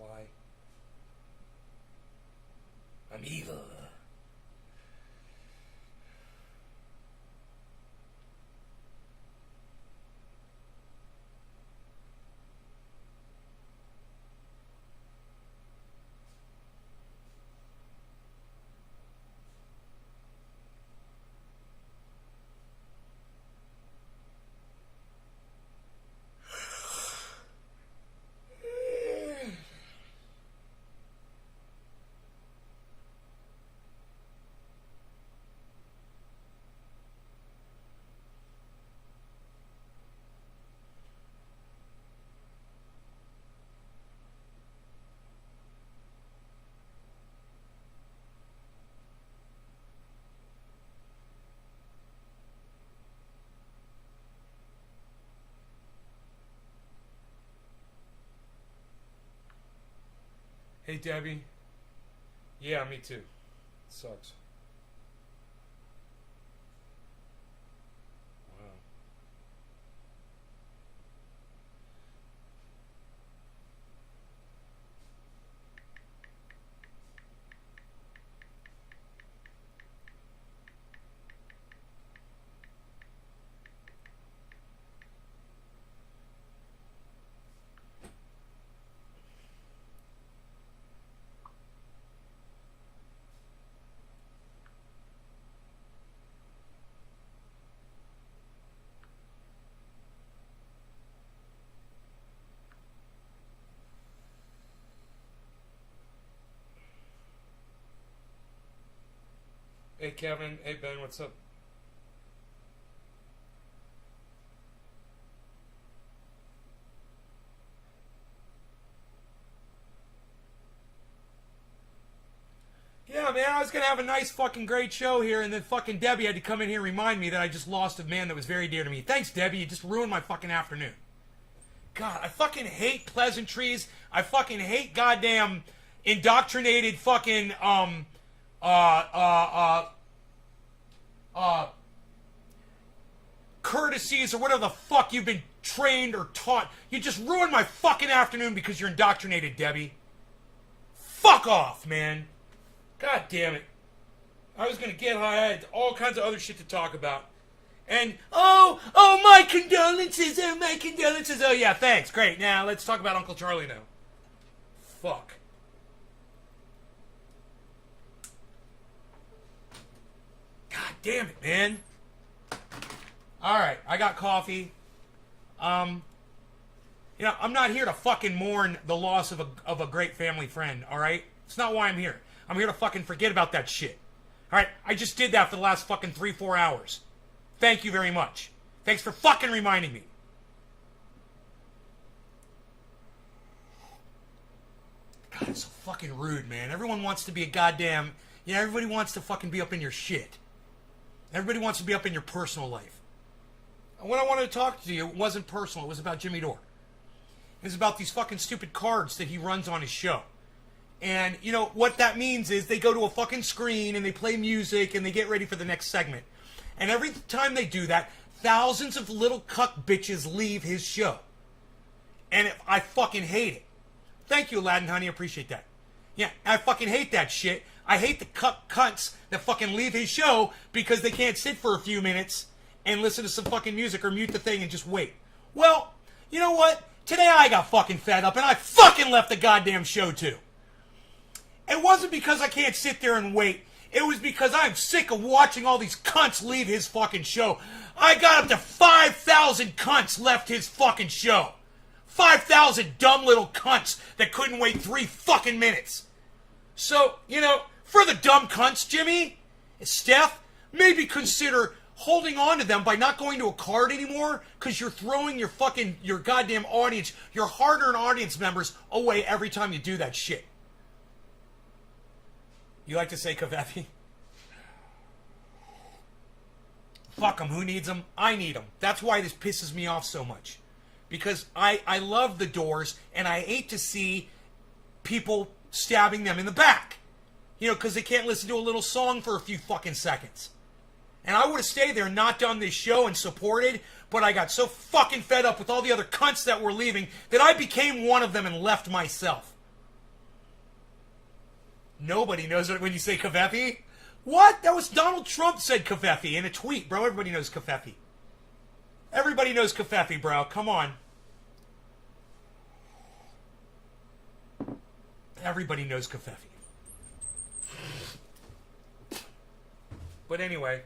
fly. I'm evil. Hey, Debbie. Yeah, me too. Sucks. Wow. Hey, Kevin. Hey, Ben. What's up? Yeah, man, I was gonna have a nice fucking great show here, and then fucking Debbie had to come in here and remind me that I just lost a man that was very dear to me. Thanks, Debbie. You just ruined my fucking afternoon. God, I fucking hate pleasantries. I fucking hate goddamn indoctrinated fucking uh, courtesies or whatever the fuck you've been trained or taught. You just ruined my fucking afternoon because you're indoctrinated, Debbie. Fuck off, man. God damn it. I was gonna get high. I had all kinds of other shit to talk about. And, my condolences, Oh, yeah, thanks, great. Now, let's talk about Uncle Charlie now. Fuck. God damn it, man. Alright, I got coffee. I'm not here to fucking mourn the loss of a great family friend, alright? It's not why I'm here. I'm here to fucking forget about that shit. Alright, I just did that for the last fucking 3-4 hours. Thank you very much. Thanks for fucking reminding me. God, it's so fucking rude, man. Everyone wants to be a goddamn... everybody wants to fucking be up in your shit. Everybody wants to be up in your personal life. And when I wanted to talk to you, it wasn't personal. It was about Jimmy Dore. It was about these fucking stupid cards that he runs on his show. And, what that means is they go to a fucking screen and they play music and they get ready for the next segment. And every time they do that, thousands of little cuck bitches leave his show. And I fucking hate it. Thank you, Aladdin, honey. I appreciate that. Yeah, I fucking hate that shit. I hate the cuck cunts that fucking leave his show because they can't sit for a few minutes and listen to some fucking music or mute the thing and just wait. Well, you know what? Today I got fucking fed up and I fucking left the goddamn show too. It wasn't because I can't sit there and wait. It was because I'm sick of watching all these cunts leave his fucking show. I got up to 5,000 cunts left his fucking show. 5,000 dumb little cunts that couldn't wait 3 fucking minutes. So, for the dumb cunts, Jimmy, Steph, maybe consider holding on to them by not going to a card anymore because you're throwing your goddamn audience, your hard-earned audience members away every time you do that shit. You like to say Kavepi? Fuck them. Who needs them? I need them. That's why this pisses me off so much. Because I love the Doors, and I hate to see people stabbing them in the back. Because they can't listen to a little song for a few fucking seconds. And I would have stayed there and not done this show and supported, but I got so fucking fed up with all the other cunts that were leaving that I became one of them and left myself. Nobody knows it when you say Kafefi. What? That was Donald Trump said Kafefi in a tweet, bro. Everybody knows Kafefi. Everybody knows Kafefi, bro. Come on. Everybody knows Kafefi. But anyway.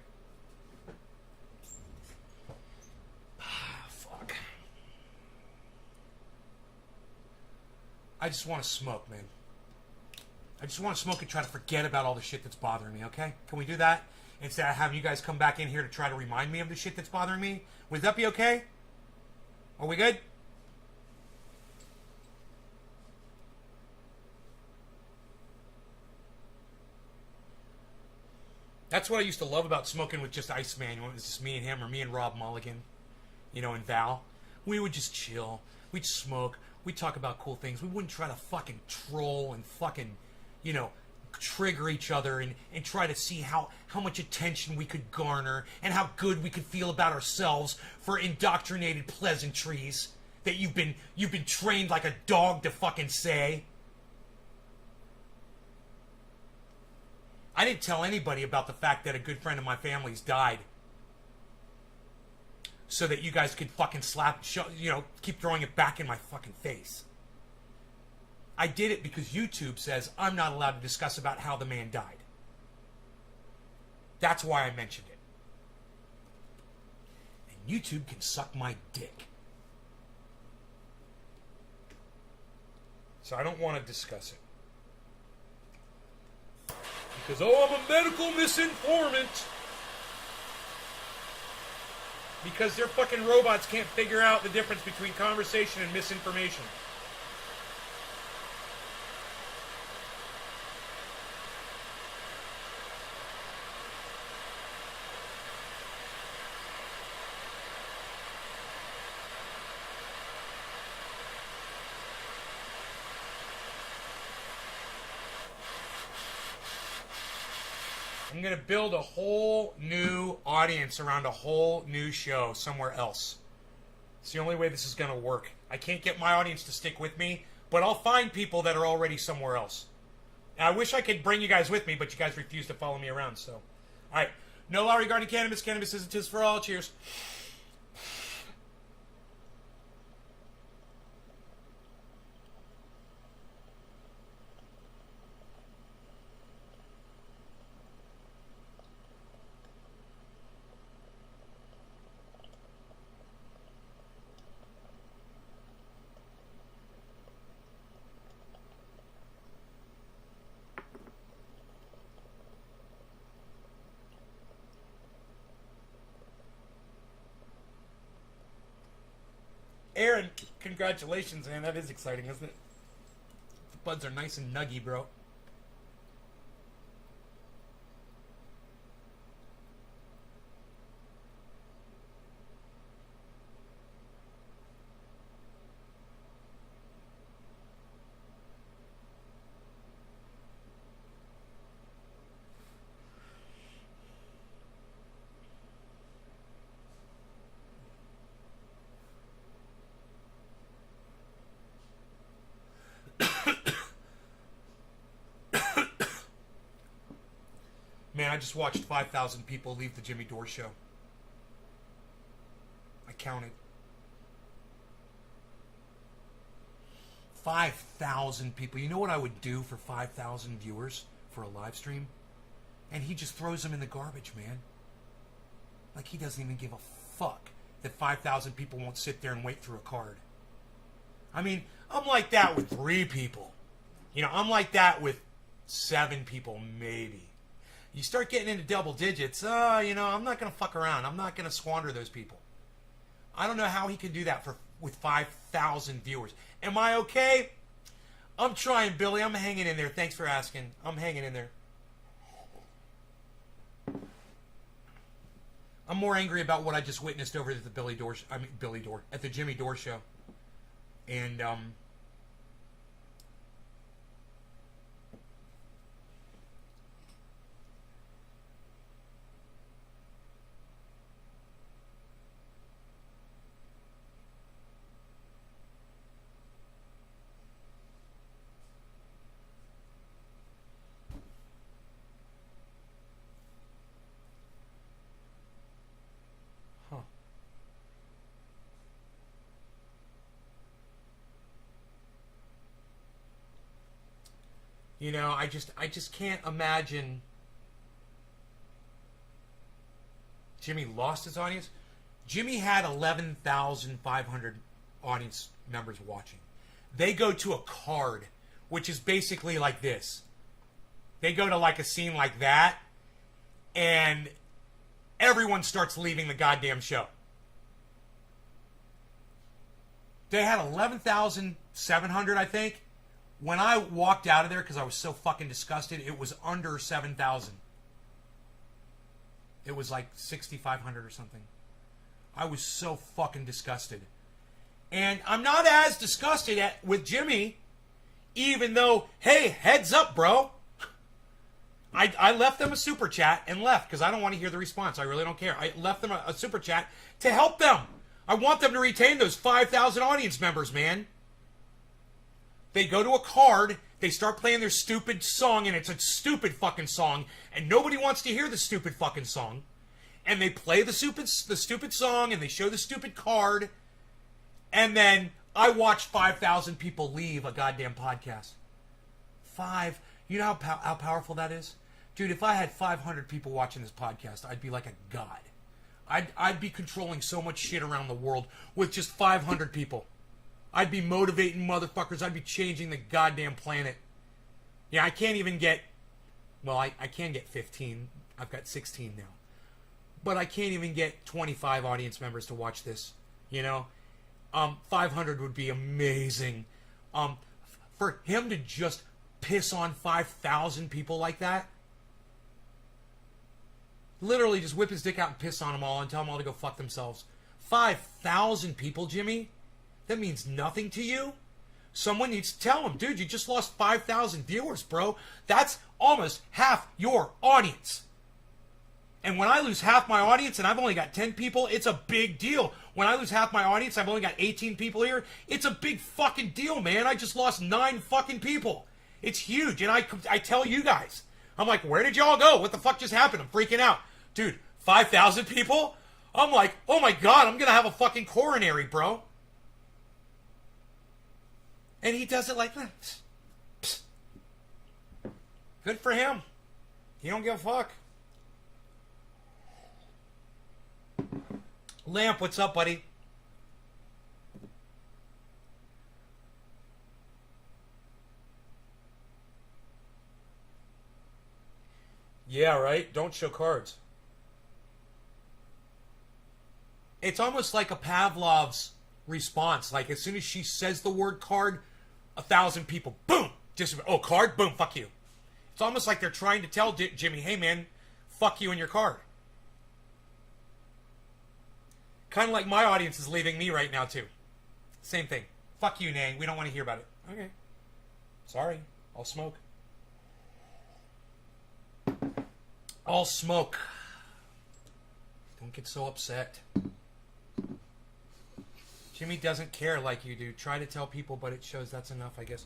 Fuck. I just want to smoke, man. I just want to smoke and try to forget about all the shit that's bothering me, okay? Can we do that? Instead of having you guys come back in here to try to remind me of the shit that's bothering me? Would that be okay? Are we good? That's what I used to love about smoking with just Iceman. It was just me and him, or me and Rob Mulligan, you know, and Val. We would just chill. We'd smoke. We'd talk about cool things. We wouldn't try to fucking troll and fucking, you know, trigger each other and try to see how much attention we could garner and how good we could feel about ourselves for indoctrinated pleasantries that you've been trained like a dog to fucking say. I didn't tell anybody about the fact that a good friend of my family's died so that you guys could fucking keep throwing it back in my fucking face. I did it because YouTube says I'm not allowed to discuss about how the man died. That's why I mentioned it. And YouTube can suck my dick. So I don't want to discuss it. Because, I'm a medical misinformant. Because their fucking robots can't figure out the difference between conversation and misinformation. I'm going to build a whole new audience around a whole new show somewhere else. It's the only way this is going to work. I can't get my audience to stick with me, but I'll find people that are already somewhere else. And I wish I could bring you guys with me, but you guys refuse to follow me around, so. Alright, no law regarding cannabis. Cannabis isn't just for all. Cheers. Aaron, congratulations, man. That is exciting, isn't it? The buds are nice and nuggy, bro. Man, I just watched 5,000 people leave the Jimmy Dore show. I counted. 5,000 people. You know what I would do for 5,000 viewers for a live stream? And he just throws them in the garbage, man. Like he doesn't even give a fuck that 5,000 people won't sit there and wait through a card. I mean, I'm like that with 3 people. You know, I'm like that with 7 people, maybe. You start getting into double digits, I'm not going to fuck around. I'm not going to squander those people. I don't know how he can do that with 5,000 viewers. Am I okay? I'm trying, Billy. I'm hanging in there. Thanks for asking. I'm hanging in there. I'm more angry about what I just witnessed over at the at the Jimmy Dore show. And, You know, I just can't imagine. Jimmy lost his audience. Jimmy had 11,500 audience members watching. They go to a card, which is basically like this. They go to like a scene like that, and everyone starts leaving the goddamn show. They had 11,700, I think. When I walked out of there, because I was so fucking disgusted, it was under 7,000. It was like 6,500 or something. I was so fucking disgusted. And I'm not as disgusted with Jimmy, even though, hey, heads up, bro. I left them a super chat and left because I don't want to hear the response. I really don't care. I left them a super chat to help them. I want them to retain those 5,000 audience members, man. They go to a card, they start playing their stupid song, and it's a stupid fucking song, and nobody wants to hear the stupid fucking song. And they play the stupid song, and they show the stupid card, and then I watch 5,000 people leave a goddamn podcast. You know how powerful that is? Dude, if I had 500 people watching this podcast, I'd be like a god. I'd be controlling so much shit around the world with just 500 people. I'd be motivating motherfuckers. I'd be changing the goddamn planet. Yeah, I can't even get... Well, I can get 15. I've got 16 now. But I can't even get 25 audience members to watch this. You know? 500 would be amazing. For him to just piss on 5,000 people like that... Literally just whip his dick out and piss on them all and tell them all to go fuck themselves. 5,000 people, Jimmy? That means nothing to you? Someone needs to tell him, dude, you just lost 5,000 viewers, bro. That's almost half your audience. And when I lose half my audience and I've only got 10 people, it's a big deal. When I lose half my audience, I've only got 18 people here. It's a big fucking deal, man. I just lost 9 fucking people. It's huge. And I tell you guys, I'm like, where did y'all go? What the fuck just happened? I'm freaking out. Dude, 5,000 people? I'm like, oh my God, I'm going to have a fucking coronary, bro. And he does it like that. Psst, psst. Good for him. He don't give a fuck. Lamp, what's up, buddy? Yeah, right? Don't show cards. It's almost like a Pavlov's response. Like, as soon as she says the word card, 1,000 people, boom! Just, oh, card? Boom, fuck you. It's almost like they're trying to tell Jimmy, hey, man, fuck you and your card. Kind of like my audience is leaving me right now, too. Same thing. Fuck you, Nang. We don't want to hear about it. Okay. Sorry. I'll smoke. I'll smoke. Don't get so upset. Jimmy doesn't care like you do. Try to tell people, but it shows that's enough, I guess.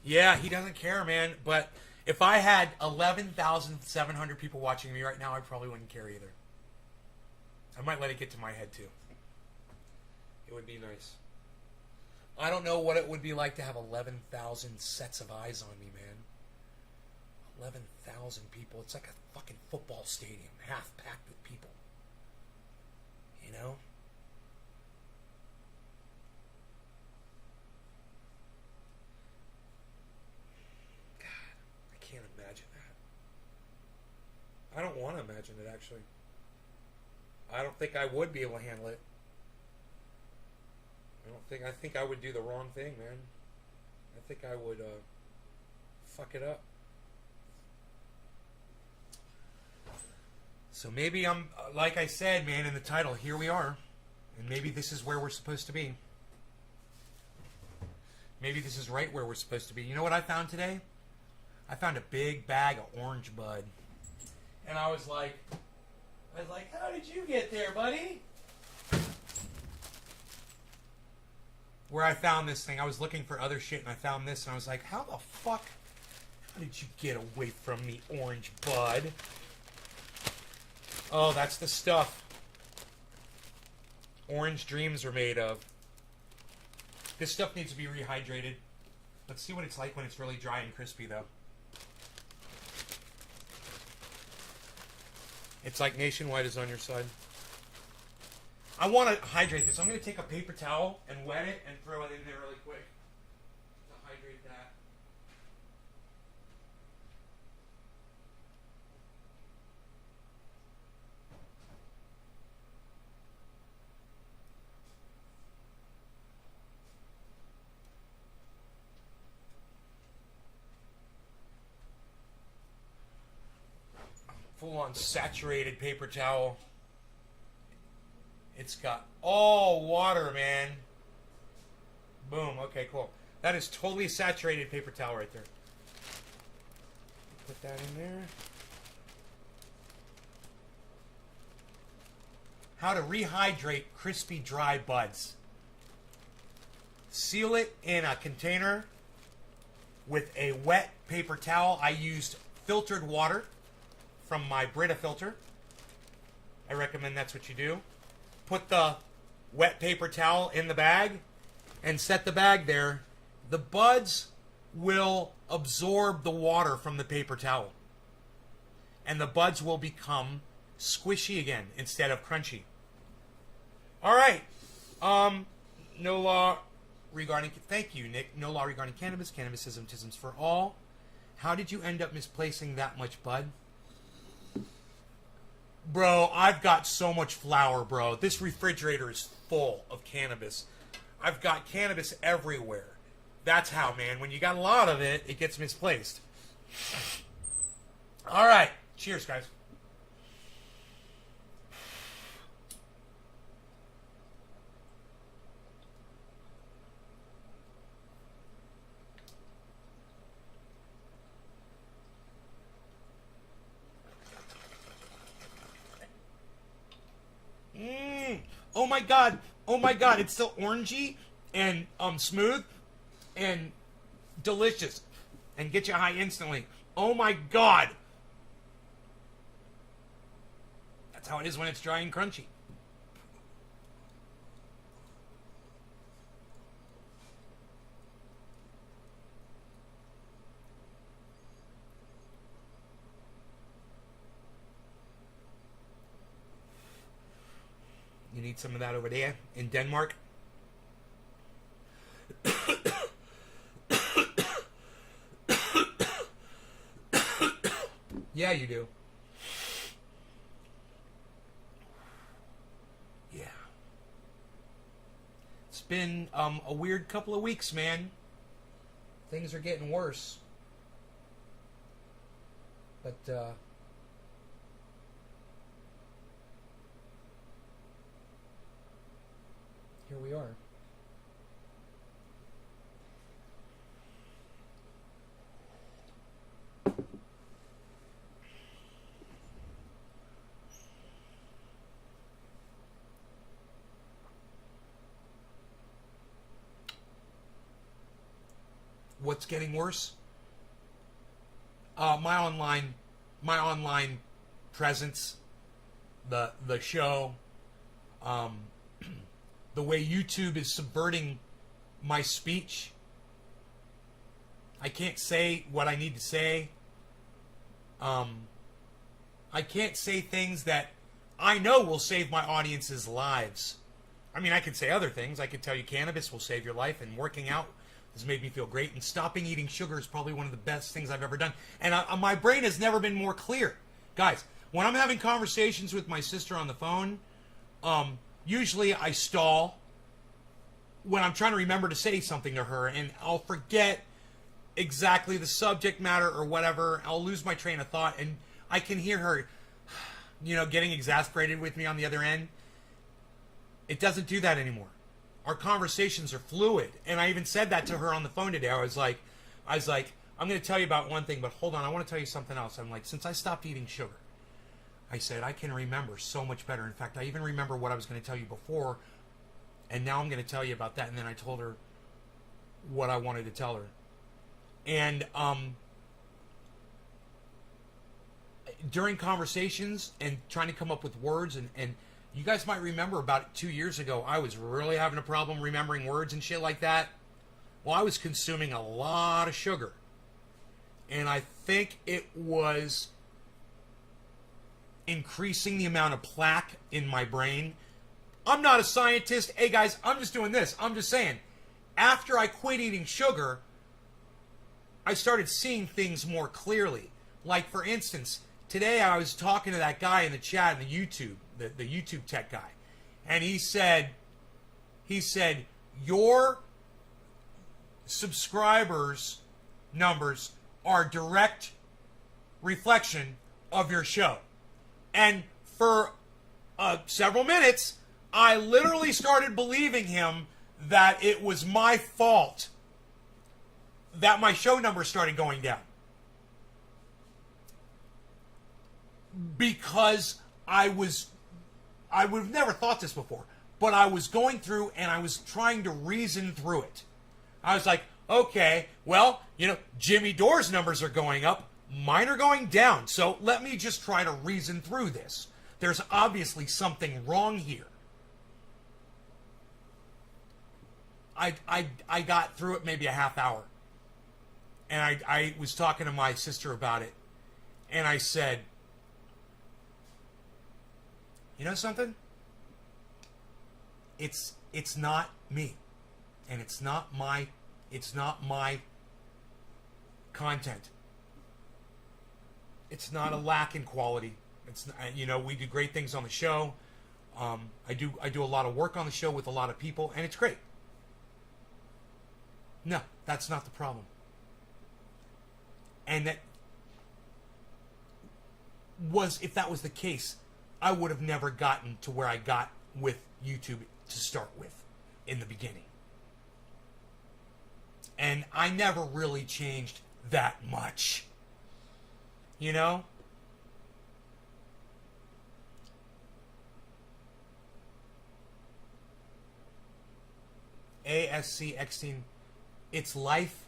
Yeah, he doesn't care, man. But if I had 11,700 people watching me right now, I probably wouldn't care either. I might let it get to my head, too. It would be nice. I don't know what it would be like to have 11,000 sets of eyes on me, man. 11,000 people. It's like a fucking football stadium, half packed with people. You know? God, I can't imagine that. I don't want to imagine it, actually. I don't think I would be able to handle it. I think I would do the wrong thing, man. I think I would fuck it up. So maybe I'm, like I said, man, in the title, here we are. And maybe this is where we're supposed to be. Maybe this is right where we're supposed to be. You know what I found today? I found a big bag of orange bud. And I was like, how did you get there, buddy? Where I found this thing, I was looking for other shit and I found this and I was like, how the fuck, how did you get away from me, orange bud? Oh, that's the stuff orange dreams are made of. This stuff needs to be rehydrated. Let's see what it's like when it's really dry and crispy, though. It's like Nationwide is on your side. I want to hydrate this. I'm going to take a paper towel and wet it and throw it in there really quick to hydrate that. Full on saturated paper towel. It's got all water, man. Boom. Okay, cool. That is totally saturated paper towel right there. Put that in there. How to rehydrate crispy dry buds. Seal it in a container with a wet paper towel. I used filtered water from my Brita filter. I recommend that's what you do. Put the wet paper towel in the bag and set the bag there. The buds will absorb the water from the paper towel. And the buds will become squishy again instead of crunchy. All right. No law regarding... Thank you, Nick. No law regarding cannabis. Cannabisism, tisms for all. How did you end up misplacing that much bud? Bro, I've got so much flour, bro. This refrigerator is full of cannabis. I've got cannabis everywhere. That's how, man. When you got a lot of it, it gets misplaced. All right. Cheers, guys. Oh my god. Oh my god. It's so orangey and smooth and delicious and get you high instantly. Oh my god. That's how it is when it's dry and crunchy. You need some of that over there in Denmark. Yeah, you do. Yeah. It's been a weird couple of weeks, man. Things are getting worse. But, here we are. What's getting worse? My online presence, the show, the way YouTube is subverting my speech. I can't say what I need to say. I can't say things that I know will save my audience's lives. I mean, I could say other things. I could tell you cannabis will save your life, and working out has made me feel great, and stopping eating sugar is probably one of the best things I've ever done. And my brain has never been more clear. Guys, when I'm having conversations with my sister on the phone, usually I stall when I'm trying to remember to say something to her, and I'll forget exactly the subject matter or whatever. I'll lose my train of thought, and I can hear her, getting exasperated with me on the other end. It doesn't do that anymore. Our conversations are fluid, and I even said that to her on the phone today. I was like, I'm going to tell you about one thing, but hold on, I want to tell you something else. I'm like, since I stopped eating sugar, I said, I can remember so much better. In fact, I even remember what I was going to tell you before, and now I'm going to tell you about that. And then I told her what I wanted to tell her. And during conversations and trying to come up with words, and you guys might remember about 2 years ago, I was really having a problem remembering words and shit like that. Well, I was consuming a lot of sugar. And I think it was increasing the amount of plaque in my brain. I'm not a scientist. Hey guys, I'm just doing this. I'm just saying, after I quit eating sugar, I started seeing things more clearly. Like, for instance, today I was talking to that guy in the chat in the YouTube, the YouTube tech guy. And he said, your subscribers numbers are direct reflection of your show. And for several minutes, I literally started believing him that it was my fault that my show numbers started going down. Because I would have never thought this before, but I was going through and I was trying to reason through it. I was like, okay, well, Jimmy Dore's numbers are going up, mine are going down, so let me just try to reason through this. There's obviously something wrong here. I got through it maybe a half hour. And I was talking to my sister about it. And I said, you know something? It's not me. And it's not my content. It's not a lack in quality. It's we do great things on the show. I do a lot of work on the show with a lot of people, and it's great. No, that's not the problem. And if that was the case, I would have never gotten to where I got with YouTube to start with in the beginning. And I never really changed that much. ASCX-teen, it's life.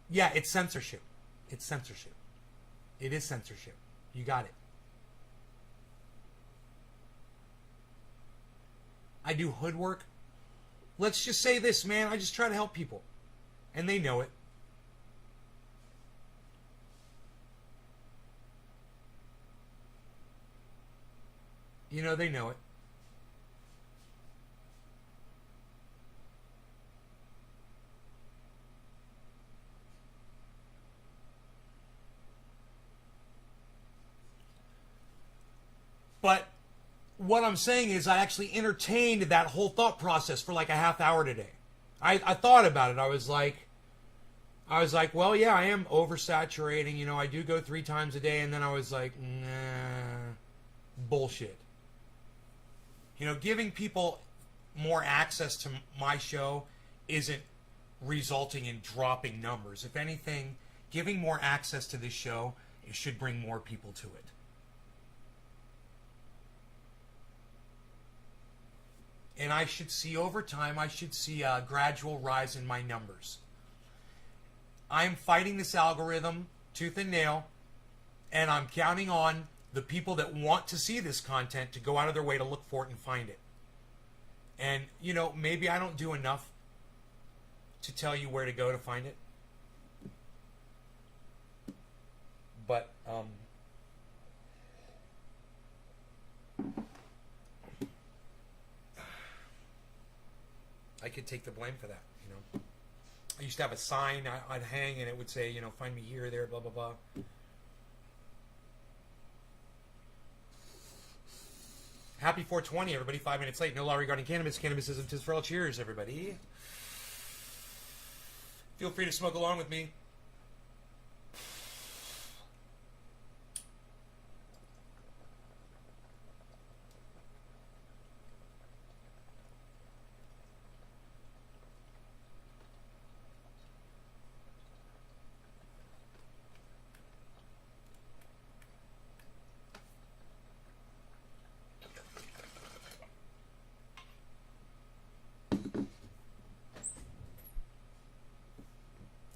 Yeah, it's censorship. It's censorship. It is censorship. You got it. I do hood work. Let's just say this, man. I just try to help people. And they know it. They know it. But what I'm saying is I actually entertained that whole thought process for like a half hour today. I thought about it. I was like, well, yeah, I am oversaturating. I do go 3 times a day. And then I was like, nah, bullshit. Giving people more access to my show isn't resulting in dropping numbers. If anything, giving more access to this show, it should bring more people to it. And I should see over time, a gradual rise in my numbers. I'm fighting this algorithm tooth and nail, and I'm counting on the people that want to see this content to go out of their way to look for it and find it. And, maybe I don't do enough to tell you where to go to find it. But, I could take the blame for that, I used to have a sign I'd hang and it would say, find me here, there, blah, blah, blah. Happy 420, everybody. 5 minutes late. No law regarding cannabis. Cannabis isn't just for all. Cheers, everybody. Feel free to smoke along with me.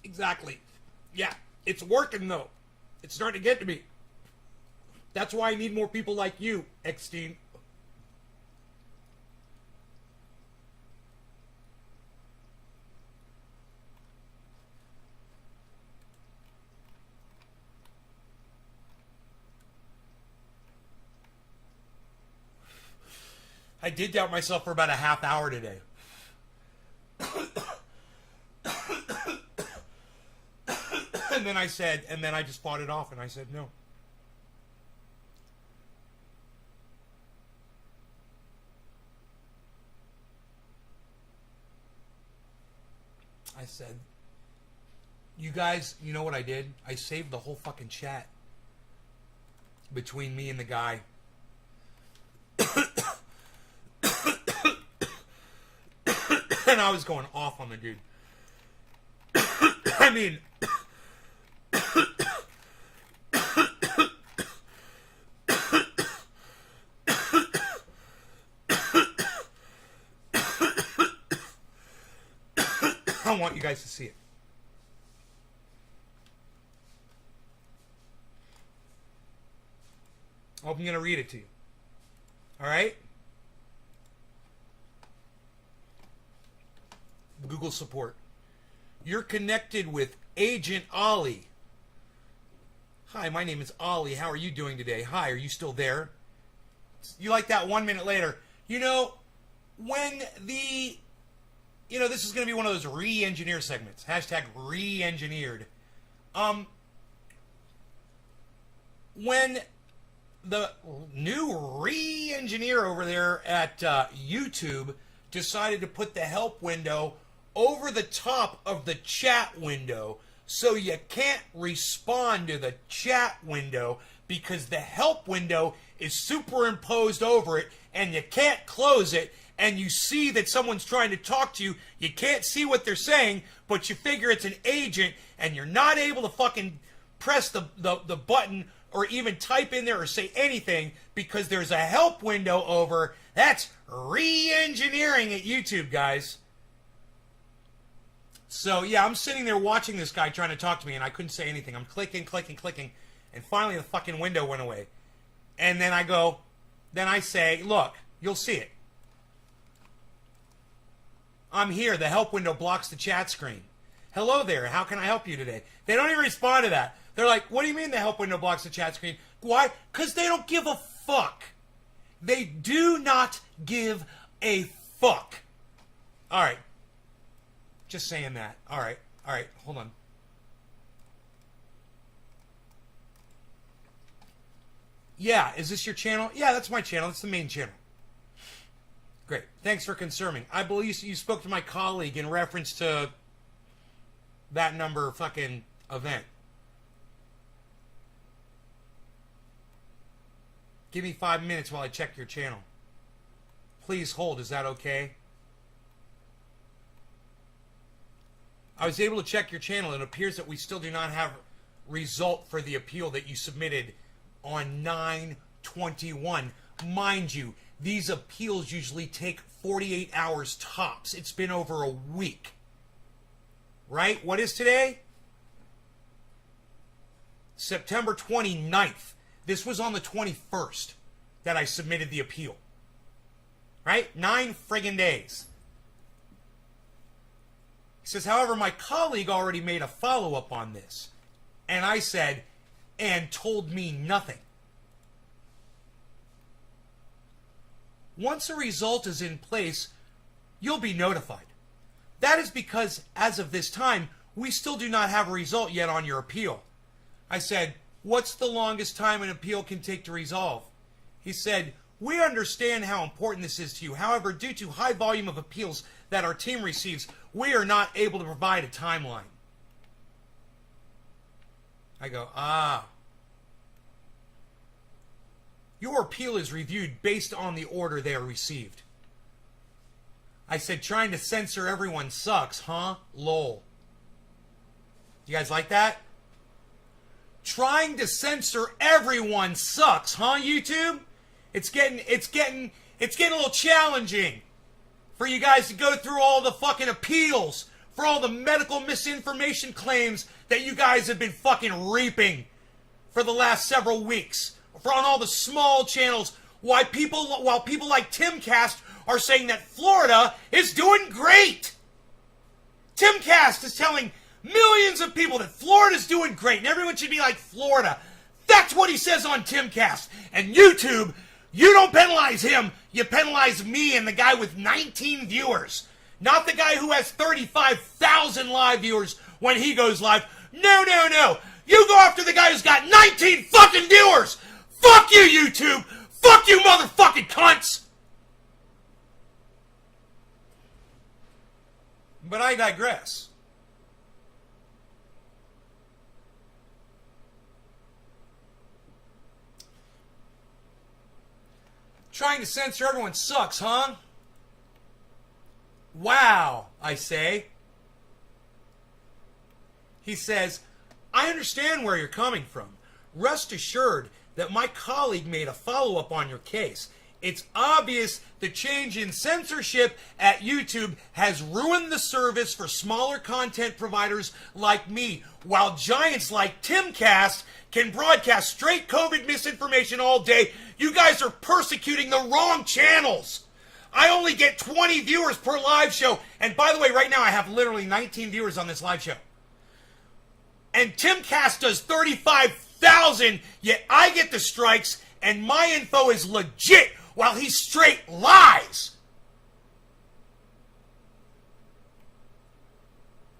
Exactly. Yeah, it's working though. It's starting to get to me. That's why I need more people like you, X-Teen. I did doubt myself for about a half hour today. And then I just fought it off and I said no. I said, you guys, you know what I did? I saved the whole fucking chat between me and the guy. And I was going off on the dude. I mean, I want you guys to see it. I'm going to read it to you. All right? Google support. You're connected with Agent Ollie. Hi, my name is Ollie. How are you doing today? Hi, are you still there? You like that 1 minute later. You know, when the... You know, this is going to be one of those re-engineer segments. Hashtag re-engineered. When the new re-engineer over there at YouTube decided to put the help window over the top of the chat window so you can't respond to the chat window because the help window is superimposed over it and you can't close it, and you see that someone's trying to talk to you, you can't see what they're saying, but you figure it's an agent and you're not able to fucking press the button or even type in there or say anything because there's a help window over. That's re-engineering at YouTube, guys. So, yeah, I'm sitting there watching this guy trying to talk to me, and I couldn't say anything. I'm clicking, and finally the fucking window went away. And then I say, look, you'll see it. I'm here. The help window blocks the chat screen. Hello there. How can I help you today? They don't even respond to that. They're like, what do you mean the help window blocks the chat screen? Why? Because they don't give a fuck. They do not give a fuck. All right. Just saying that. All right. Hold on. Yeah, is this your channel? Yeah, that's my channel. That's the main channel. Great. Thanks for confirming. I believe you spoke to my colleague in reference to that number fucking event. Give me 5 minutes while I check your channel. Please hold. Is that okay? I was able to check your channel. It appears that we still do not have result for the appeal that you submitted on 9/21. Mind you, these appeals usually take 48 hours tops. It's been over a week. Right? What is today? September 29th. This was on the 21st that I submitted the appeal. Right? 9 friggin' days. He says, however, my colleague already made a follow-up on this. And I said, and told me nothing. Once a result is in place, you'll be notified. That is because, as of this time, we still do not have a result yet on your appeal. I said, what's the longest time an appeal can take to resolve? He said, we understand how important this is to you. However, due to high volume of appeals that our team receives, we are not able to provide a timeline. I go, your appeal is reviewed based on the order they are received. I said, trying to censor everyone sucks, huh? Lol. You guys like that? Trying to censor everyone sucks, huh, YouTube? It's getting a little challenging for you guys to go through all the fucking appeals for all the medical misinformation claims that you guys have been fucking reaping for the last several weeks. For on all the small channels, while people like Timcast are saying that Florida is doing great. Timcast is telling millions of people that Florida's doing great and everyone should be like Florida. That's what he says on Timcast. And YouTube You don't penalize him. You penalize me and the guy with 19 viewers. Not the guy who has 35,000 live viewers when he goes live. No, no, no. You go after the guy who's got 19 fucking viewers. Fuck you, YouTube. Fuck you, motherfucking cunts. But I digress. Trying to censor everyone sucks, huh? Wow, I say. He says, I understand where you're coming from. Rest assured that my colleague made a follow-up on your case. It's obvious the change in censorship at YouTube has ruined the service for smaller content providers like me, while giants like Timcast can broadcast straight COVID misinformation all day. You guys are persecuting the wrong channels. I only get 20 viewers per live show. And by the way, right now I have literally 19 viewers on this live show. And Timcast does 35,000, yet I get the strikes and my info is legit while he straight lies.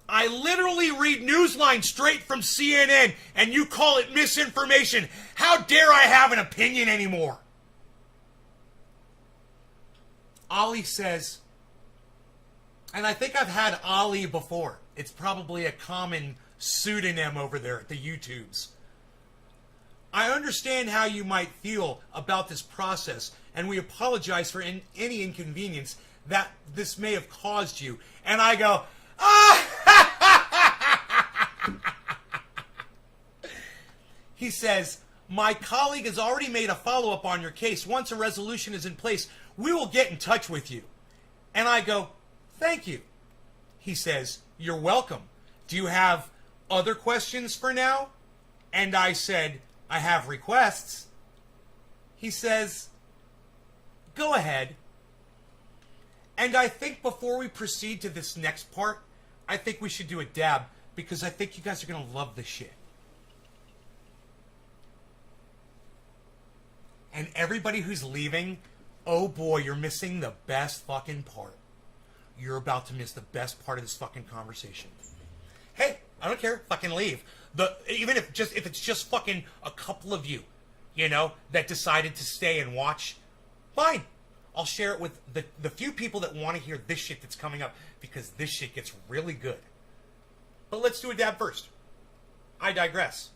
I literally read Newsline straight from CNN and you call it misinformation. How dare I have an opinion anymore? Ollie says, and I think I've had Ollie before. It's probably a common pseudonym over there at the YouTubes. I understand how you might feel about this process, and we apologize for any inconvenience that this may have caused you. And I go, ah! He says, my colleague has already made a follow-up on your case. Once a resolution is in place, we will get in touch with you. And I go, thank you. He says, you're welcome. Do you have other questions for now? And I said, I have requests. He says, go ahead. And I think before we proceed to this next part, I think we should do a dab, because I think you guys are going to love this shit. And everybody who's leaving, oh boy, you're missing the best fucking part. You're about to miss the best part of this fucking conversation. Hey, I don't care. Fucking leave. Even if it's just fucking a couple of you, you know, that decided to stay and watch, fine. I'll share it with the few people that want to hear this shit that's coming up, because this shit gets really good. But let's do a dab first. I digress.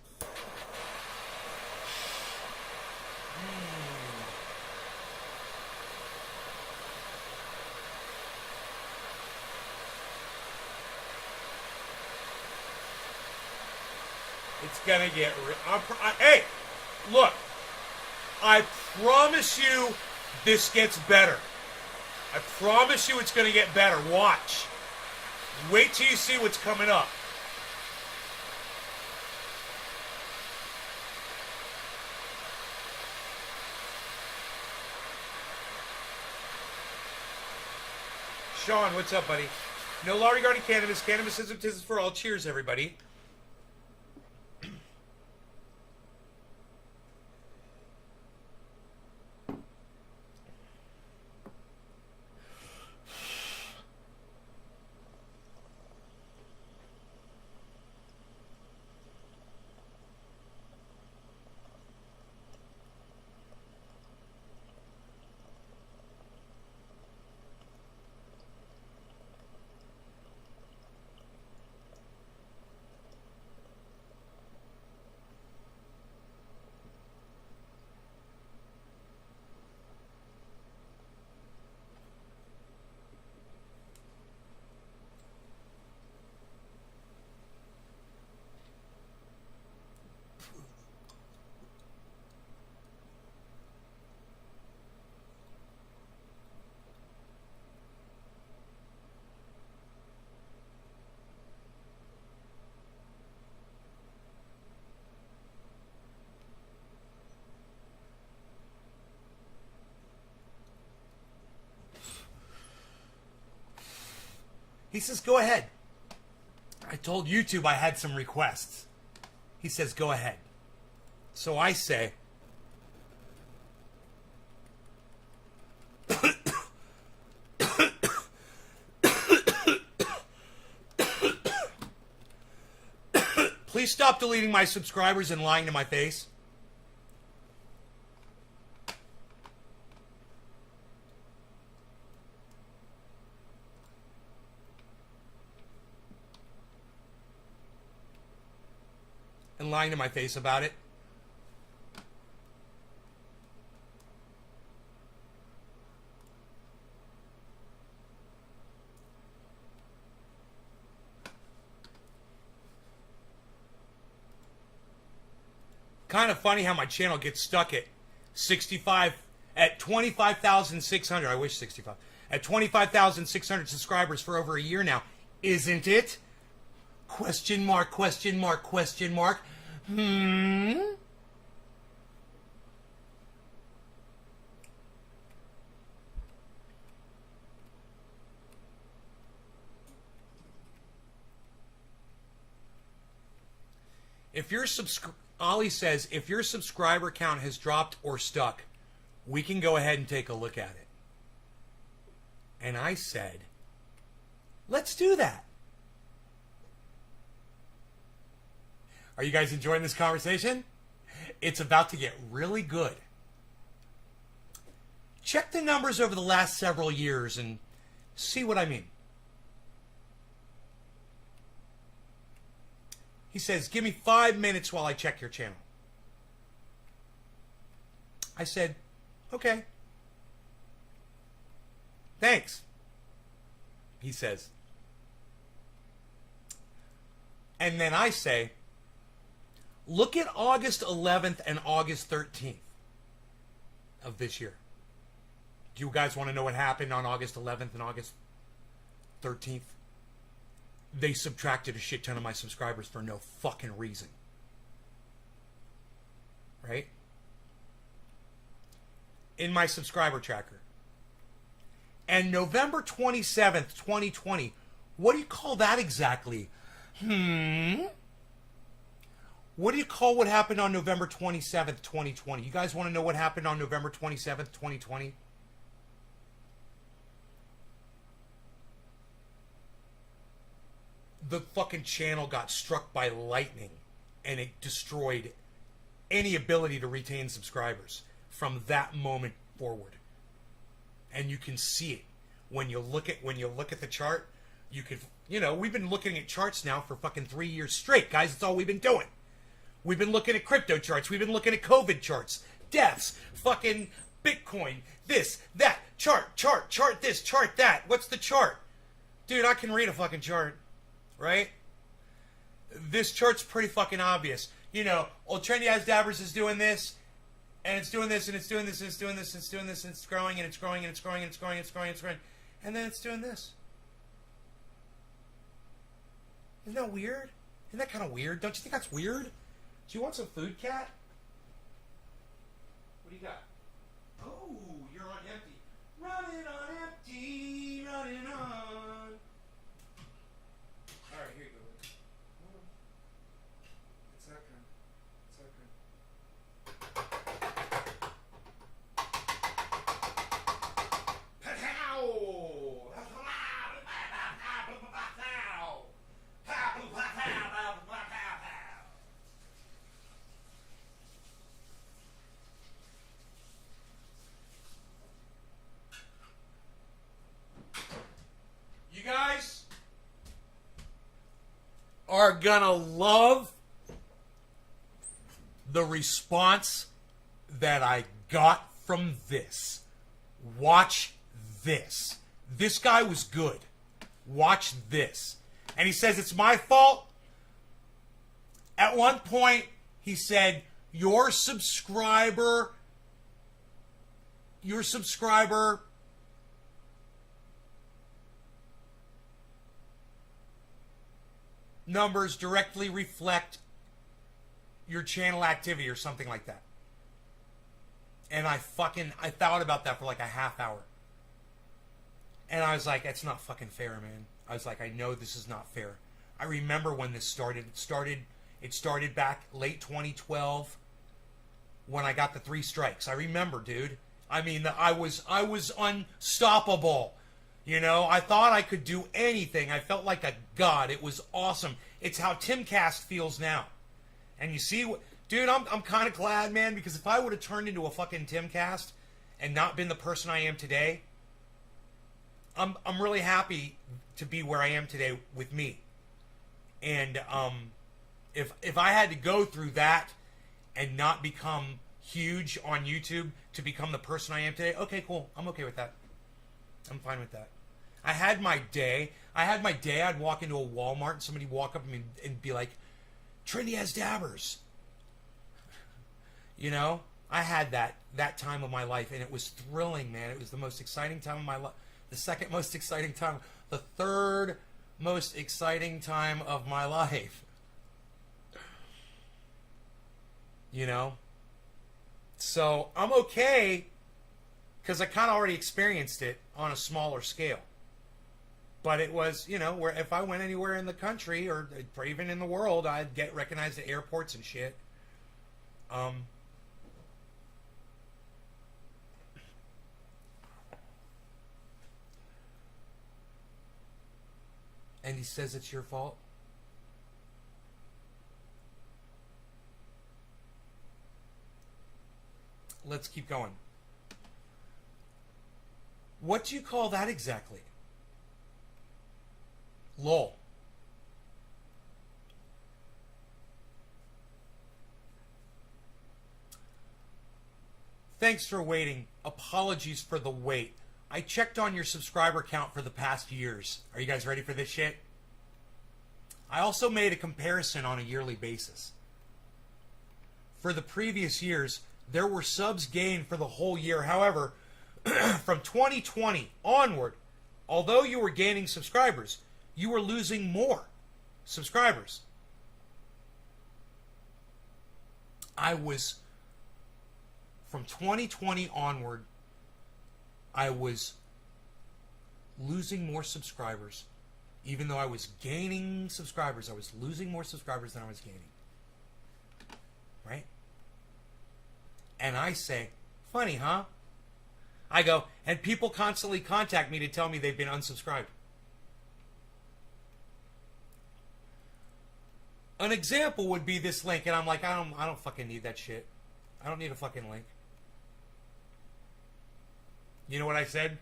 It's gonna get hey, look, I promise you this gets better. I promise you it's gonna get better. Watch. Wait till you see what's coming up. Sean, what's up, buddy? No law regarding cannabis. Cannabis is for all. Cheers, everybody. He says, go ahead. I told YouTube I had some requests. He says, go ahead. So I say, Please stop deleting my subscribers and lying to my face. And lying to my face about it. Kind of funny how my channel gets stuck at 25,600. I wish 65. At 25,600 subscribers for over a year now. Isn't it? Question mark, question mark, question mark. If your Ollie says, if your subscriber count has dropped or stuck, we can go ahead and take a look at it. And I said, let's do that. Are you guys enjoying this conversation? It's about to get really good. Check the numbers over the last several years and see what I mean. He says, give me 5 minutes while I check your channel. I said, okay. Thanks. He says. And then I say, look at August 11th and August 13th of this year. Do you guys want to know what happened on August 11th and August 13th? They subtracted a shit ton of my subscribers for no fucking reason. Right? In my subscriber tracker. And November 27th, 2020, what do you call that exactly? What do you call what happened on November 27th, 2020? You guys want to know what happened on November 27th, 2020? The fucking channel got struck by lightning and it destroyed any ability to retain subscribers from that moment forward. And you can see it when you look at the chart. You could, we've been looking at charts now for fucking 3 years straight, guys. That's all we've been doing. We've been looking at crypto charts. We've been looking at COVID charts, deaths, fucking Bitcoin, this, that, chart this, chart that. What's the chart? Dude, I can read a fucking chart, right? This chart's pretty fucking obvious. Old Trendy Eyes Dabbers is doing this, and it's doing this, and it's doing this, and it's doing this, and it's doing this, and it's growing, and it's growing, and it's growing, and it's growing, and it's growing, and it's growing. And then it's doing this. Isn't that weird? Isn't that kind of weird? Don't you think that's weird? Do you want some food, cat? What do you got? Oh, you're on empty. Running on empty, running on. All right, here you go. It's not good. It's not good. You guys are gonna love the response that I got from this. Watch this. This guy was good. Watch this. And he says, it's my fault. At one point, he said, your subscriber numbers directly reflect your channel activity or something like that. And I thought about that for like a half hour. And I was like, that's not fucking fair, man. I was like, I know this is not fair. I remember when this started. It started back late 2012 when I got the 3 strikes. I remember, dude. I mean, I was unstoppable. I thought I could do anything. I felt like a god. It was awesome. It's how Timcast feels now. And you see what, dude, I'm kind of glad, man, because if I would have turned into a fucking Timcast and not been the person I am today, I'm really happy to be where I am today with me. And if I had to go through that and not become huge on YouTube to become the person I am today, okay, cool. I'm okay with that. I'm fine with that. I had my day. I'd walk into a Walmart and somebody walk up to me and be like, Trinity has dabbers. You know? I had that time of my life, and it was thrilling, man. It was the most exciting time of my life. The second most exciting time. The third most exciting time of my life. You know? So, I'm okay, because I kind of already experienced it on a smaller scale. But it was, you know, where if I went anywhere in the country or even in the world, I'd get recognized at airports and shit. And he says it's your fault. Let's keep going. What do you call that exactly? Lol. Thanks for waiting. Apologies for the wait. I checked on your subscriber count for the past years. Are you guys ready for this shit? I also made a comparison on a yearly basis. For the previous years, there were subs gained for the whole year. However, from 2020 onward, although you were gaining subscribers, you were losing more subscribers. From 2020 onward, I was losing more subscribers. Even though I was gaining subscribers, I was losing more subscribers than I was gaining. Right? And I say, funny, huh? I go, and people constantly contact me to tell me they've been unsubscribed. An example would be this link, and I'm like, I don't fucking need that shit. I don't need a fucking link. You know what I said?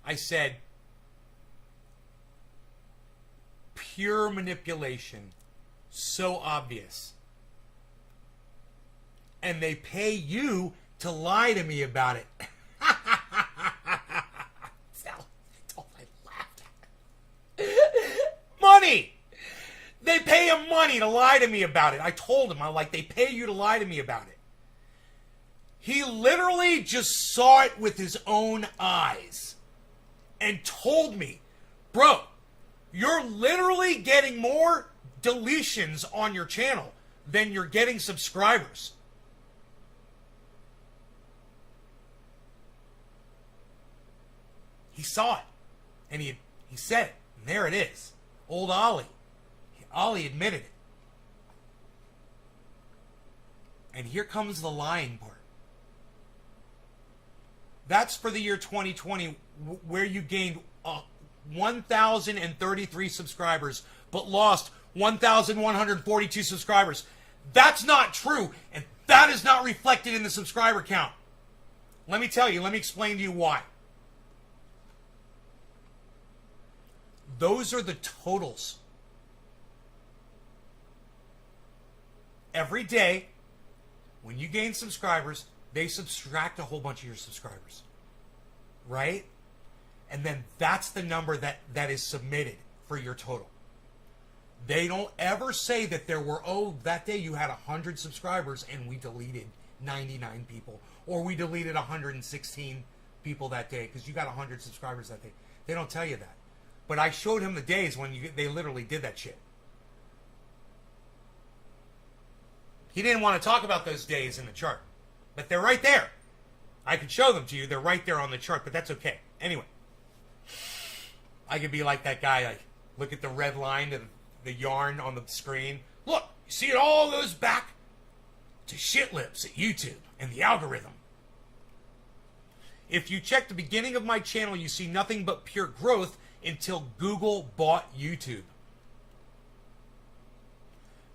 I said, pure manipulation. So obvious. And they pay you to lie to me about it. That's all I laughed at. Money! They pay him money to lie to me about it. I told him, I'm like, they pay you to lie to me about it. He literally just saw it with his own eyes and told me, bro, you're literally getting more deletions on your channel than you're getting subscribers. He saw it, and he said it, and there it is. Old Ollie. Ollie admitted it. And here comes the lying part. That's for the year 2020, where you gained 1,033 subscribers, but lost 1,142 subscribers. That's not true, and that is not reflected in the subscriber count. Let me tell you, let me explain to you why. Those are the totals. Every day, when you gain subscribers, they subtract a whole bunch of your subscribers. Right? And then that's the number that is submitted for your total. They don't ever say that there were, that day you had 100 subscribers and we deleted 99 people. Or we deleted 116 people that day because you got 100 subscribers that day. They don't tell you that. But I showed him the days when they literally did that shit. He didn't want to talk about those days in the chart. But they're right there. I could show them to you. They're right there on the chart, but that's okay. Anyway. I could be like that guy. Like, look at the red line of the yarn on the screen. Look, you see it all goes back to shit lips at YouTube and the algorithm. If you check the beginning of my channel, you see nothing but pure growth until Google bought YouTube.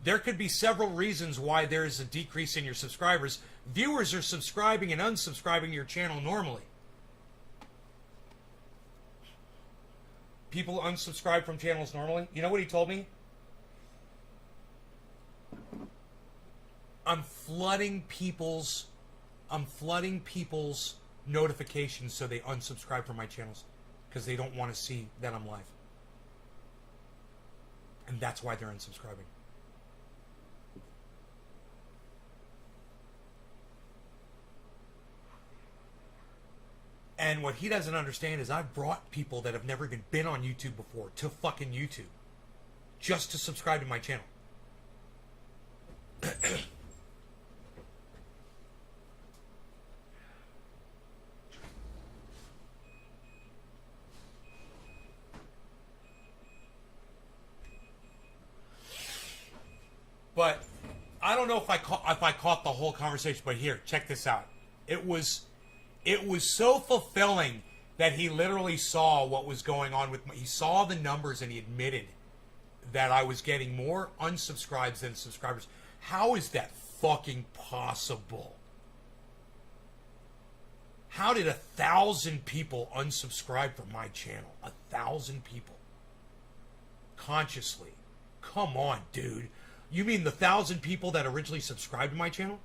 There could be several reasons why there is a decrease in your subscribers. Viewers are subscribing and unsubscribing to your channel normally. People unsubscribe from channels normally. You know what he told me? I'm flooding people's notifications so they unsubscribe from my channels because they don't want to see that I'm live. And that's why they're unsubscribing. And what he doesn't understand is I've brought people that have never even been on YouTube before to fucking YouTube just to subscribe to my channel. But I don't know if I caught the whole conversation, but here, check this out. It was so fulfilling that he literally saw what was going on with he saw the numbers and he admitted that I was getting more unsubscribes than subscribers. How is that fucking possible? How did 1,000 people unsubscribe from my channel? 1,000 people. Consciously. Come on, dude. You mean the 1,000 people that originally subscribed to my channel?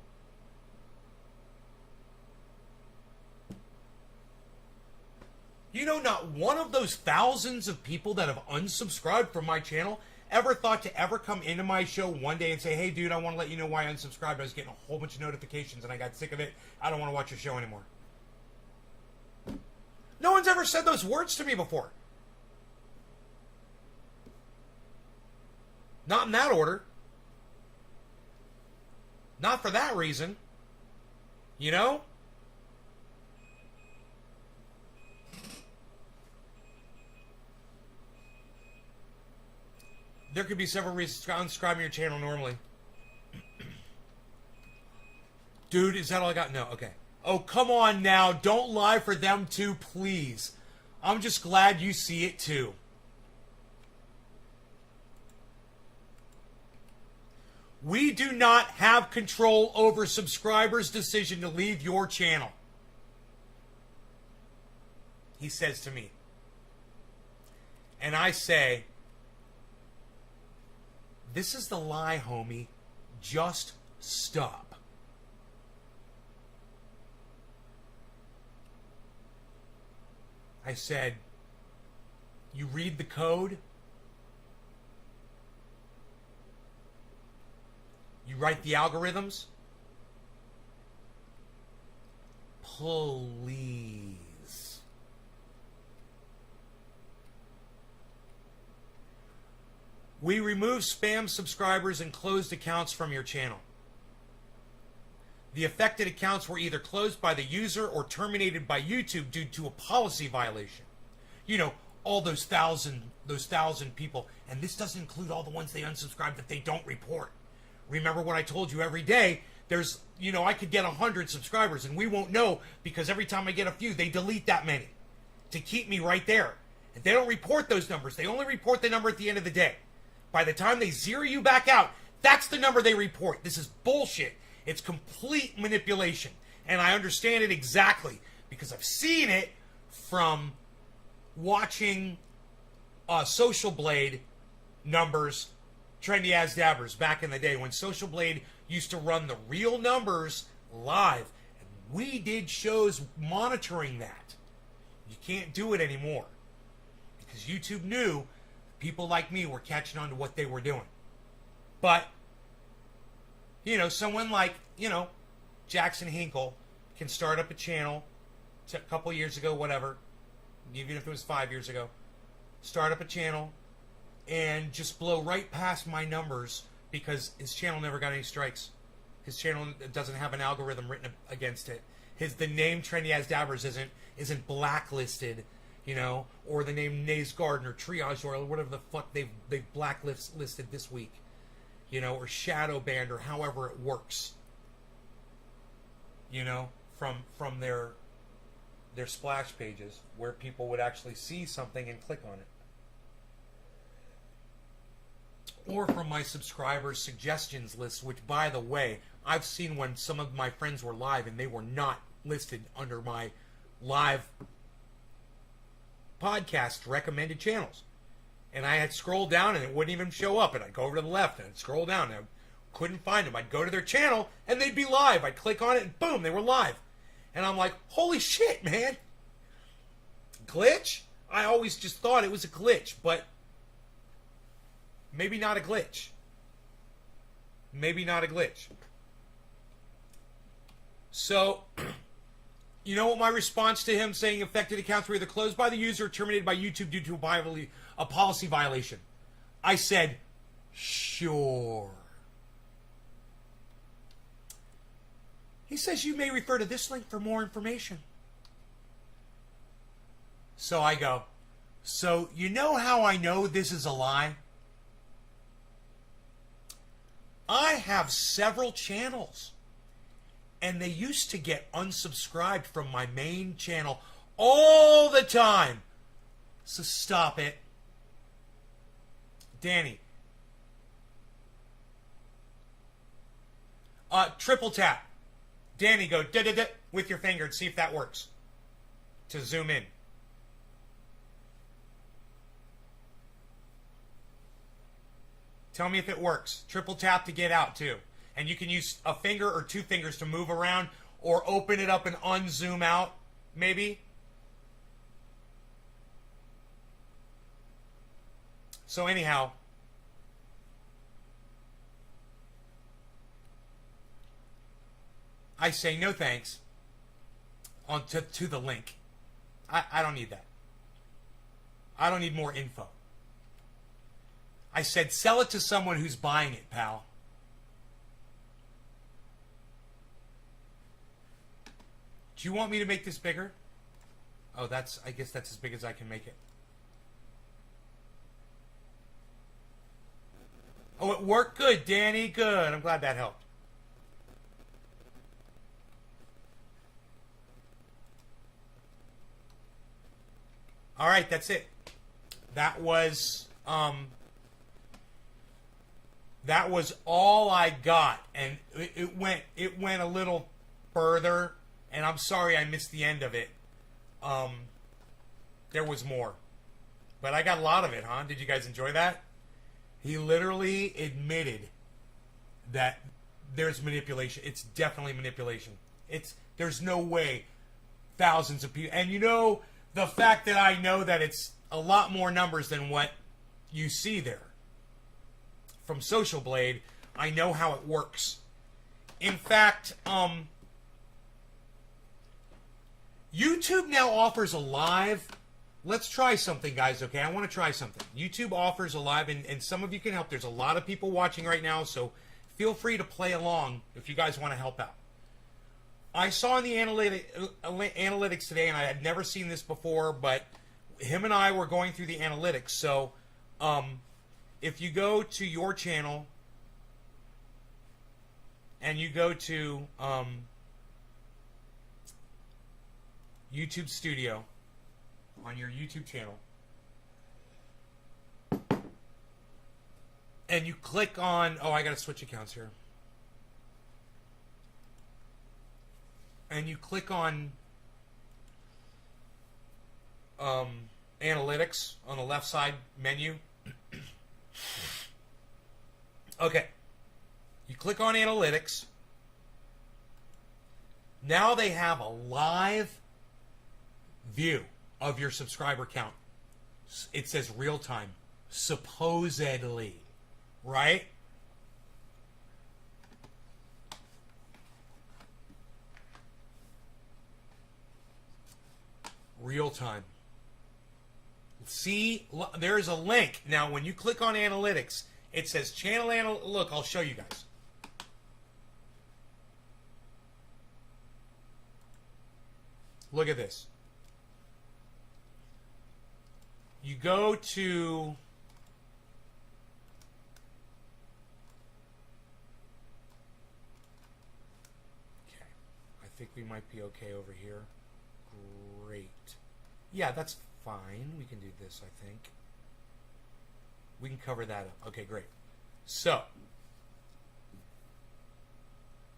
You know, not one of those thousands of people that have unsubscribed from my channel ever thought to ever come into my show one day and say, hey, dude, I want to let you know why I unsubscribed. I was getting a whole bunch of notifications and I got sick of it. I don't want to watch your show anymore. No one's ever said those words to me before. Not in that order. Not for that reason. You know? There could be several reasons for unsubscribing your channel normally. Dude, is that all I got? No, okay. Oh, come on now. Don't lie for them too, please. I'm just glad you see it too. We do not have control over subscribers' decision to leave your channel. He says to me. And I say, this is the lie, homie. Just stop. I said, you read the code? You write the algorithms? Please. We remove spam subscribers and closed accounts from your channel. The affected accounts were either closed by the user or terminated by YouTube due to a policy violation. You know, all those thousand people, and this doesn't include all the ones they unsubscribe that they don't report. Remember what I told you every day, there's, you know, I could get 100 subscribers and we won't know because every time I get a few, they delete that many to keep me right there. And they don't report those numbers. They only report the number at the end of the day. By the time they zero you back out, that's the number they report. This is bullshit. It's complete manipulation. And I understand it exactly because I've seen it from watching Social Blade numbers, Trendy as Dabbers back in the day when Social Blade used to run the real numbers live. And we did shows monitoring that. You can't do it anymore because YouTube knew people like me were catching on to what they were doing. But, you know, someone like, you know, Jackson Hinkle can start up a channel a couple years ago, whatever, even if it was 5 years ago, start up a channel and just blow right past my numbers because his channel never got any strikes. His channel doesn't have an algorithm written against it. The name Trendy as Dabbers isn't blacklisted, you know, or the name Naze Garden or Triage Oil or whatever the fuck they've blacklisted this week, you know, or Shadow Banned or however it works, you know, from their splash pages where people would actually see something and click on it. or from my subscribers' suggestions list, which, by the way, I've seen when some of my friends were live and they were not listed under my live podcast recommended channels. And I had scrolled down and it wouldn't even show up. And I'd go over to the left and I'd scroll down and I couldn't find them. I'd go to their channel and they'd be live. I'd click on it and boom, they were live. And I'm like, holy shit, man. Glitch? I always just thought it was a glitch, but maybe not a glitch. Maybe not a glitch. So, you know what my response to him saying affected accounts were either closed by the user or terminated by YouTube due to a policy violation? I said, sure. He says you may refer to this link for more information. So I go, so you know how I know this is a lie? I have several channels, and they used to get unsubscribed from my main channel all the time. So stop it. Danny. Triple tap. Danny, go da-da-da with your finger and see if that works. To zoom in. Tell me if it works. Triple tap to get out, too. And you can use a finger or two fingers to move around or open it up and unzoom out, maybe. So anyhow, I say no thanks on to the link. I don't need that. I don't need more info. I said sell it to someone who's buying it, pal. Do you want me to make this bigger? Oh, I guess that's as big as I can make it. Oh, it worked good, Danny. Good. I'm glad that helped. All right, that's it. That was all I got, and it went a little further, and I'm sorry I missed the end of it. There was more, but I got a lot of it, huh? Did you guys enjoy that? He literally admitted that there's manipulation. It's definitely manipulation. There's no way thousands of people, and you know, the fact that I know that it's a lot more numbers than what you see there from Social Blade, I know how it works. In fact, YouTube now offers a live. Let's try something, guys, okay? I want to try something. YouTube offers a live, and some of you can help. There's a lot of people watching right now, so feel free to play along if you guys want to help out. I saw in the analytics today, and I had never seen this before, but him and I were going through the analytics. So if you go to your channel and you go to YouTube Studio on your YouTube channel, and you click on, oh, I got to switch accounts here. And you click on analytics on the left side menu. Okay. You click on analytics. Now they have a live view of your subscriber count. It says real time, supposedly, right? Real time. See, there's a link. Now, when you click on analytics, it says channel Look, I'll show you guys. Look at this. You go to okay. I think we might be okay over here. Great. Yeah, that's fine. We can do this, I think. We can cover that up. Okay, great. So,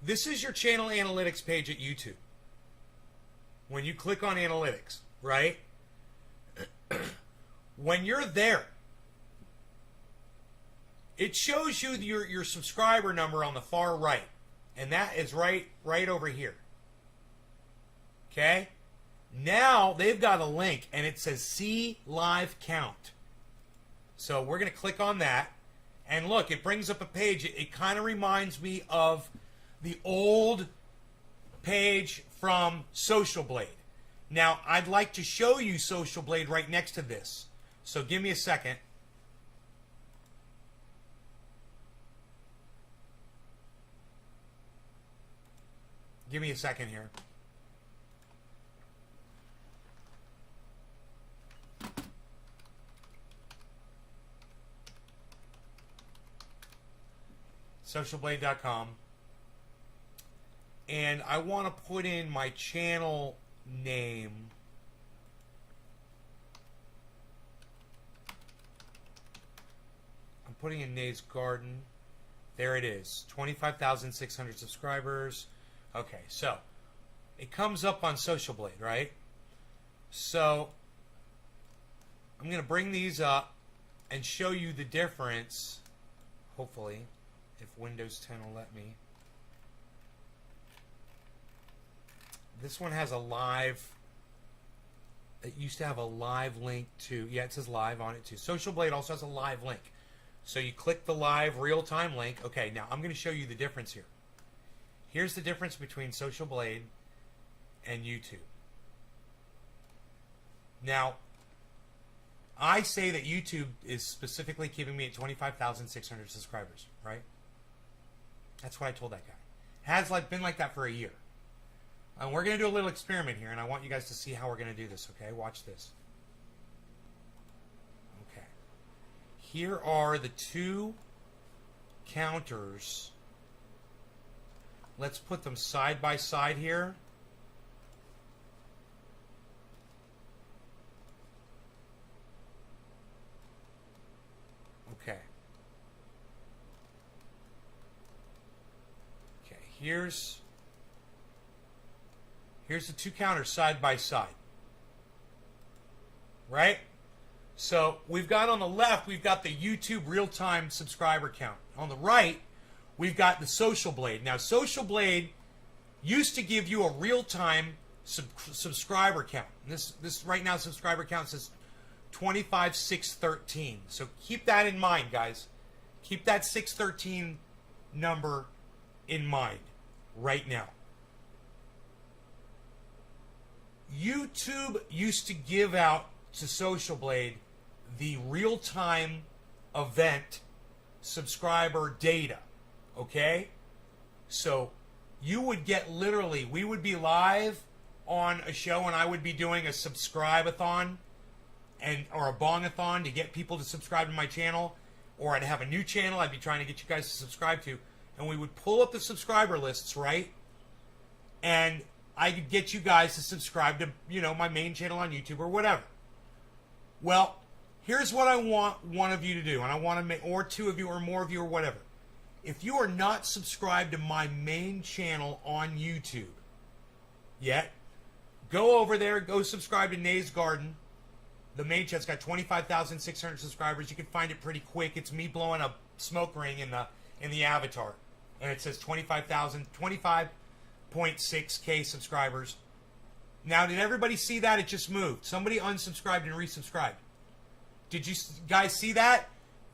this is your channel analytics page at YouTube. When you click on analytics, right? When you're there, it shows you your subscriber number on the far right. And that is right over here. Okay? Now they've got a link and it says see live count. So we're going to click on that. And look, it brings up a page. It kind of reminds me of the old page from Social Blade. Now, I'd like to show you Social Blade right next to this. So give me a second. Give me a second here. Socialblade.com. And I want to put in my channel name. I'm putting in Nays Garden. There it is. 25,600 subscribers. Okay, so it comes up on Social Blade, right? So I'm going to bring these up and show you the difference, hopefully, if Windows 10 will let me. This one has a live, it used to have a live link to, yeah, it says live on it too. Social Blade also has a live link. So you click the live real-time link. Okay, now I'm going to show you the difference here. Here's the difference between Social Blade and YouTube. Now, I say that YouTube is specifically keeping me at 25,600 subscribers, right? That's what I told that guy. Has been like that for a year. And we're going to do a little experiment here, and I want you guys to see how we're going to do this, okay? Watch this. Okay. Here are the two counters. Let's put them side by side here. Okay. Okay, here's the two counters side by side. Right? So we've got on the left, we've got the YouTube real-time subscriber count. On the right, we've got the Social Blade. Now, Social Blade used to give you a real-time subscriber count. This right now subscriber count says 25,613. So keep that in mind, guys. Keep that 613 number in mind right now. YouTube used to give out to Social Blade the real-time event subscriber data. Okay? So you would get literally, we would be live on a show and I would be doing a subscribe-a-thon or a bong-a-thon to get people to subscribe to my channel, or I'd have a new channel I'd be trying to get you guys to subscribe to, and we would pull up the subscriber lists, right? And I could get you guys to subscribe to, my main channel on YouTube or whatever. Well, here's what I want one of you to do, and I want to make, or two of you or more of you or whatever. If you are not subscribed to my main channel on YouTube yet, go over there, go subscribe to Nays Garden. The main channel's got 25,600 subscribers. You can find it pretty quick. It's me blowing a smoke ring in the avatar, and it says 25.6K subscribers. Now, did everybody see that? It just moved. Somebody unsubscribed and resubscribed. Did you guys see that?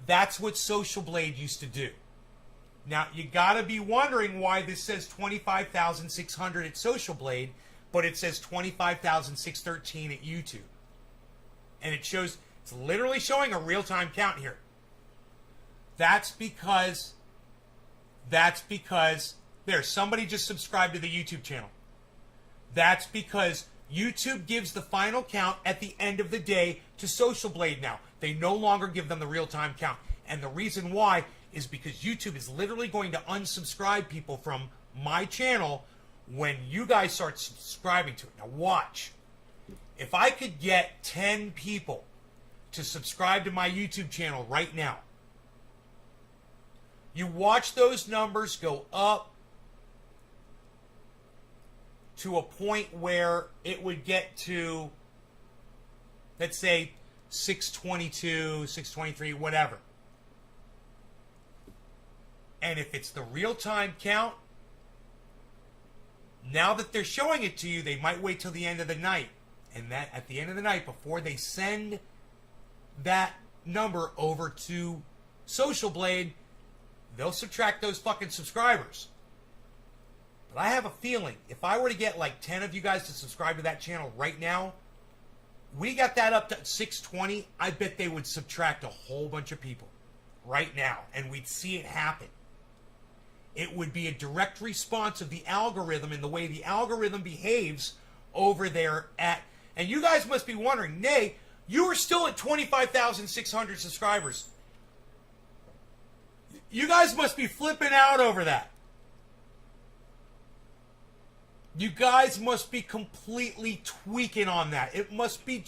That's what Social Blade used to do. Now, you got to be wondering why this says 25,600 at Social Blade, but it says 25,613 at YouTube. And it shows, it's literally showing a real-time count here. That's because, there, somebody just subscribed to the YouTube channel. That's because YouTube gives the final count at the end of the day to Social Blade now. They no longer give them the real-time count. And the reason why is because YouTube is literally going to unsubscribe people from my channel when you guys start subscribing to it. Now watch. If I could get 10 people to subscribe to my YouTube channel right now, You watch those numbers go up to a point where it would get to, let's say, 622, 623, whatever. And if it's the real-time count, now that they're showing it to you, they might wait till the end of the night. And that at the end of the night, before they send that number over to Social Blade, they'll subtract those fucking subscribers. But I have a feeling, if I were to get like 10 of you guys to subscribe to that channel right now, we got that up to 620, I bet they would subtract a whole bunch of people right now, and we'd see it happen. It would be a direct response of the algorithm and the way the algorithm behaves over there at... And you guys must be wondering, Nay, you are still at 25,600 subscribers. You guys must be flipping out over that. You guys must be completely tweaking on that. It must be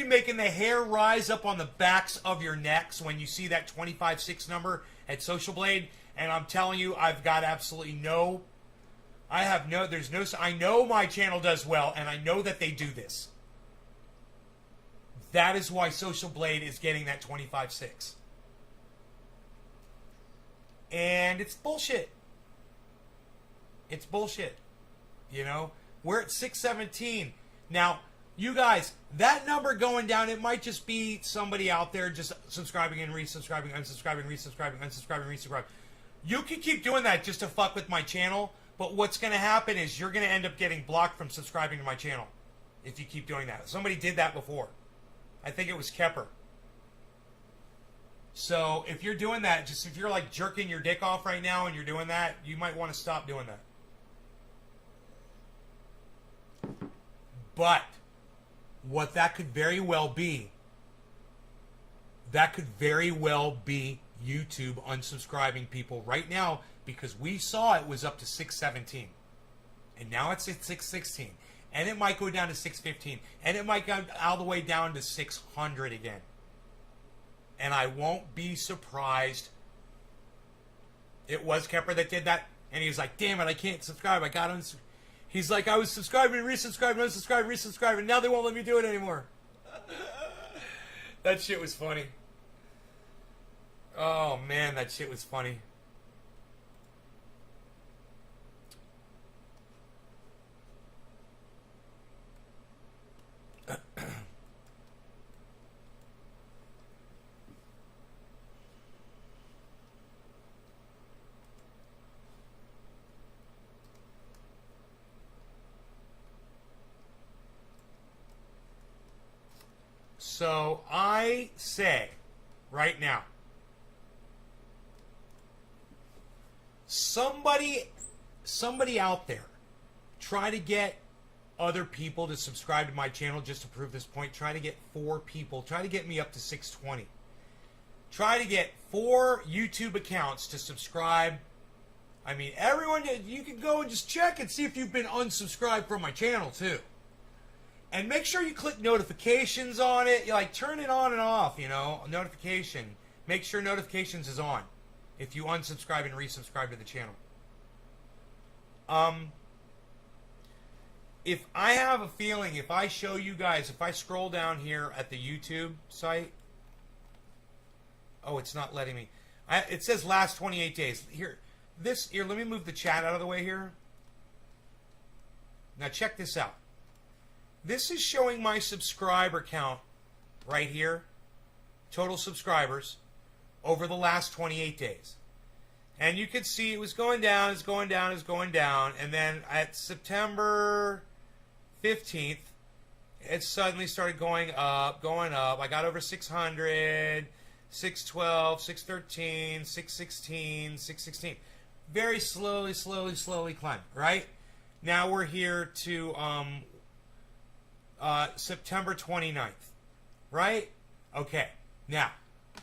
making the hair rise up on the backs of your necks when you see that 25.6 number at Social Blade. And I'm telling you, I've got absolutely I know my channel does well, and I know that they do this. That is why Social Blade is getting that 25.6. And it's bullshit. It's bullshit. You know? We're at 617. Now, you guys, that number going down, it might just be somebody out there just subscribing and resubscribing, unsubscribing, resubscribing, unsubscribing, resubscribing. You can keep doing that just to fuck with my channel, but what's going to happen is you're going to end up getting blocked from subscribing to my channel if you keep doing that. Somebody did that before. I think it was Kepper. So if you're doing that, just if you're like jerking your dick off right now and you're doing that, you might want to stop doing that. But what that could very well be YouTube unsubscribing people right now, because we saw it was up to 617. And now it's at 616. And it might go down to 615. And it might go all the way down to 600 again. And I won't be surprised. It was Kepper that did that. And he was like, damn it, I can't subscribe. I got unsubscribed. He's like, I was subscribing, resubscribing, unsubscribing, resubscribing. Now they won't let me do it anymore. That shit was funny. Oh, man, that shit was funny. So I say right now, somebody out there, try to get other people to subscribe to my channel just to prove this point. Try to get 4 people. Try to get me up to 620. Try to get 4 YouTube accounts to subscribe. I mean, everyone, you can go and just check and see if you've been unsubscribed from my channel too. And make sure you click notifications on it. You like turn it on and off, you know, notification. Make sure notifications is on if you unsubscribe and resubscribe to the channel. If I have a feeling, if I show you guys, if I scroll down here at the YouTube site, oh, it's not letting me. It says last 28 days. Here, let me move the chat out of the way here. Now check this out. This is showing my subscriber count right here. Total subscribers over the last 28 days. And you can see it was going down, it's going down, it's going down. And then at September 15th, it suddenly started going up, going up. I got over 600, 612, 613, 616, 616. Very slowly, slowly, slowly climb, right? Now we're here to September 29th, right? Okay. Now,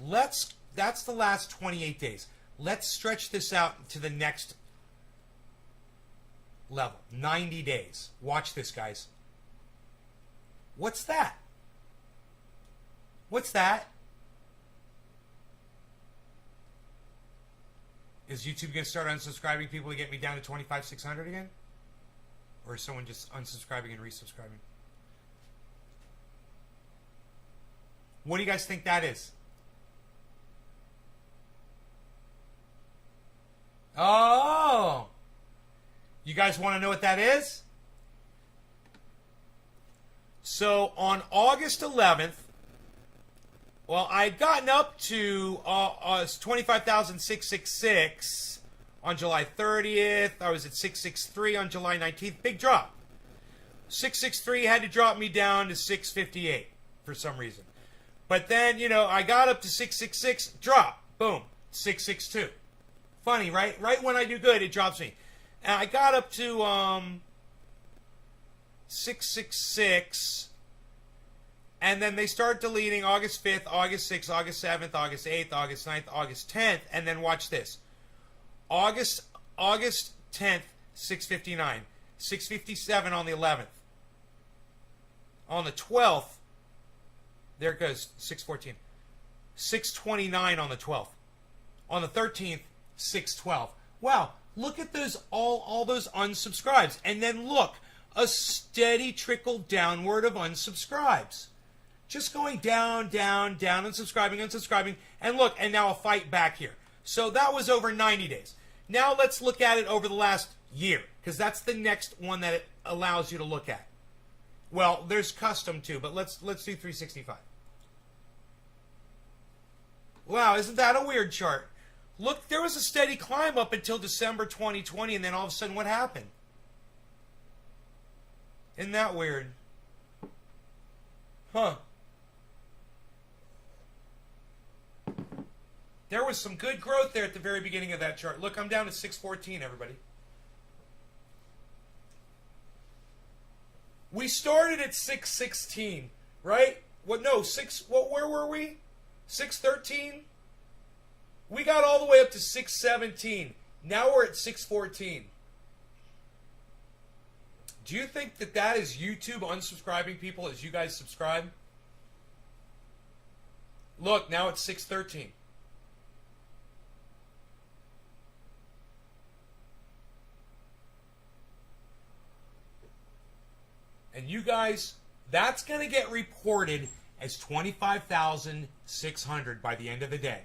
that's the last 28 days. Let's stretch this out to the next level. 90 days. Watch this, guys. What's that? What's that? Is YouTube going to start unsubscribing people to get me down to 25,600 again? Or is someone just unsubscribing and resubscribing? What do you guys think that is? Oh! You guys want to know what that is? So on August 11th, well, I had gotten up to 25,666 on July 30th. I was at 663 on July 19th. Big drop. 663 had to drop me down to 658 for some reason. But then, you know, I got up to 666, drop, boom, 662. Funny, right? Right when I do good, it drops me. And I got up to 666, and then they start deleting August 5th, August 6th, August 7th, August 8th, August 9th, August 10th, and then watch this. August 10th, 659, 657 on the 11th. On the 12th, there it goes, 614. 629 on the 12th. On the 13th, 612. Wow, look at those all those unsubscribes. And then look, a steady trickle downward of unsubscribes. Just going down, down, down, unsubscribing. And look, and now a fight back here. So that was over 90 days. Now let's look at it over the last year, because that's the next one that it allows you to look at. Well, there's custom too, but let's do 365. Wow, isn't that a weird chart? Look, there was a steady climb up until December 2020, and then all of a sudden, what happened? Isn't that weird? Huh. There was some good growth there at the very beginning of that chart. Look, I'm down to 614, everybody. We started at 616, right? What? No, where were we? 613? We got all the way up to 617. Now we're at 614. Do you think that that is YouTube unsubscribing people as you guys subscribe? Look, now it's 613. And you guys, that's going to get reported as 25,600 by the end of the day.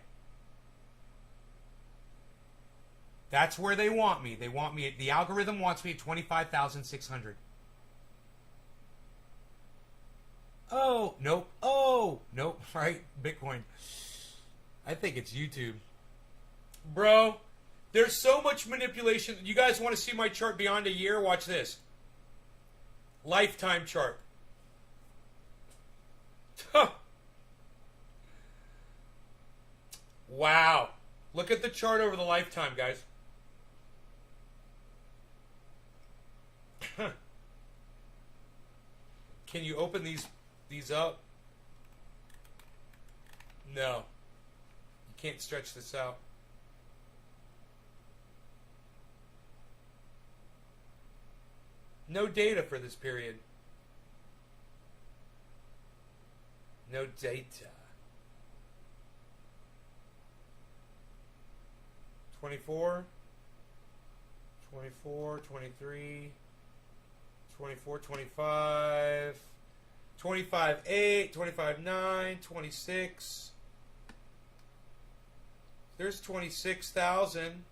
That's where they want me. They want me, the algorithm wants me at 25,600. Oh, nope. Oh, nope. Right? Bitcoin. I think it's YouTube. Bro, there's so much manipulation. You guys want to see my chart beyond a year? Watch this. Lifetime chart. Huh. Wow. Look at the chart over the lifetime, guys. Can you open these up? No. You can't stretch this out. No data for this period. No data. 24, 24, 23, 24, 25, 25, 8, 25, 9, 26. There's 26,000.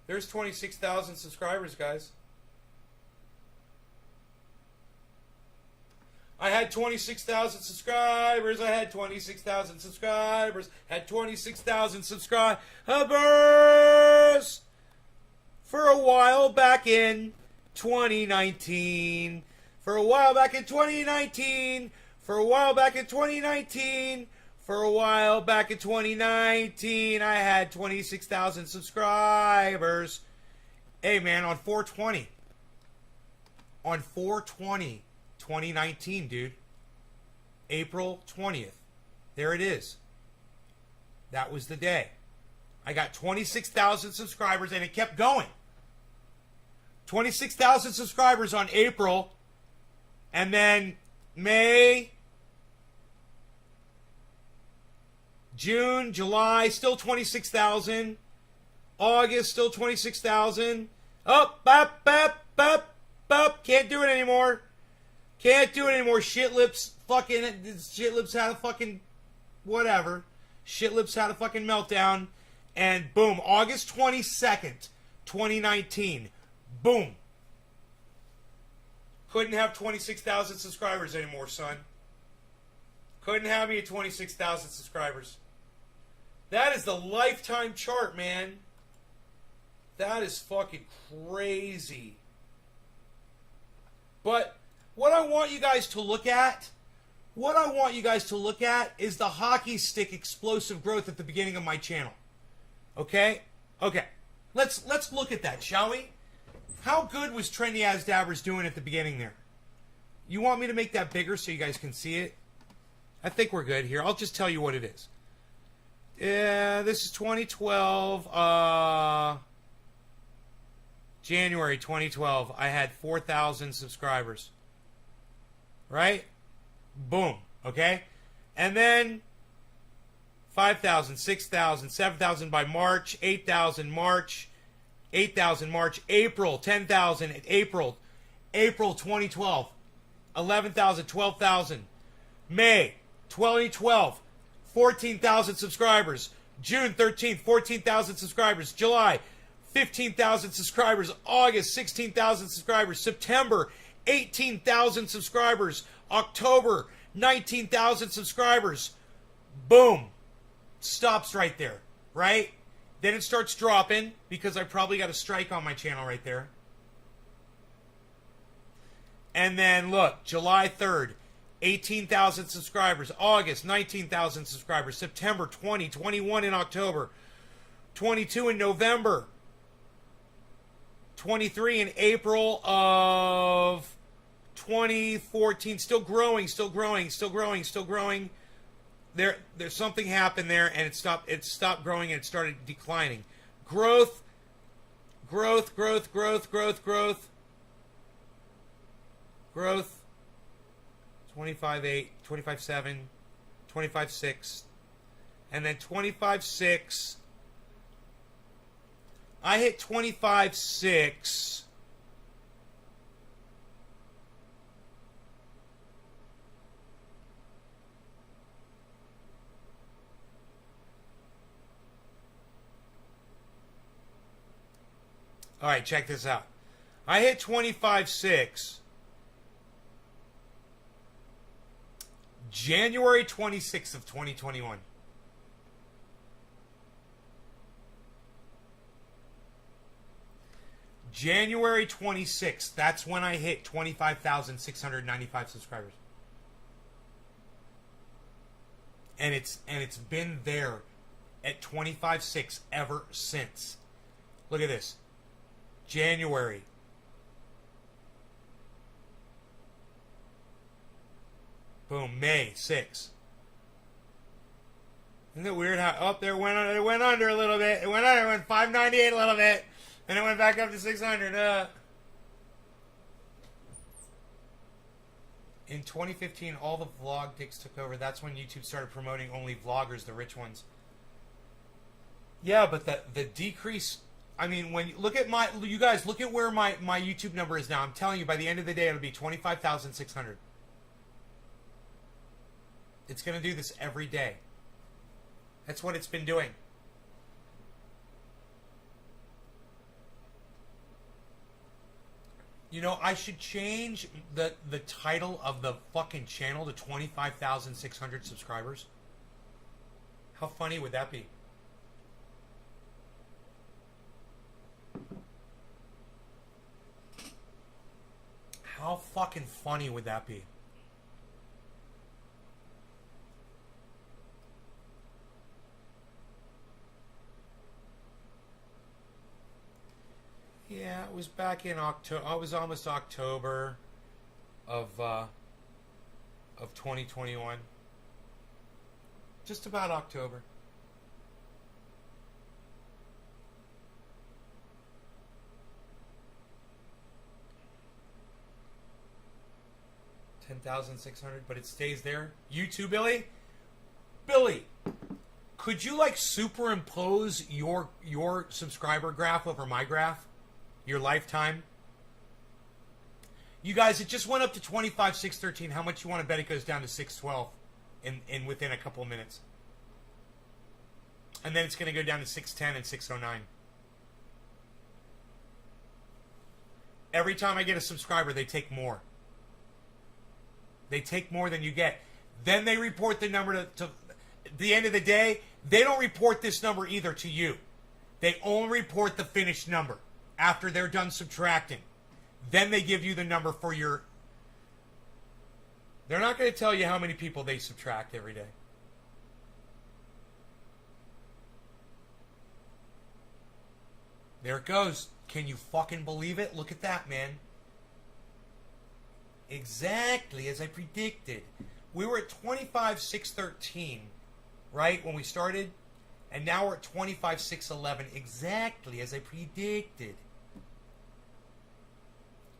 There's 26,000 subscribers, guys. I had 26,000 subscribers. I had 26,000 subscribers. Had 26,000 subscribers for a while back in 2019. For a while back in 2019. For a while back in 2019. For a while back in 2019, I had 26,000 subscribers. Hey, man, on 420. On 420. 2019, dude. April 20th. There it is. That was the day. I got 26,000 subscribers, and it kept going. 26,000 subscribers on April, and then May, June, July, still 26,000. August, still 26,000. Up, bap, bap, bap, bap. Can't do it anymore. Can't do it anymore. Shit lips had a fucking whatever. Shit lips had a fucking meltdown. And boom, August 22nd, 2019. Boom. Couldn't have 26,000 subscribers anymore, son. Couldn't have me at 26,000 subscribers. That is the lifetime chart, man. That is fucking crazy. But what I want you guys to look at, is the hockey stick explosive growth at the beginning of my channel. Okay? Okay. Let's look at that, shall we? How good was Trendy As Dabbers doing at the beginning there? You want me to make that bigger so you guys can see it? I think we're good here. I'll just tell you what it is. Yeah, this is 2012. January 2012. I had 4,000 subscribers. Right? Boom. Okay? And then 5,000, 6,000, 7,000 by March, 8,000 March, 8,000 March, April, 10,000 April 2012, 11,000, 12,000, May 2012, 14,000 subscribers, June 13th, 14,000 subscribers, July 15,000 subscribers, August 16,000 subscribers, September 18,000 subscribers, October 19,000 subscribers. Boom. Stops right there, right? Then it starts dropping because I probably got a strike on my channel right there. And then look, July 3rd, 18,000 subscribers. August, 19,000 subscribers. September, 20, 21 in October. 22 in November. 23 in April of 2014. Still growing, still growing, still growing, still growing. There's something happened there, and it stopped growing, and it started declining. Growth, growth, growth, growth, growth, growth, growth. 25.8, 25.7, 25.6, and then 25.6. I hit 25.6. All right, check this out. I hit 25.6 January 26th of 2021. January 26th, that's when I hit 25,695 subscribers. And it's been there at 25.6 ever since. Look at this. January. Boom, May 6. Isn't it weird how up there it went under a little bit. It went under, it went 598 a little bit. And it went back up to 600. In 2015, all the vlog dicks took over. That's when YouTube started promoting only vloggers, the rich ones. Yeah, but the decrease... I mean, when you look at you guys, look at where my YouTube number is now. I'm telling you, by the end of the day, it'll be 25,600. It's going to do this every day. That's what it's been doing. You know, I should change the title of the fucking channel to 25,600 subscribers. How funny would that be? How fucking funny would that be? Yeah, it was back in October. It was almost October of 2021. Just about October. $10,600, but it stays there. You too, Billy? Billy, Could you like superimpose your subscriber graph over my graph? Your lifetime? You guys, it just went up to 25,613. How much you want to bet it goes down to 612 in within a couple of minutes? And then it's going to go down to 610 and 609. Every time I get a subscriber, they take more. They take more than you get. Then they report the number to at the end of the day, they don't report this number either to you. They only report the finished number after they're done subtracting. Then they give you the number for your... They're not going to tell you how many people they subtract every day. There it goes. Can you fucking believe it? Look at that, man. Exactly as I predicted. We were at 25,613, right, when we started? And now we're at 25,611, exactly as I predicted.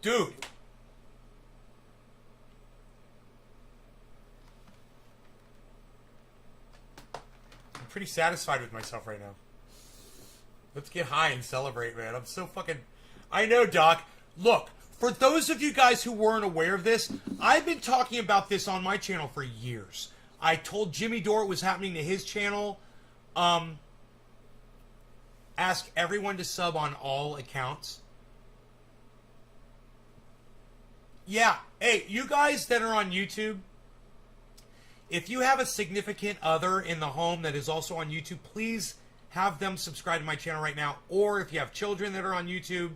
Dude. I'm pretty satisfied with myself right now. Let's get high and celebrate, man. I'm so fucking... I know, Doc. Look, for those of you guys who weren't aware of this, I've been talking about this on my channel for years. I told Jimmy Dore it was happening to his channel. Ask everyone to sub on all accounts. Yeah. Hey, you guys that are on YouTube, if you have a significant other in the home that is also on YouTube, please have them subscribe to my channel right now. Or if you have children that are on YouTube,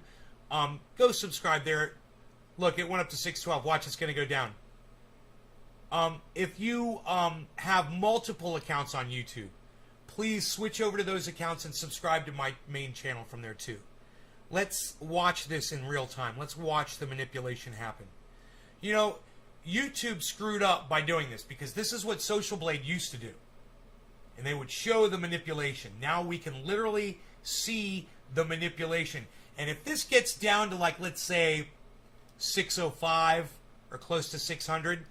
go subscribe there. Look, it went up to 612. Watch, it's going to go down. If you have multiple accounts on YouTube, please switch over to those accounts and subscribe to my main channel from there too. Let's watch this in real time. Let's watch the manipulation happen. You know, YouTube screwed up by doing this because this is what Social Blade used to do. And they would show the manipulation. Now we can literally see the manipulation. And if this gets down to, like, let's say 605 or close to 600,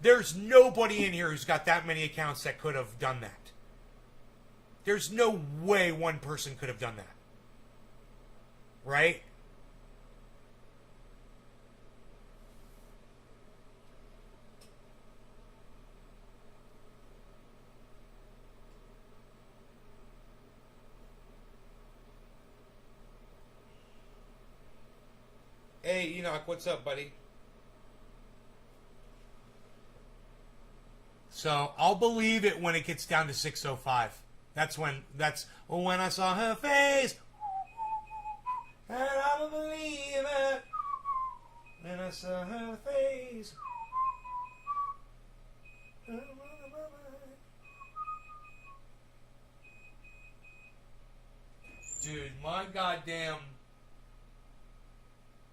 there's nobody in here who's got that many accounts that could have done that. There's no way one person could have done that. Right? Hey, Enoch, what's up, buddy? So, I'll believe it when it gets down to 605. That's when I saw her face. And I'm a believer. When I saw her face. Dude, my goddamn...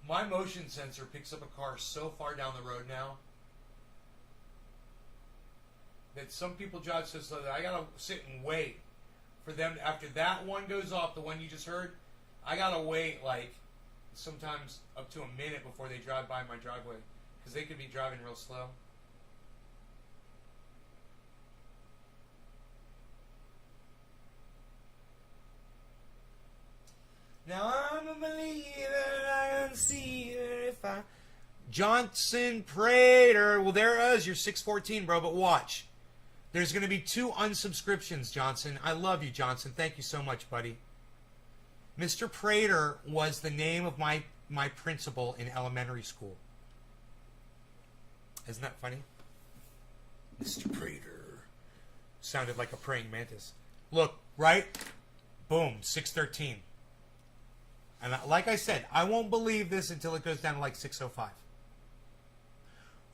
My motion sensor picks up a car so far down the road now that some people drive so slow that I gotta sit and wait for them. After that one goes off, the one you just heard, I gotta wait like sometimes up to a minute before they drive by my driveway because they could be driving real slow. Now I'm a believer, I can see her if I... Johnson Prater. Well, there is. You're 614, bro, but watch. There's going to be 2 unsubscriptions, Johnson. I love you, Johnson. Thank you so much, buddy. Mr. Prater was the name of my principal in elementary school. Isn't that funny? Mr. Prater. Sounded like a praying mantis. Look, right? Boom, 613. And like I said, I won't believe this until it goes down to like 605.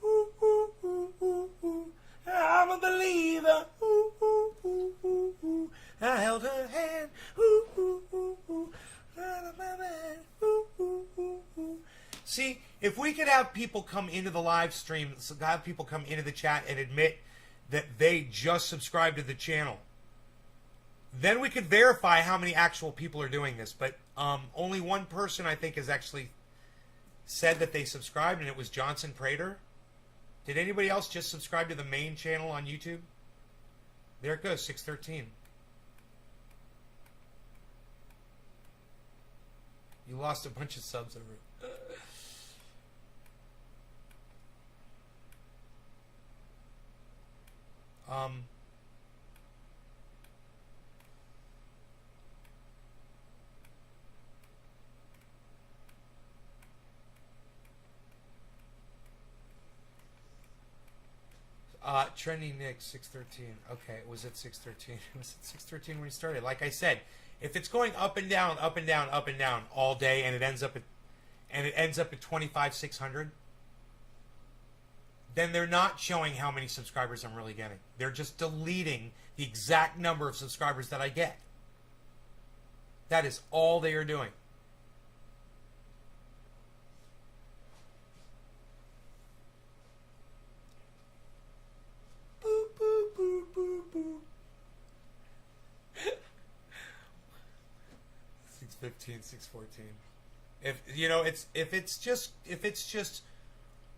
Ooh, ooh, ooh, ooh, ooh. I'm a believer. Ooh, ooh, ooh, ooh, ooh. I held her hand. Ooh, ooh, ooh, ooh. Ooh, ooh, ooh, ooh. See, if we could have people come into the live stream, have people come into the chat and admit that they just subscribed to the channel, then we could verify how many actual people are doing this. But only one person, I think, has actually said that they subscribed, and it was Johnson Prater. Did anybody else just subscribe to the main channel on YouTube? There it goes, 613. lost a bunch of subs over it. Trending Nick 613. Okay, it was at 613. It was at 613 when we started. Like I said, if it's going up and down, up and down, up and down all day, and it ends up at 25,600, then they're not showing how many subscribers I'm really getting. They're just deleting the exact number of subscribers that I get. That is all they are doing. Boop, boop, boop, boop, boop. 615, 614. If it's just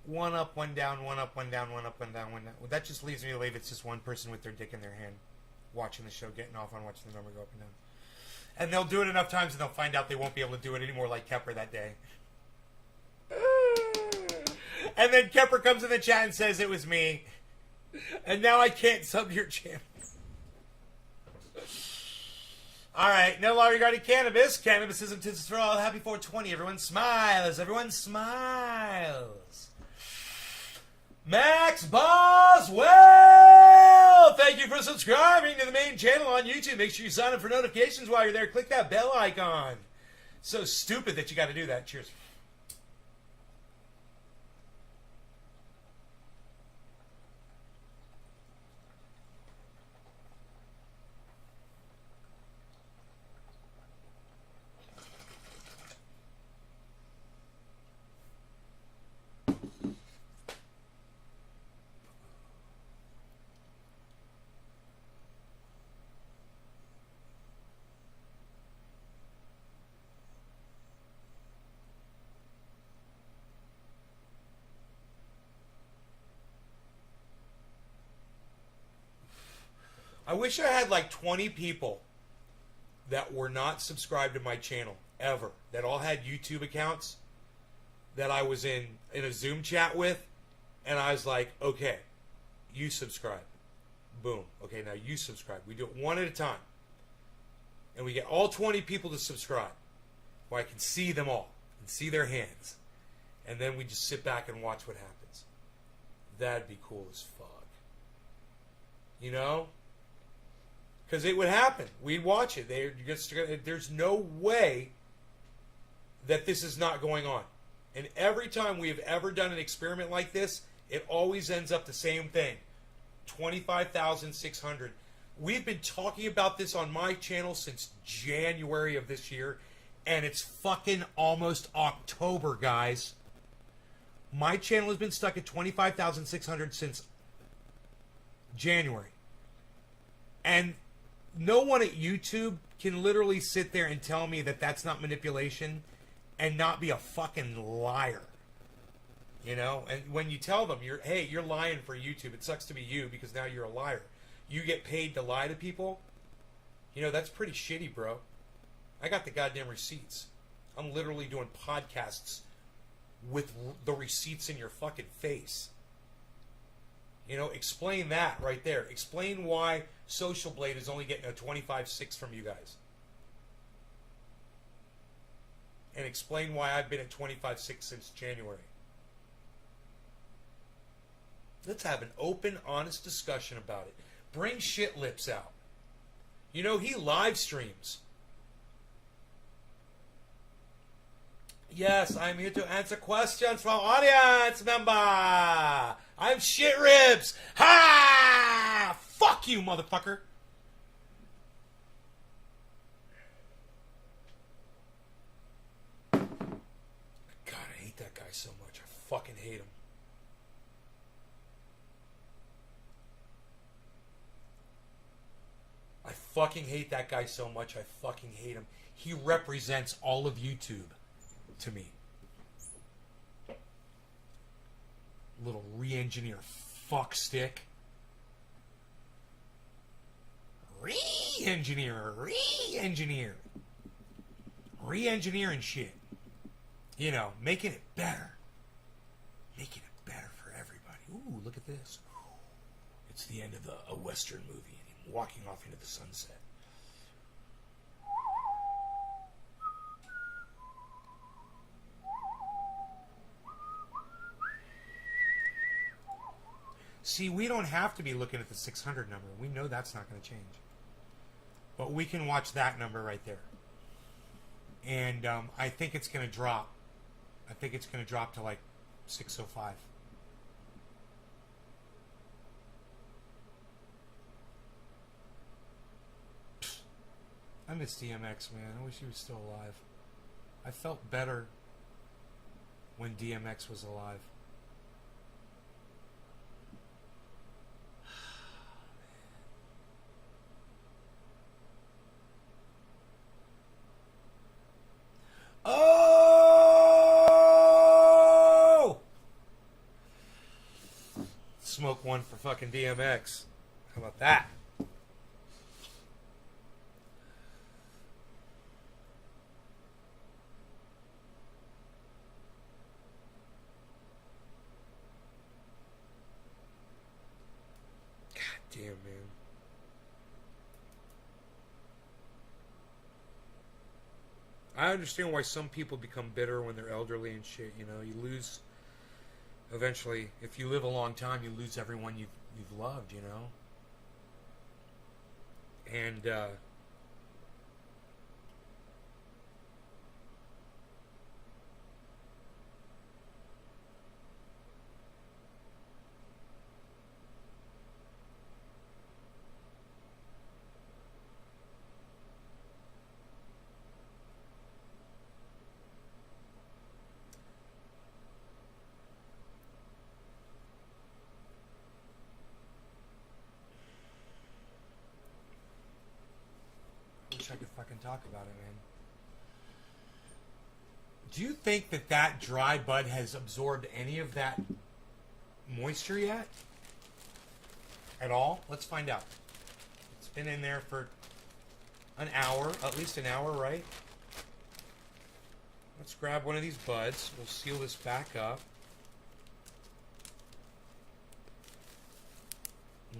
one up, one down, one up, one down, one up, one down, one down. Well, that just leaves me to believe it's just one person with their dick in their hand watching the show, getting off on watching the number go up and down. And they'll do it enough times and they'll find out they won't be able to do it anymore like Kepper that day. And then Kepper comes in the chat and says it was me. And now I can't sub your channel. Alright, no law regarding cannabis. Cannabis isn't business for all. Happy 420. Everyone smiles. Everyone smiles. Max Boswell! Thank you for subscribing to the main channel on YouTube. Make sure you sign up for notifications while you're there. Click that bell icon. So stupid that you got to do that. Cheers. I wish I had like 20 people that were not subscribed to my channel, ever. That all had YouTube accounts that I was in a Zoom chat with. And I was like, okay, you subscribe. Boom. Okay, now you subscribe. We do it one at a time. And we get all 20 people to subscribe. Where I can see them all and see their hands. And then we just sit back and watch what happens. That'd be cool as fuck. You know? Because it would happen. We'd watch it. There's no way that this is not going on. And every time we have ever done an experiment like this, it always ends up the same thing. 25,600. We've been talking about this on my channel since January of this year. And it's fucking almost October, guys. My channel has been stuck at 25,600 since January. And no one at YouTube can literally sit there and tell me that that's not manipulation and not be a fucking liar. You know? And when you tell them, you're lying for YouTube. It sucks to be you because now you're a liar. You get paid to lie to people. You know, that's pretty shitty, bro. I got the goddamn receipts. I'm literally doing podcasts with the receipts in your fucking face. You know, explain that right there. Explain why Social Blade is only getting a 25.6 from you guys. And explain why I've been at 25.6 since January. Let's have an open, honest discussion about it. Bring Shit Lips out. You know, he live streams. Yes, I'm here to answer questions from audience member. I'm Shit Ribs. Ha! Fuck you, motherfucker. God, I hate that guy so much. I fucking hate him. I fucking hate that guy so much. I fucking hate him. He represents all of YouTube to me. Little re-engineer fuck stick. Re-engineer. Re-engineering shit. You know, making it better. Making it better for everybody. Ooh, look at this. It's the end of a Western movie, and him walking off into the sunset. See, we don't have to be looking at the 600 number. We know that's not going to change. But we can watch that number right there. And I think it's going to drop. I think it's going to drop to like 605. I miss DMX, man. I wish he was still alive. I felt better when DMX was alive. Oh! Smoke one for fucking DMX. How about that? God damn, man. I understand why some people become bitter when they're elderly and shit. You know, you lose. Eventually, if you live a long time, you lose everyone you've loved. You know, and I wish I could fucking talk about it, man. Do you think that dry bud has absorbed any of that moisture yet? At all? Let's find out. It's been in there for an hour, at least an hour, right? Let's grab one of these buds. We'll seal this back up.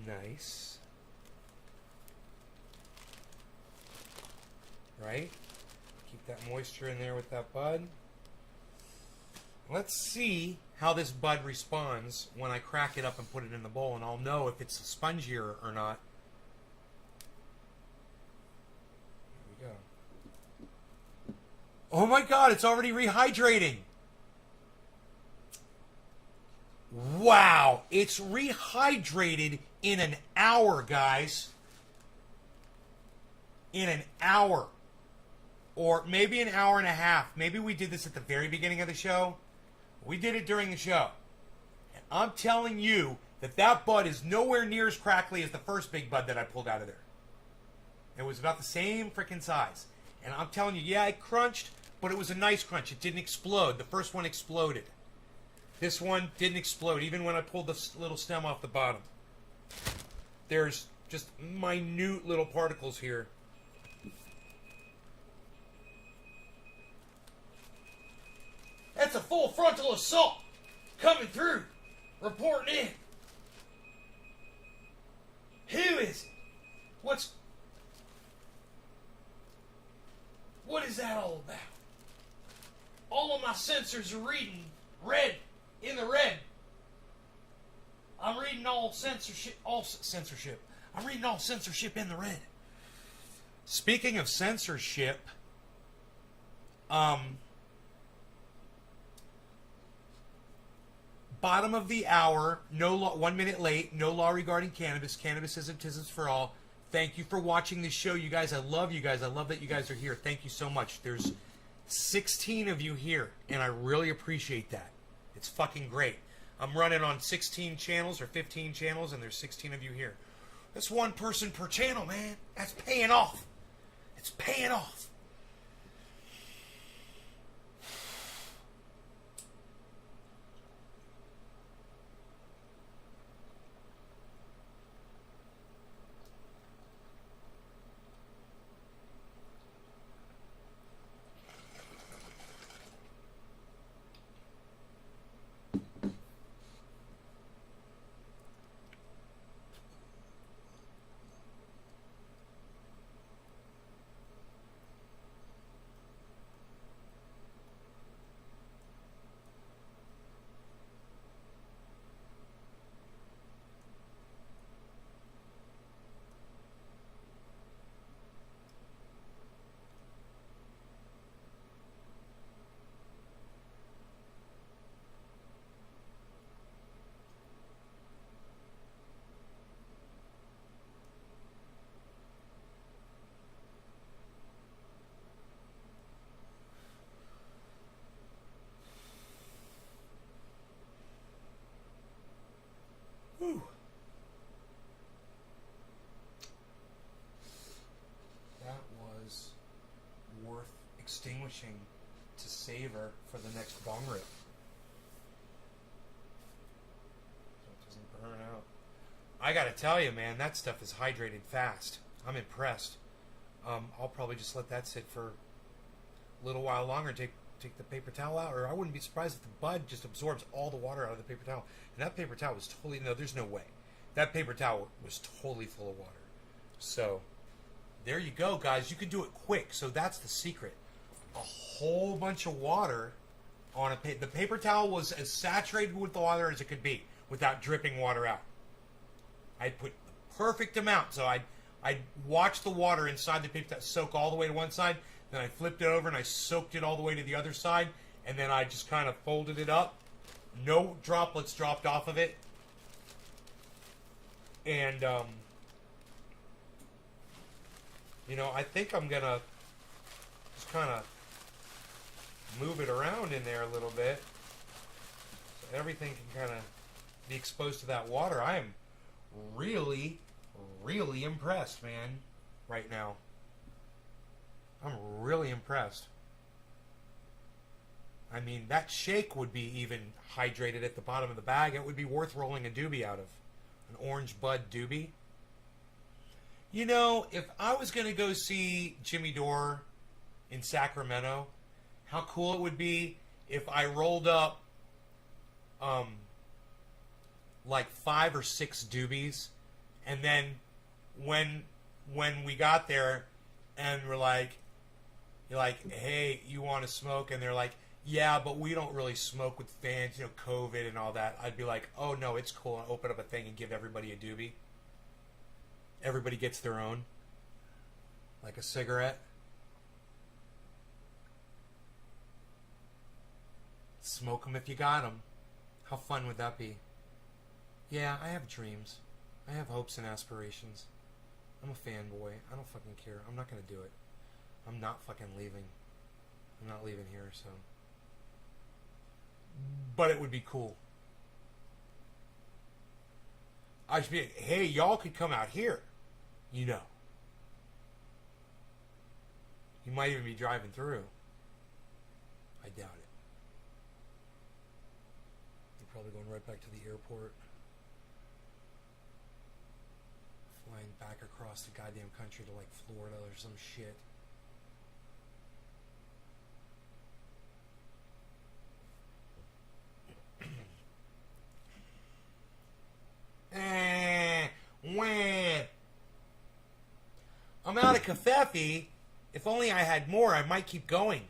Nice. Right? Keep that moisture in there with that bud. Let's see how this bud responds when I crack it up and put it in the bowl, and I'll know if it's spongier or not. There we go. Oh my god, it's already rehydrating. Wow, it's rehydrated in an hour, guys. In an hour. Or maybe an hour and a half. Maybe we did this at the very beginning of the show. We did it during the show. And I'm telling you that bud is nowhere near as crackly as the first big bud that I pulled out of there. It was about the same freaking size. And I'm telling you, yeah, it crunched, but it was a nice crunch. It didn't explode. The first one exploded. This one didn't explode, even when I pulled the little stem off the bottom. There's just minute little particles here. That's a full frontal assault coming through, reporting in. Who is it? What is that all about? All of my sensors are reading red, in the red. I'm reading all censorship. I'm reading all censorship in the red. Speaking of censorship, bottom of the hour, no law, 1 minute late, no law regarding cannabis. Cannabis isn't for all. Thank you for watching this show, you guys. I love you guys. I love that you guys are here. Thank you so much. There's 16 of you here, and I really appreciate that. It's fucking great. I'm running on 16 channels or 15 channels, and there's 16 of you here. That's one person per channel, man. That's paying off. It's paying off. extinguishing to save her for the next bong rip. So it doesn't burn out. I gotta tell you, man, that stuff is hydrated fast. I'm impressed. I'll probably just let that sit for a little while longer and take the paper towel out, or I wouldn't be surprised if the bud just absorbs all the water out of the paper towel. And that paper towel was totally, no, there's no way. That paper towel was totally full of water. So, there you go, guys. You can do it quick. So that's the secret. A whole bunch of water on the paper towel was as saturated with the water as it could be without dripping water out. I put the perfect amount. So I'd watch the water inside the paper towel soak all the way to one side. Then I flipped it over and I soaked it all the way to the other side. And then I just kind of folded it up. No droplets dropped off of it. And, you know, I think I'm going to just kind of move it around in there a little bit. So everything can kind of be exposed to that water. I am really, really impressed, man, right now. I'm really impressed. I mean, that shake would be even hydrated at the bottom of the bag. It would be worth rolling a doobie out of. An orange bud doobie. You know, if I was going to go see Jimmy Dore in Sacramento, how cool it would be if I rolled up like 5 or 6 doobies, and then when we got there and we're like, you're like, hey, you want to smoke? And they're like, yeah, but we don't really smoke with fans, you know, COVID and all that. I'd be like, oh no, it's cool. I'll open up a thing and give everybody a doobie. Everybody gets their own. Like a cigarette. Smoke them if you got them. How fun would that be? Yeah, I have dreams. I have hopes and aspirations. I'm a fanboy. I don't fucking care. I'm not going to do it. I'm not fucking leaving. I'm not leaving here, so. But it would be cool. I should be like, hey, y'all could come out here. You know. You might even be driving through. I doubt it. You're probably going right back to the airport. Flying back across the goddamn country to like Florida or some shit. I'm out of kafefe. If only I had more, I might keep going.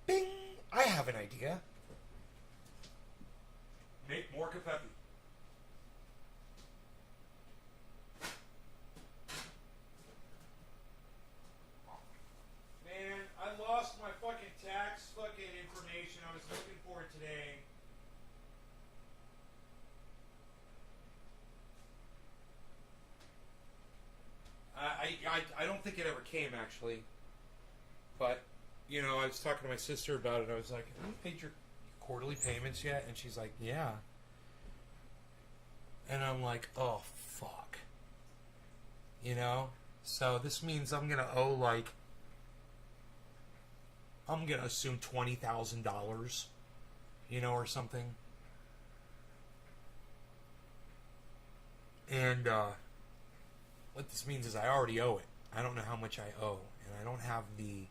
Bing! I have an idea. Make more kafefe. Man, I lost my fucking tax fucking information I was looking for today. I don't think it ever came, actually. But, you know, I was talking to my sister about it. I was like, have you paid your quarterly payments yet? And she's like, yeah. And I'm like, oh, fuck. You know? So this means I'm going to owe, like, I'm going to assume $20,000, you know, or something. And, what this means is I already owe it. I don't know how much I owe. And I don't have the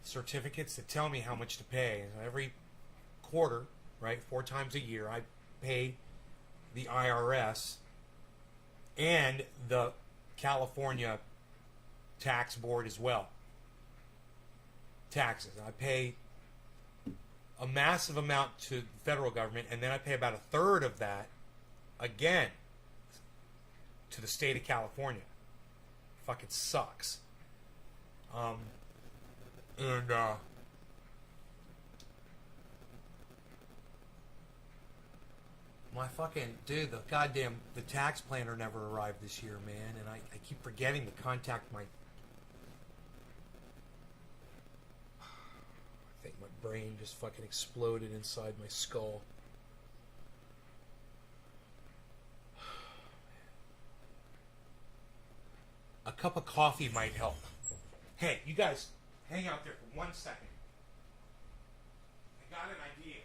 certificates that tell me how much to pay. So every quarter, right, 4 times a year, I pay the IRS and the California tax board as well. Taxes. I pay a massive amount to the federal government, and then I pay about 1/3 of that again to the state of California. Fucking sucks. My fucking dude, the tax planner never arrived this year, man, and I keep forgetting to contact my. I think my brain just fucking exploded inside my skull. A cup of coffee might help. Hey, you guys, hang out there for 1 second. I got an idea.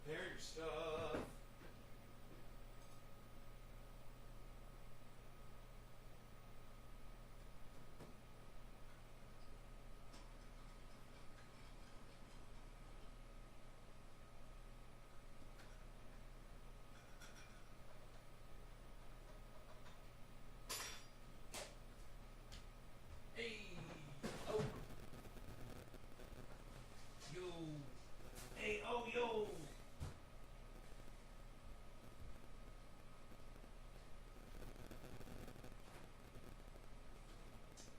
Prepare your stuff. Hey, oh, yo, hey, oh, yo.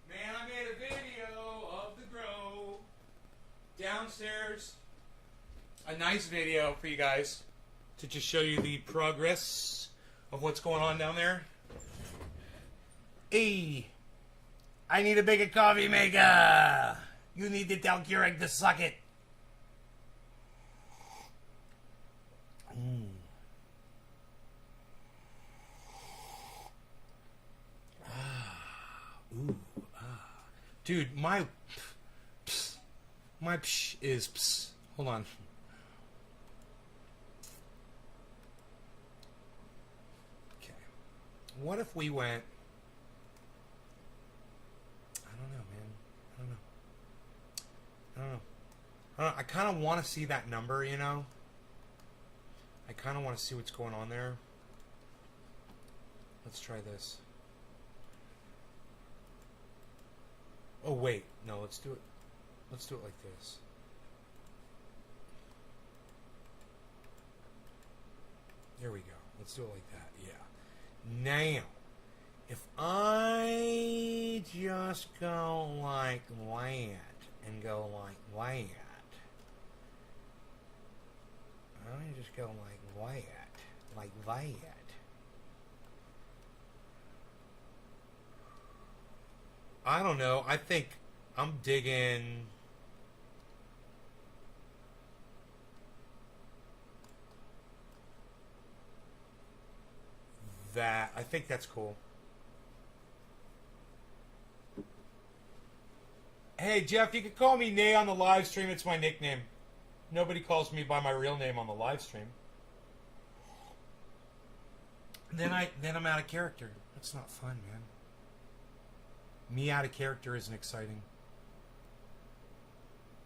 Man, I made a video of the grow downstairs. A nice video for you guys to just show you the progress of what's going on down there. Hey, I need a bigger coffee maker. You need to tell Keurig to suck it. Dude, my psh is pss. Hold on. Okay. What if we went? I don't know, man. I don't know. I kind of want to see that number, you know? I kind of want to see what's going on there. Let's try this. Oh, wait. No, let's do it. Let's do it like this. There we go. Let's do it like that. Yeah. Now, if I just go like that and go like that, I just go like that. I don't know. I think I'm digging. That. I think that's cool. Hey, Jeff, you can call me Nay on the live stream. It's my nickname. Nobody calls me by my real name on the live stream. Then I'm out of character. That's not fun, man. Me out of character isn't exciting.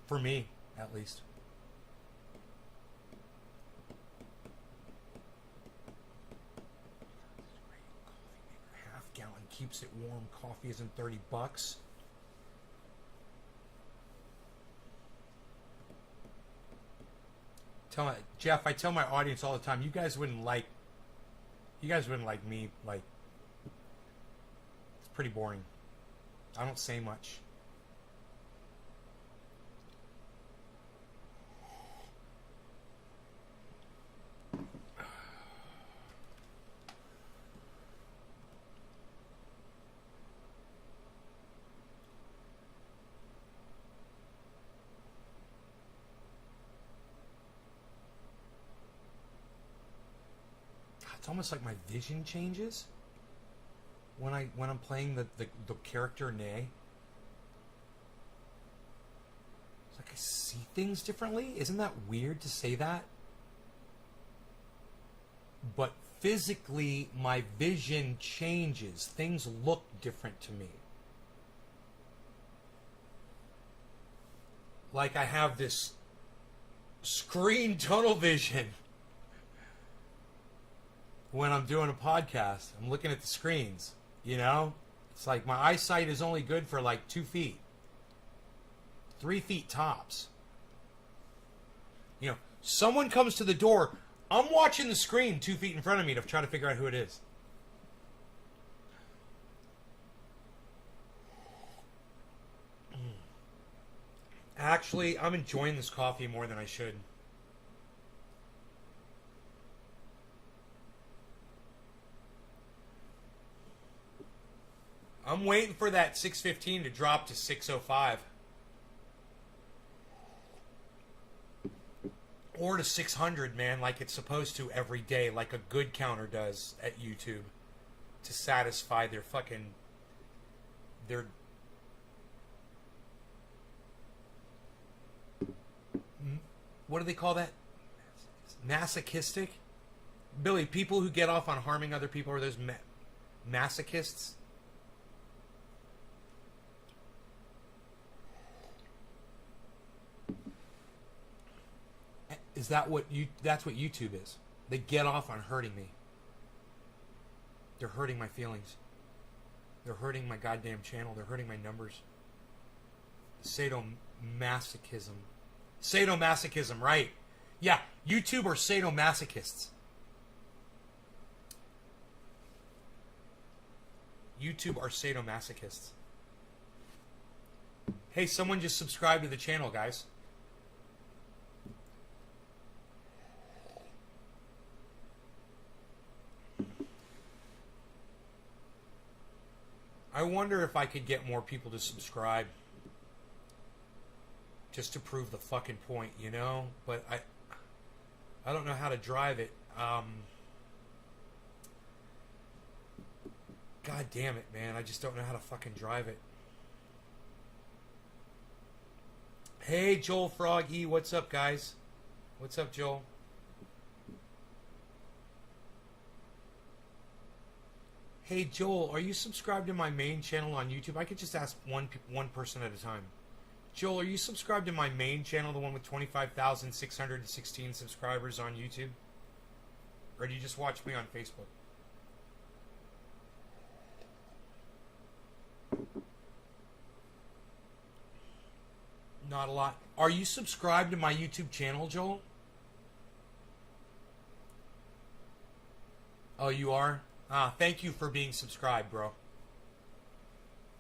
For me, at least. Half-gallon keeps it warm. Coffee isn't $30. Jeff, I tell my audience all the time, you guys wouldn't like me. Like, it's pretty boring. I don't say much. It's almost like my vision changes when I'm playing the character Nay. It's like I see things differently. Isn't that weird to say that? But physically, my vision changes. Things look different to me. Like I have this screen tunnel vision. When I'm doing a podcast, I'm looking at the screens, you know? It's like my eyesight is only good for like 2 feet. 3 feet tops. You know, someone comes to the door, I'm watching the screen 2 feet in front of me to try to figure out who it is. Actually, I'm enjoying this coffee more than I should. I'm waiting for that 615 to drop to 605. Or to 600, man, like it's supposed to every day, like a good counter does at YouTube. To satisfy their fucking... their... What do they call that? Masochistic? Billy, people who get off on harming other people are those masochists? Is that what that's what YouTube is? They get off on hurting me. They're hurting my feelings. They're hurting my goddamn channel. They're hurting my numbers. Sadomasochism. Sadomasochism, right. Yeah, YouTube are sadomasochists. YouTube are sadomasochists. Hey, someone just subscribed to the channel, guys. I wonder if I could get more people to subscribe. Just to prove the fucking point, you know? But I don't know how to drive it. God damn it, man. I just don't know how to fucking drive it. Hey, Joel Froggy. What's up, guys? What's up, Joel? Hey, Joel, are you subscribed to my main channel on YouTube? I could just ask one person at a time. Joel, are you subscribed to my main channel, the one with 25,616 subscribers on YouTube? Or do you just watch me on Facebook? Not a lot. Are you subscribed to my YouTube channel, Joel? Oh, you are? Thank you for being subscribed, bro.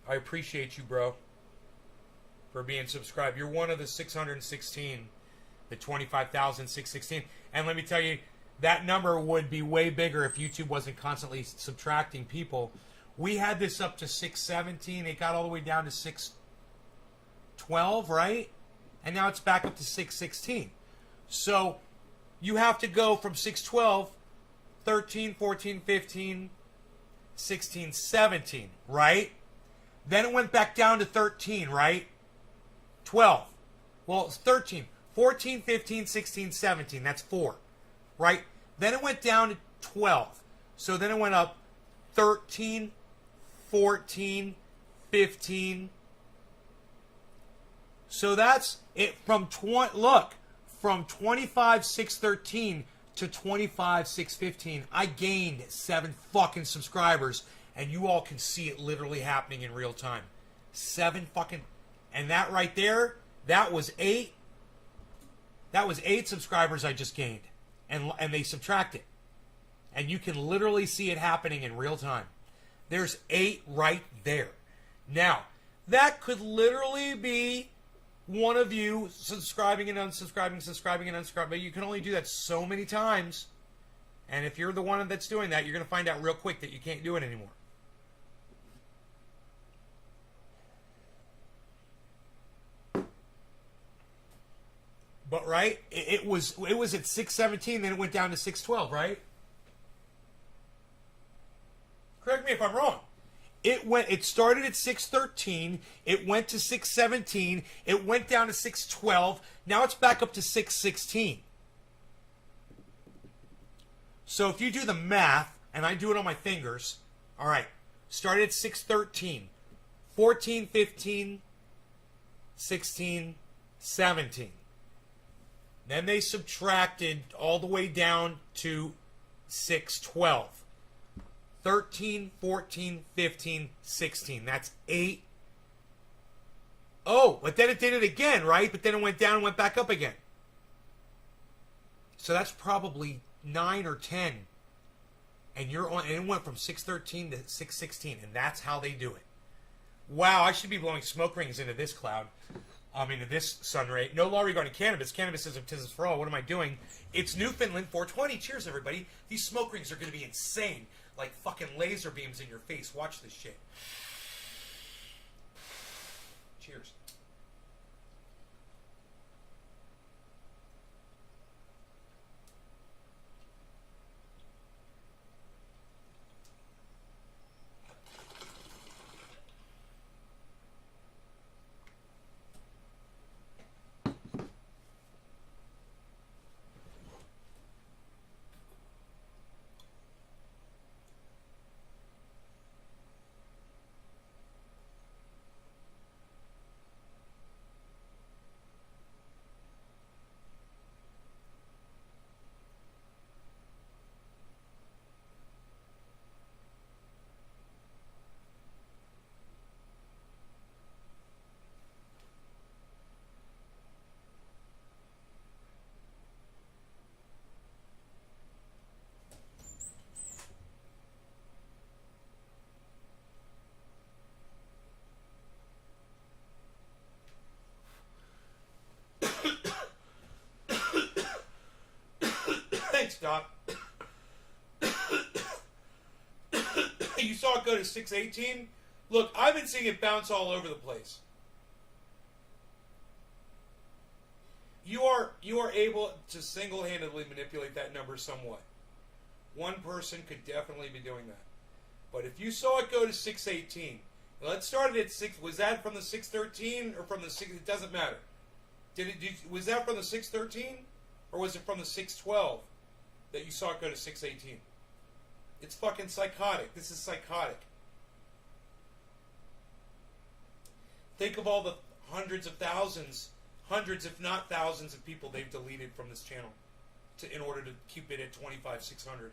I appreciate you, bro, for being subscribed. You're one of the 616, the 25,616. And let me tell you, that number would be way bigger if YouTube wasn't constantly subtracting people. We had this up to 617. It got all the way down to 612, right? And now it's back up to 616. So you have to go from 612, 13, 14, 15, 16, 17, right? Then it went back down to 13, right? 12. Well, it's 13. 14, 15, 16, 17. That's 4, right? Then it went down to 12. So then it went up 13, 14, 15. So that's it from from 25,613 to 25,615. I gained 7 fucking subscribers, and you all can see it literally happening in real time. 7 fucking, and that right there, that was 8. That was 8 subscribers I just gained, and they subtract it, and you can literally see it happening in real time. There's 8 right there. Now, that could literally be one of you subscribing and unsubscribing, subscribing and unsubscribing. But you can only do that so many times. And if you're the one that's doing that, you're going to find out real quick that you can't do it anymore. But right, it was at 617, then it went down to 612, right? Correct me if I'm wrong. It started at 613, it went to 617, it went down to 612, now it's back up to 616. So if you do the math, and I do it on my fingers, all right, started at 613, 14, 15, 16, 17. Then they subtracted all the way down to 612. 13, 14, 15, 16. That's 8. Oh, but then it did it again, right? But then it went down and went back up again. So that's probably 9 or 10. And you're on, and it went from 613 to 616, and that's how they do it. Wow, I should be blowing smoke rings into this cloud. Into this sun ray. No law regarding cannabis. Cannabis is a business for all. What am I doing? It's Newfoundland 420. Cheers, everybody. These smoke rings are going to be insane. Like fucking laser beams in your face. Watch this shit. Cheers. Thanks, Doc. You saw it go to 618? Look, I've been seeing it bounce all over the place. You are able to single-handedly manipulate that number somewhat. One person could definitely be doing that. But if you saw it go to 618, let's start it at 6. Was that from the 613 or from the 6? It doesn't matter. Was that from the 613 or was it from the 612 that you saw it go to 618? It's fucking psychotic. This is psychotic. Think of all the hundreds if not thousands of people they've deleted from this channel in order to keep it at 25,600.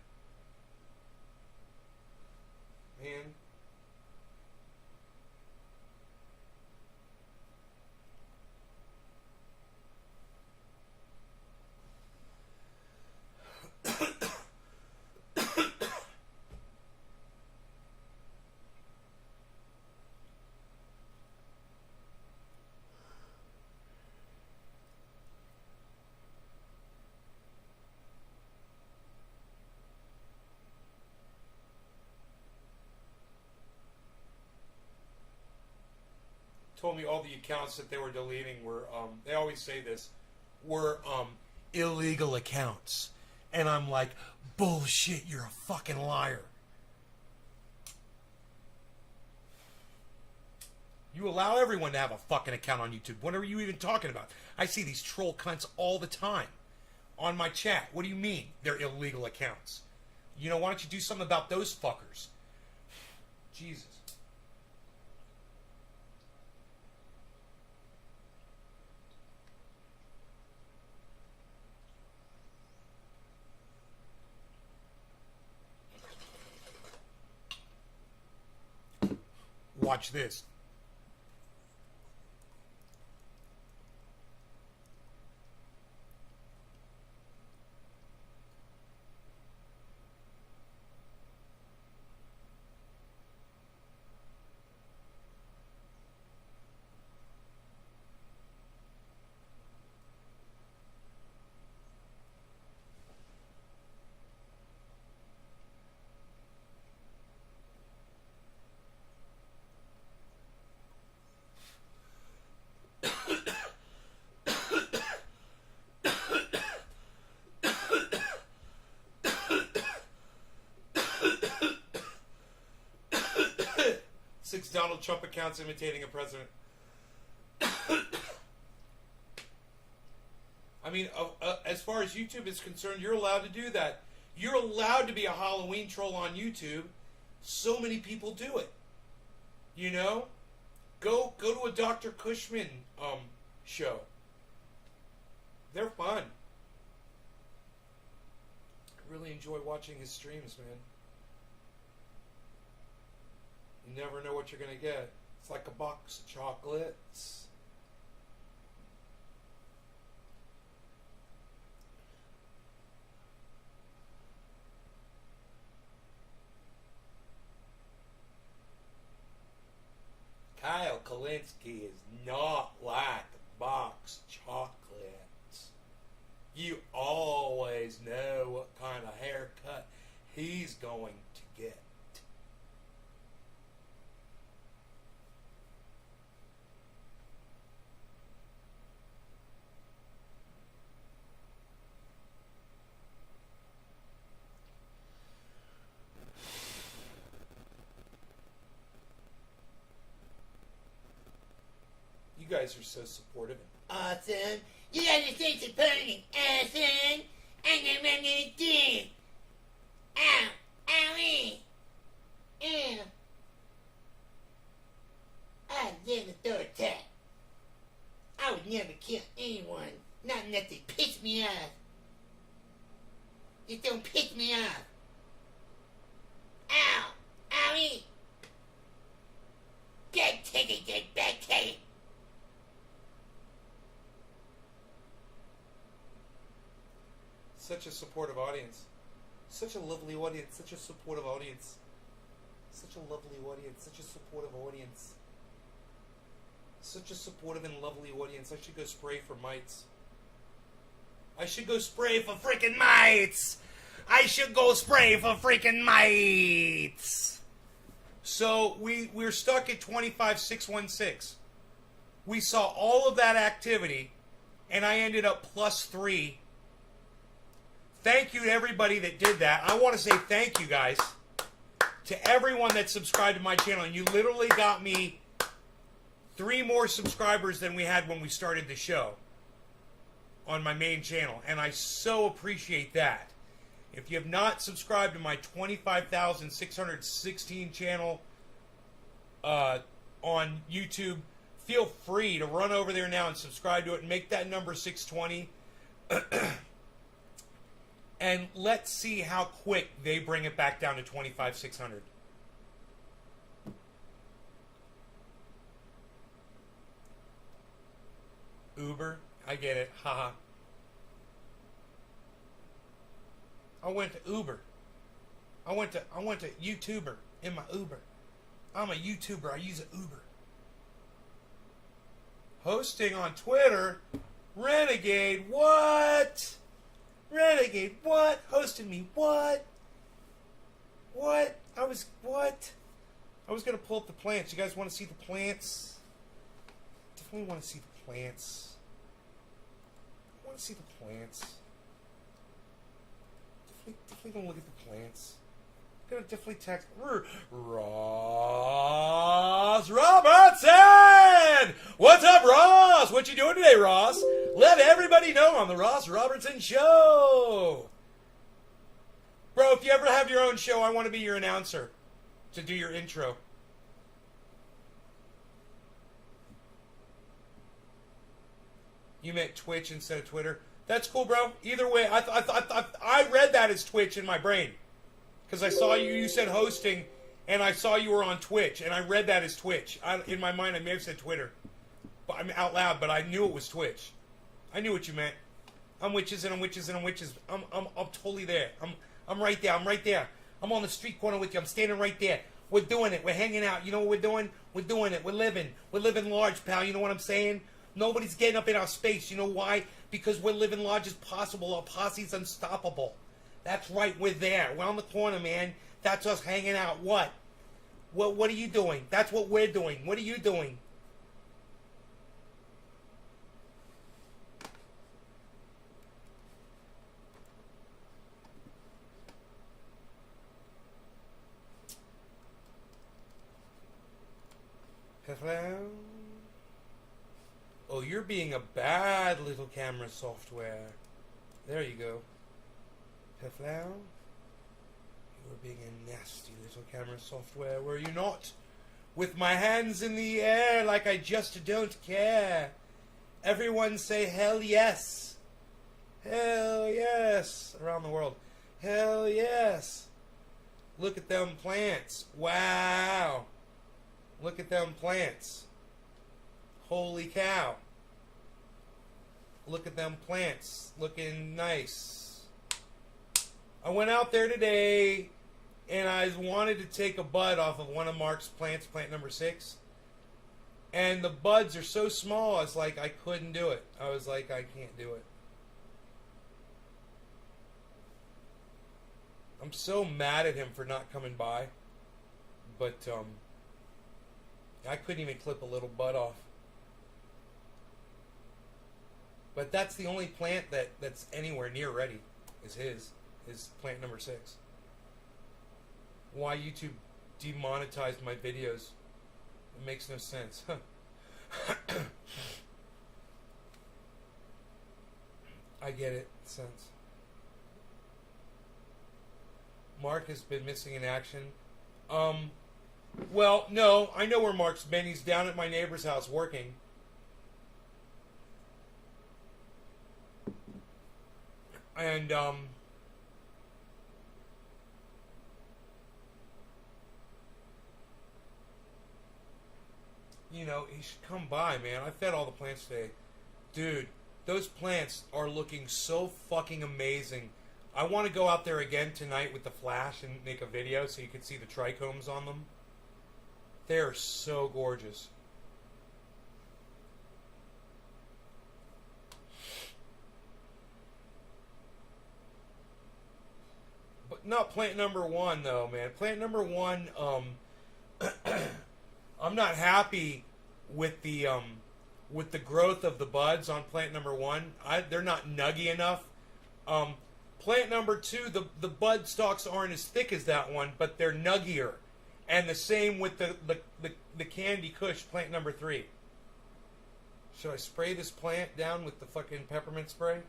Man. Told me all the accounts that they were deleting were, they always say this, were illegal accounts. And I'm like, bullshit, you're a fucking liar. You allow everyone to have a fucking account on YouTube. What are you even talking about? I see these troll cunts all the time on my chat. What do you mean they're illegal accounts? You know, why don't you do something about those fuckers? Jesus. Watch this. Six Donald Trump accounts imitating a president. I mean, as far as YouTube is concerned, you're allowed to do that. You're allowed to be a Halloween troll on YouTube. So many people do it. You know? Go to a Dr. Cushman show. They're fun. I really enjoy watching his streams, man. You never know what you're going to get. It's like a box of chocolates. Kyle Kalinske is not like a box of chocolates. You always know what kind of haircut he's going to get. You guys are so supportive. Awesome. You guys are so supportive. Awesome. And I'm gonna do. Ow. Owie. Ew. I'd never throw a tat. I would never kill anyone. Not unless they piss me off. Just don't piss me off. Ow. Owie. Back take it, get back take it. Such a supportive audience. Such a lovely audience. Such a supportive audience. Such a lovely audience. Such a supportive audience. Such a supportive and lovely audience. I should go spray for mites. I should go spray for freaking mites. I should go spray for freaking mites. So we're stuck at 25,616. We saw all of that activity, and I ended up +3. Thank you to everybody that did that. I want to say thank you guys to everyone that subscribed to my channel. And you literally got me 3 more subscribers than we had when we started the show on my main channel. And I so appreciate that. If you have not subscribed to my 25,616 channel on YouTube, feel free to run over there now and subscribe to it and make that number 620. And let's see how quick they bring it back down to 25,600. Uber, I get it. Haha. I went to Uber. I went to YouTuber in my Uber. I'm a YouTuber. I use an Uber. Hosting on Twitter. Renegade. What? Renegade, what? Hosting me, what? What? What? I was going to pull up the plants. You guys want to see the plants? Definitely want to see the plants. I want to see the plants. Definitely going to look at the plants. I'm going to definitely text Ross Robertson! What's up, Ross? What you doing today, Ross? Let everybody know on the Ross Robertson Show. Bro, if you ever have your own show, I want to be your announcer to do your intro. You meant Twitch instead of Twitter. That's cool, bro. Either way, I read that as Twitch in my brain. Because I saw you said hosting, And I saw you were on Twitch, and I read that as Twitch. In my mind, I may have said Twitter, but I'm out loud. But I knew it was Twitch. I knew what you meant. I'm witches and I'm witches and I'm witches. I'm totally there. I'm right there. I'm right there. I'm on the street corner with you. I'm standing right there. We're doing it. We're hanging out. You know what we're doing? We're doing it. We're living. We're living large, pal. You know what I'm saying? Nobody's getting up in our space. You know why? Because we're living large as possible. Our posse's unstoppable. That's right. We're there. We're on the corner, man. That's us hanging out. What? What are you doing? That's what we're doing. What are you doing? Hello? Oh, you're being a bad little camera software. There you go. Hello? You were being a nasty little camera software, were you not? With my hands in the air like I just don't care. Everyone say hell yes. Hell yes. Around the world. Hell yes. Look at them plants. Wow. Look at them plants. Holy cow. Look at them plants. Looking nice. I went out there today and I wanted to take a bud off of one of Mark's plants, plant number 6. And the buds are so small, I couldn't do it. I was like, I can't do it. I'm so mad at him for not coming by. But, I couldn't even clip a little bud off. But that's the only plant that's anywhere near ready, is his plant number 6. Why YouTube demonetized my videos, it makes no sense. I get it, sense. Mark has been missing in action. Well, no, I know where Mark's been. He's down at my neighbor's house working. And, you know, he should come by, man. I fed all the plants today. Dude, those plants are looking so fucking amazing. I want to go out there again tonight with the flash and make a video so you can see the trichomes on them. They're so gorgeous. But not plant number 1 though, man. Plant number 1, I'm not happy with the growth of the buds on plant number 1. They're not nuggy enough. Plant number 2, the bud stalks aren't as thick as that one, but they're nuggier. And the same with the Candy Kush, plant number 3. Should I spray this plant down with the fucking peppermint spray?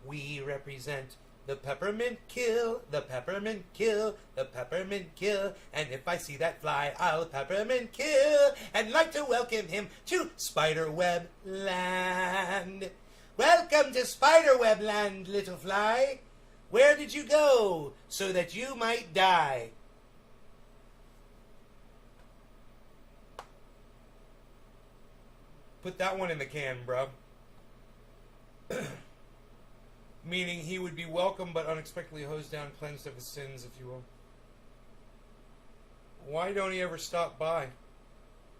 We represent the peppermint kill, the peppermint kill, the peppermint kill. And if I see that fly, I'll peppermint kill. And like to welcome him to Spiderweb Land. Welcome to Spiderweb Land, little fly. Where did you go so that you might die? Put that one in the can, bro. Meaning he would be welcome but unexpectedly hosed down, cleansed of his sins, if you will. Why don't he ever stop by?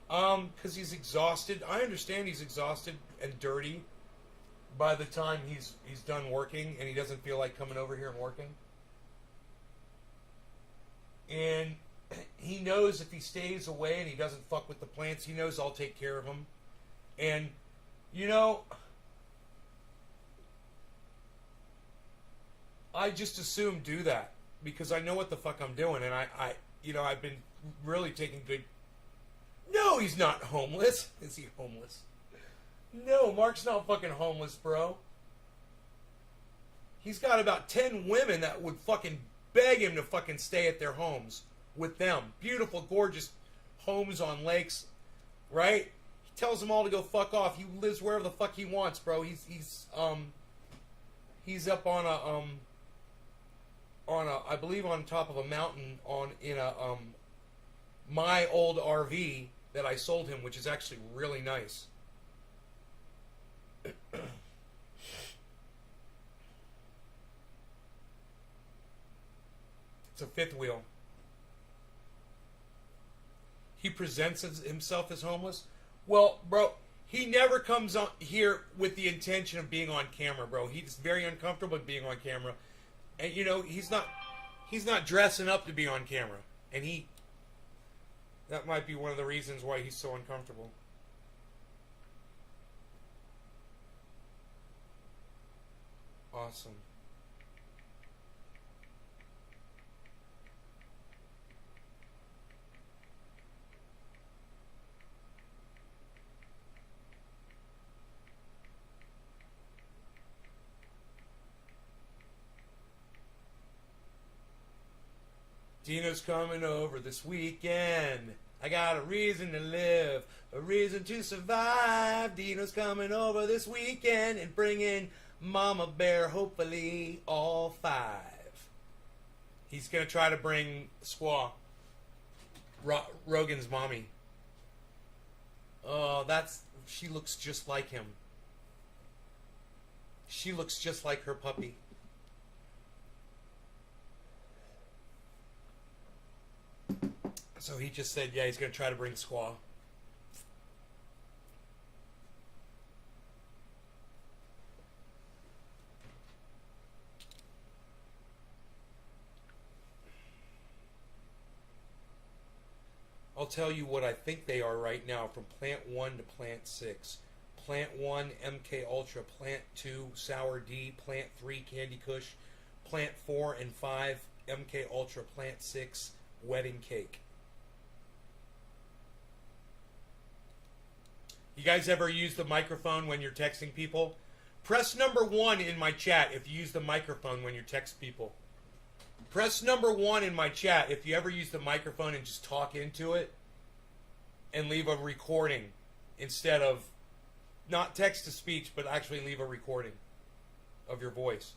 Because he's exhausted. I understand he's exhausted and dirty by the time he's done working and he doesn't feel like coming over here and working. And he knows if he stays away and he doesn't fuck with the plants, he knows I'll take care of him. And, you know, I just assume do that because I know what the fuck I'm doing, and I've been really taking good. No, he's not homeless. Is he homeless? No, Mark's not fucking homeless, bro. He's got about 10 women that would fucking beg him to fucking stay at their homes with them. Beautiful, gorgeous homes on lakes, right? He tells them all to go fuck off. He lives wherever the fuck he wants, bro. He's up on a on a, I believe on top of a mountain on in a my old RV that I sold him, which is actually really nice. It's a fifth wheel. He presents himself as homeless. Well, bro, he never comes on here with the intention of being on camera, bro. He's very uncomfortable being on camera. And you know, he's not dressing up to be on camera. And that might be one of the reasons why he's so uncomfortable. Awesome. Dino's coming over this weekend. I got a reason to live, a reason to survive. Dino's coming over this weekend and bringing Mama Bear, hopefully, all 5. He's going to try to bring Squaw, Rogan's mommy. Oh, she looks just like him. She looks just like her puppy. So he just said, yeah, he's going to try to bring Squaw. I'll tell you what I think they are right now from Plant 1 to Plant 6. Plant 1, MK Ultra. Plant 2, Sour D. Plant 3, Candy Kush. Plant 4 and 5, MK Ultra. Plant 6, Wedding Cake. You guys ever use the microphone when you're texting people? Press number 1 in my chat if you use the microphone when you text people. Press number 1 in my chat if you ever use the microphone and just talk into it and leave a recording instead of not text to speech, but actually leave a recording of your voice.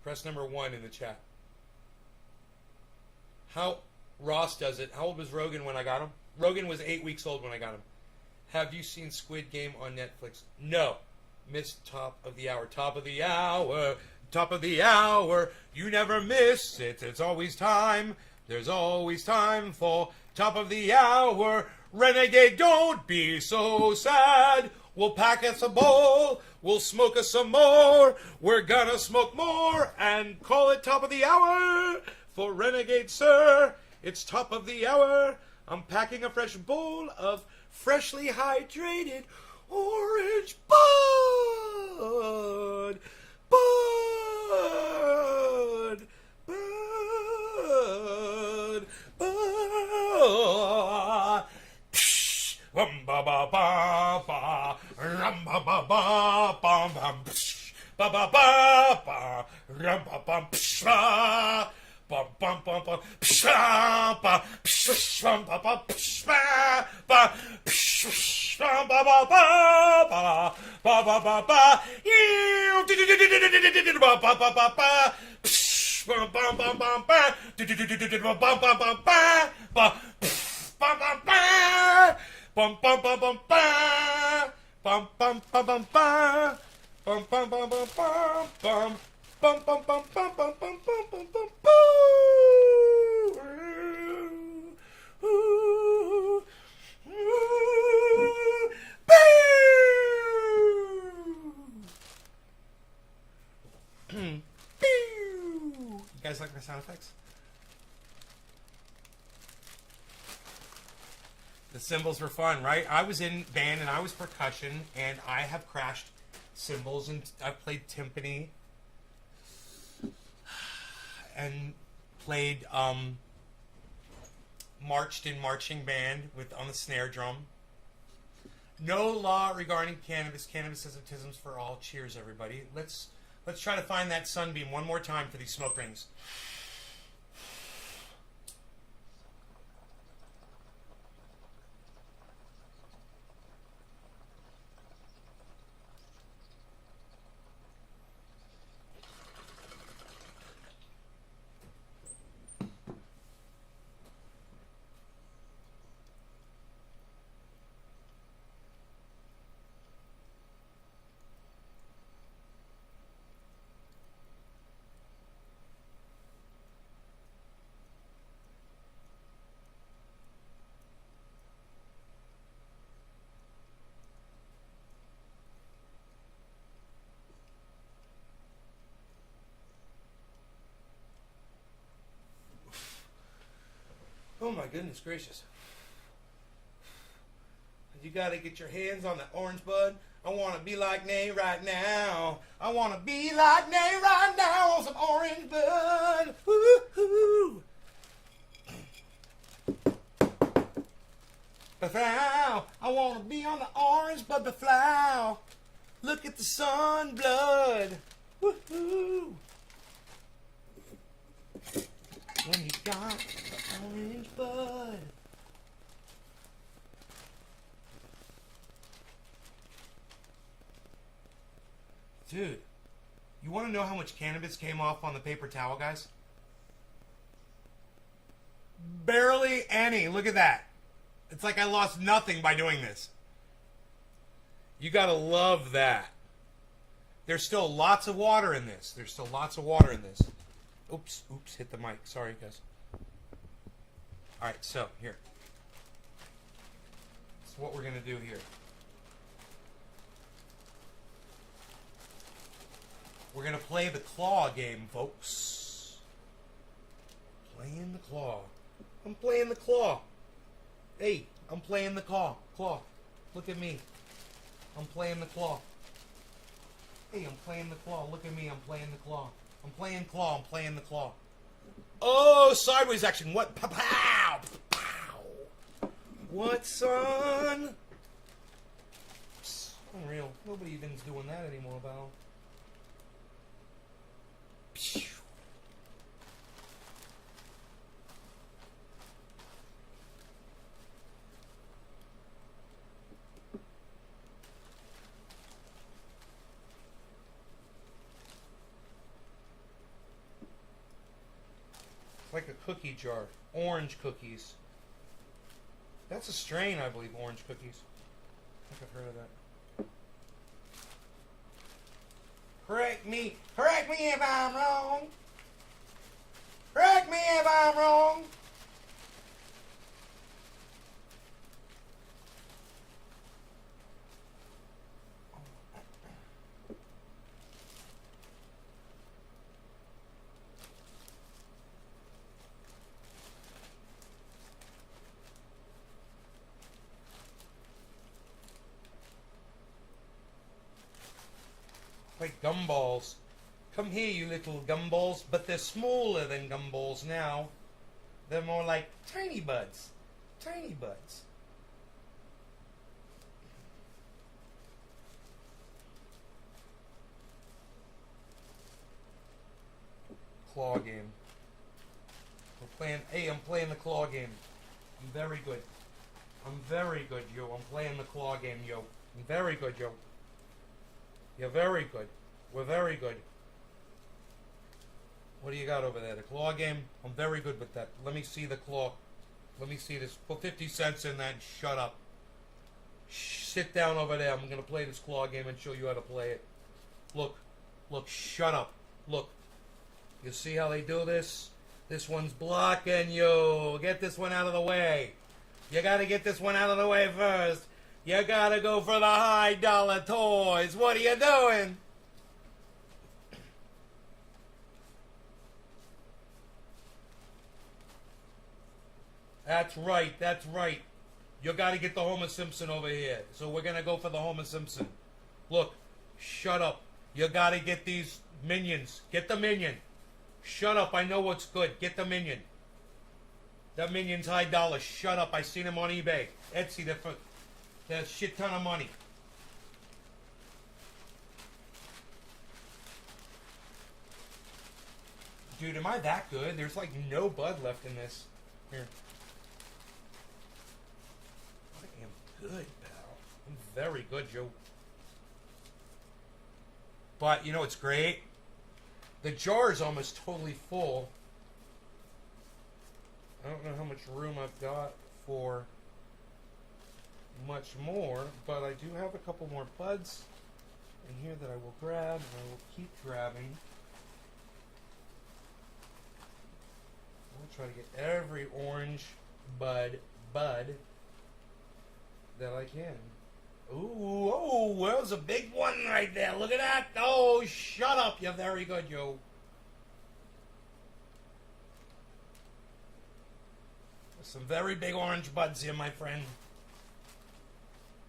Press number 1 in the chat. How Ross does it. How old was Rogan when I got him? Rogan was 8 weeks old when I got him. Have you seen Squid Game on Netflix? No. Missed top of the hour. Top of the hour. Top of the hour. You never miss it. It's always time. There's always time for top of the hour. Renegade, don't be so sad. We'll pack us a bowl. We'll smoke us some more. We're gonna smoke more and call it top of the hour. For Renegade, sir, it's top of the hour. I'm packing a fresh bowl of freshly hydrated orange bud. Bud. Bud. Bud. Psh. Rum ba ba ba ba. Rum ba ba ba ba ba. Psh. Ba ba ba ba. Rum ba ba. Psh. Bum bum bum bum, psha ba, psh bum ba ba, psh ba ba, psh bum ba ba ba ba ba ba ba ba, you ba ba ba ba ba, psh bum bum bum bum ba, bum bum bum bum ba, ba bum bum ba, bum bum bum bum ba, bum bum bum bum ba, bum bum bum bum bum. Bum bum bum bum bum bum bum bum bum You guys like my sound effects? The cymbals were fun, right? I was in band and I was percussion, and I have crashed cymbals and I've played timpani. And played, marched in marching band on the snare drum. No law regarding cannabis. Cannabis has autisms for all. Cheers, everybody. Let's try to find that sunbeam one more time for these smoke rings. goodness gracious. You gotta get your hands on that orange bud. I wanna be like Nay right now. I wanna be like Nay right now on some orange bud. Woo-hoo. Beflow. I wanna be on the orange bud, beflow. Look at the sun blood. Woo-hoo. When you got the orange bud. Dude, you want to know how much cannabis came off on the paper towel, guys? Barely any. Look at that. It's like I lost nothing by doing this. You gotta love that. There's still lots of water in this. Oops, hit the mic. Sorry, guys. Alright, so, here. That's what we're gonna do here. We're going to play the claw game, folks. Playing the claw. I'm playing the claw. Hey, I'm playing the claw. Look at me. I'm playing the claw. Hey, I'm playing the claw. Look at me. I'm playing the claw. I'm playing the claw. Oh, sideways action. What? Pow! Pow! What, son? Psst, unreal. Nobody even's doing that anymore, Val. It's like a cookie jar. Orange cookies. That's a strain, I believe, orange cookies. I think I've heard of that. Correct me if I'm wrong. Correct me if I'm wrong. Like gumballs. Come here, you little gumballs. But they're smaller than gumballs now. They're more like tiny buds. Tiny buds. Claw game. We're playing. Hey, I'm playing the claw game. I'm very good. I'm very good, yo. I'm playing the claw game, yo. I'm very good, yo. You're very good. We're very good. What do you got over there? The claw game? I'm very good with that. Let me see the claw. Let me see this. Put 50 cents in that and shut up. Sit down over there. I'm going to play this claw game and show you how to play it. Look. Look. Shut up. Look. You see how they do this? This one's blocking you. Get this one out of the way. You got to get this one out of the way first. You gotta go for the high dollar toys. What are you doing? That's right, that's right. You gotta get the Homer Simpson over here. So we're gonna go for the Homer Simpson. Look, shut up. You gotta get these minions. Get the minion. Shut up, I know what's good. Get the minion. That minion's high dollar. Shut up, I seen him on eBay. Etsy, There's a shit ton of money. Dude, am I that good? There's like no bud left in this. Here. I am good, pal. I'm very good, Joe. But, you know what's great? The jar is almost totally full. I don't know how much room I've got for much more, but I do have a couple more buds in here that I will grab, and I will keep grabbing. I'll try to get every orange bud that I can. Ooh, oh, there's a big one right there. Look at that. Oh, shut up. You're very good, yo. Some very big orange buds here, my friend.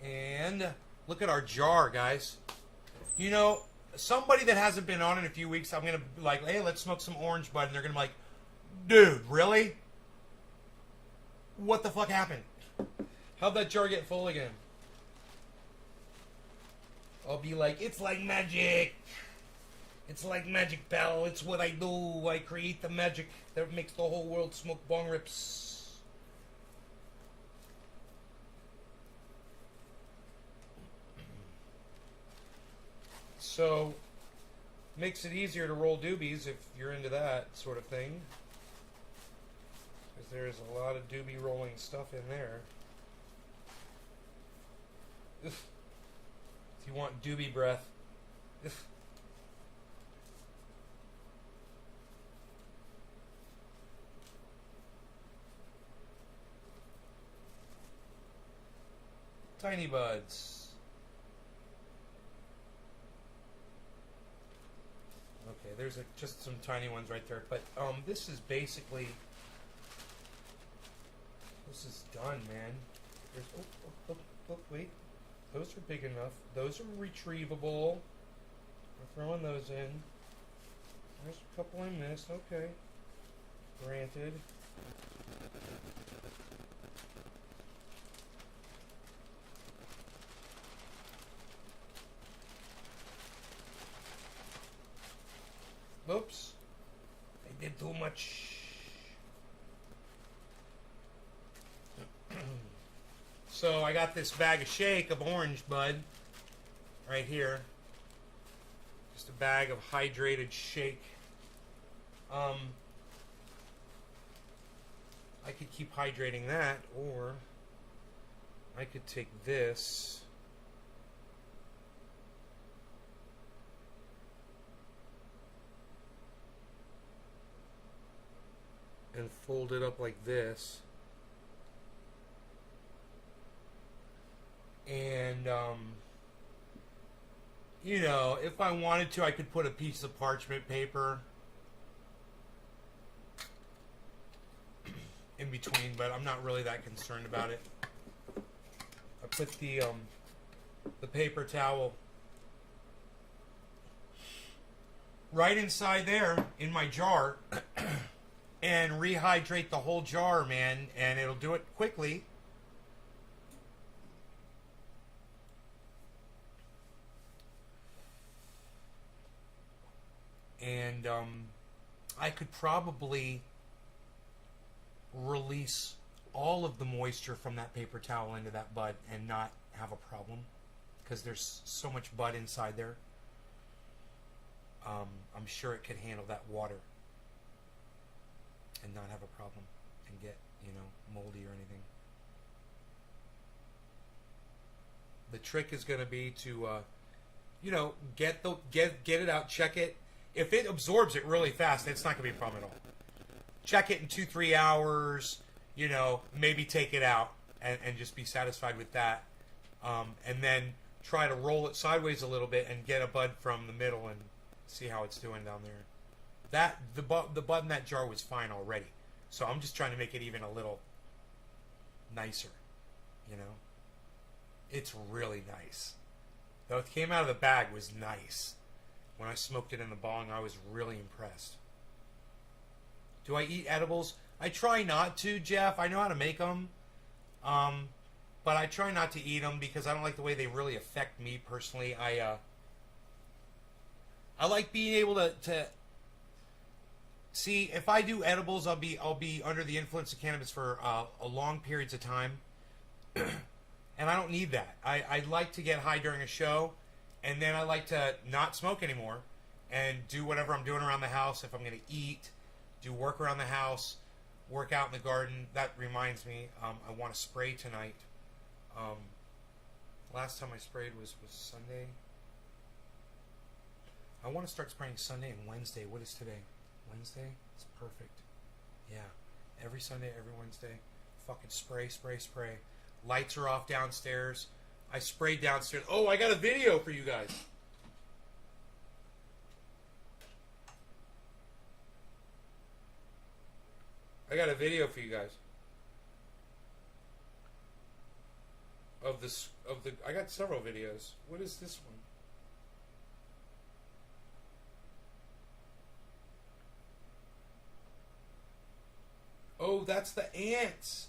And look at our jar, guys. You know, somebody that hasn't been on in a few weeks, I'm going to be like, hey, let's smoke some orange bud. And they're going to be like, dude, really? What the fuck happened? How'd that jar get full again? I'll be like, it's like magic. It's like magic, pal. It's what I do. I create the magic that makes the whole world smoke bong rips. So, makes it easier to roll doobies if you're into that sort of thing. Because there's a lot of doobie rolling stuff in there. If you want doobie breath. Tiny buds. Okay, there's just some tiny ones right there. But this is basically... This is done, man. There's... Oh, wait. Those are big enough. Those are retrievable. We're throwing those in. There's a couple I missed. Okay. Granted. Oops. I did too much. So I got this bag of shake of orange bud right here. Just a bag of hydrated shake. I could keep hydrating that, or I could take this and fold it up like this. And, you know, if I wanted to, I could put a piece of parchment paper in between, but I'm not really that concerned about it. I put the paper towel right inside there in my jar and rehydrate the whole jar, man, and it'll do it quickly. And I could probably release all of the moisture from that paper towel into that bud and not have a problem, because there's so much bud inside there. I'm sure it could handle that water and not have a problem and get, you know, moldy or anything. The trick is going to be to, you know, get it out, check it. If it absorbs it really fast, it's not going to be a problem at all. Check it in 2-3 hours, you know, maybe take it out and just be satisfied with that. And then try to roll it sideways a little bit and get a bud from the middle and see how it's doing down there. The bud in that jar was fine already. So I'm just trying to make it even a little nicer, you know. It's really nice. Though it came out of the bag was nice. When I smoked it in the bong, I was really impressed. Do I eat edibles? I try not to, Jeff. I know how to make them. But I try not to eat them because I don't like the way they really affect me personally. I like being able to see, if I do edibles, I'll be under the influence of cannabis for a long periods of time. And I don't need that. I like to get high during a show. And then I like to not smoke anymore and do whatever I'm doing around the house. If I'm going to eat, do work around the house, work out in the garden. That reminds me, I want to spray tonight. Last time I sprayed was Sunday. I want to start spraying Sunday and Wednesday. What is today? Wednesday? It's perfect. Yeah. Every Sunday, every Wednesday. Fucking spray, spray, spray. Lights are off downstairs. I sprayed downstairs. Oh, I got a video for you guys. I got a video for you guys. of this of the. I got several videos. What is this one? Oh, that's the ants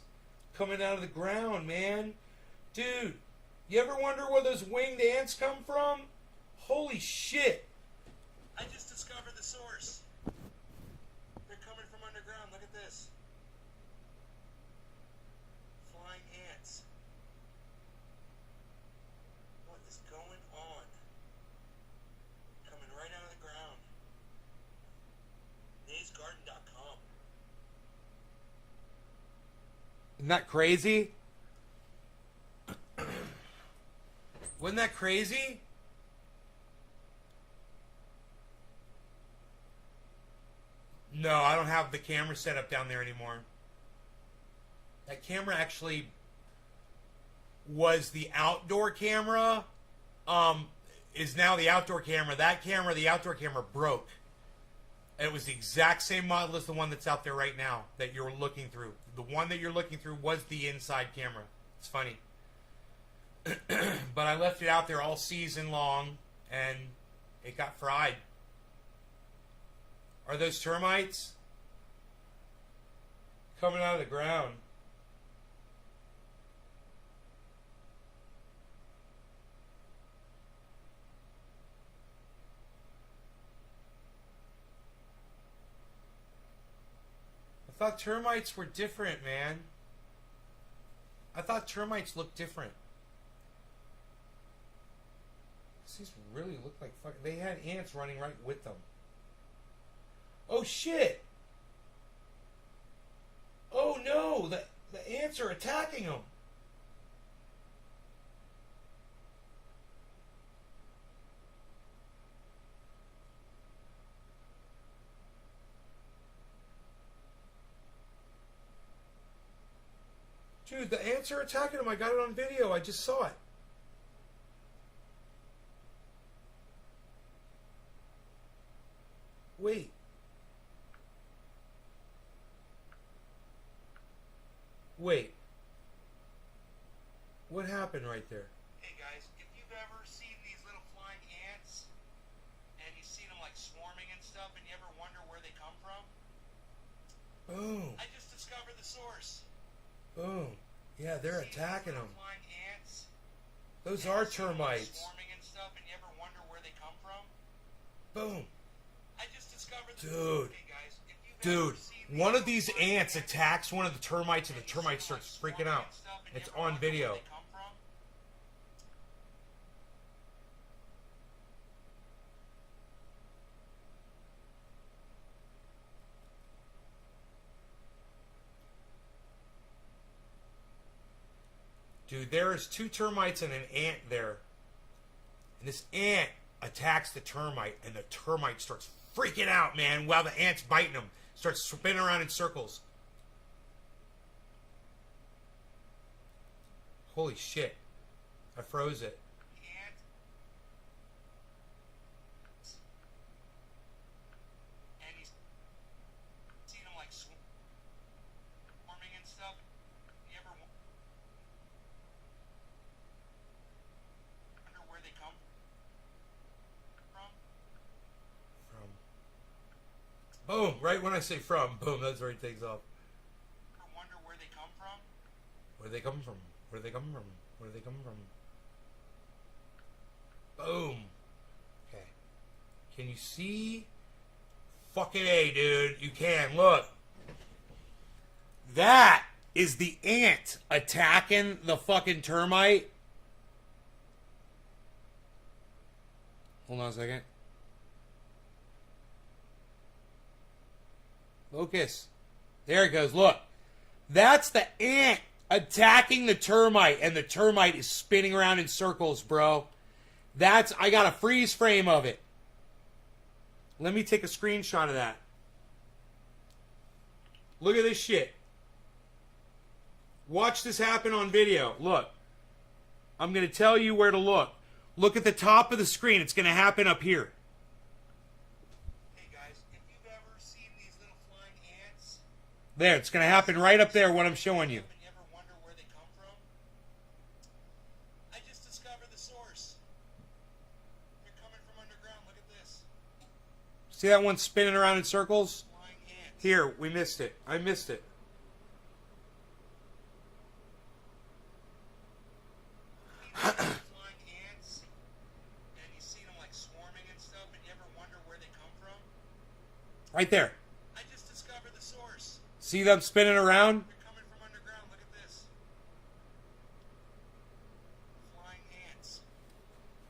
coming out of the ground, man. Dude, you ever wonder where those winged ants come from? Holy shit. I just discovered the source. They're coming from underground. Look at this. Flying ants. What is going on? Coming right out of the ground. NaysGarden.com. Isn't that crazy? Wasn't that crazy? No, I don't have the camera set up down there anymore. That camera actually was the outdoor camera. Is now the outdoor camera. That camera, the outdoor camera, broke. And it was the exact same model as the one that's out there right now that you're looking through. The one that you're looking through was the inside camera. It's funny. But I left it out there all season long, and it got fried. Are those termites coming out of the ground? I thought termites were different, man. I thought termites looked different. These really look like fuck. They had ants running right with them. Oh shit! Oh no! The ants are attacking them. Dude, the ants are attacking them. I got it on video. I just saw it. Wait. Wait. What happened right there? Hey guys, if you've ever seen these little flying ants, and you've seen them like swarming and stuff, and you ever wonder where they come from? Boom. I just discovered the source. Boom. Yeah, they're attacking them. Flying ants. Those are termites. Swarming and stuff, and you ever wonder where they come from? Boom. Dude, one of these ants attacks one of the termites and the termite starts freaking out. It's on video. Dude, there's two termites and an ant there. And this ant attacks the termite, and the termite starts freaking out, man, while the ant's biting him. Starts spinning around in circles. Holy shit. I froze it. And he's seen him like swarming and stuff. You ever wonder where they come from? Boom! Right when I say from, boom, that's where he takes off. I wonder where they come from? Where they come from? Where they come from? Where they come from? Boom! Okay. Can you see? Fucking A, dude. You can. Look. That is the ant attacking the fucking termite. Hold on a second. Focus. There it goes. Look. That's the ant attacking the termite, and the termite is spinning around in circles, bro. I got a freeze frame of it. Let me take a screenshot of that. Look at this shit. Watch this happen on video. Look. I'm going to tell you where to look. Look at the top of the screen. It's going to happen up here. There, it's going to happen right up there, what I'm showing you. the source. They're coming from underground. Look at this. See that one spinning around in circles? Flying ants. Here, we missed it. I missed it. Flying ants, and you see them like swarming and stuff, and you ever wonder where they come from? Right there. I just discovered the source. See them spinning around? They're coming from underground. Look at this. Flying ants.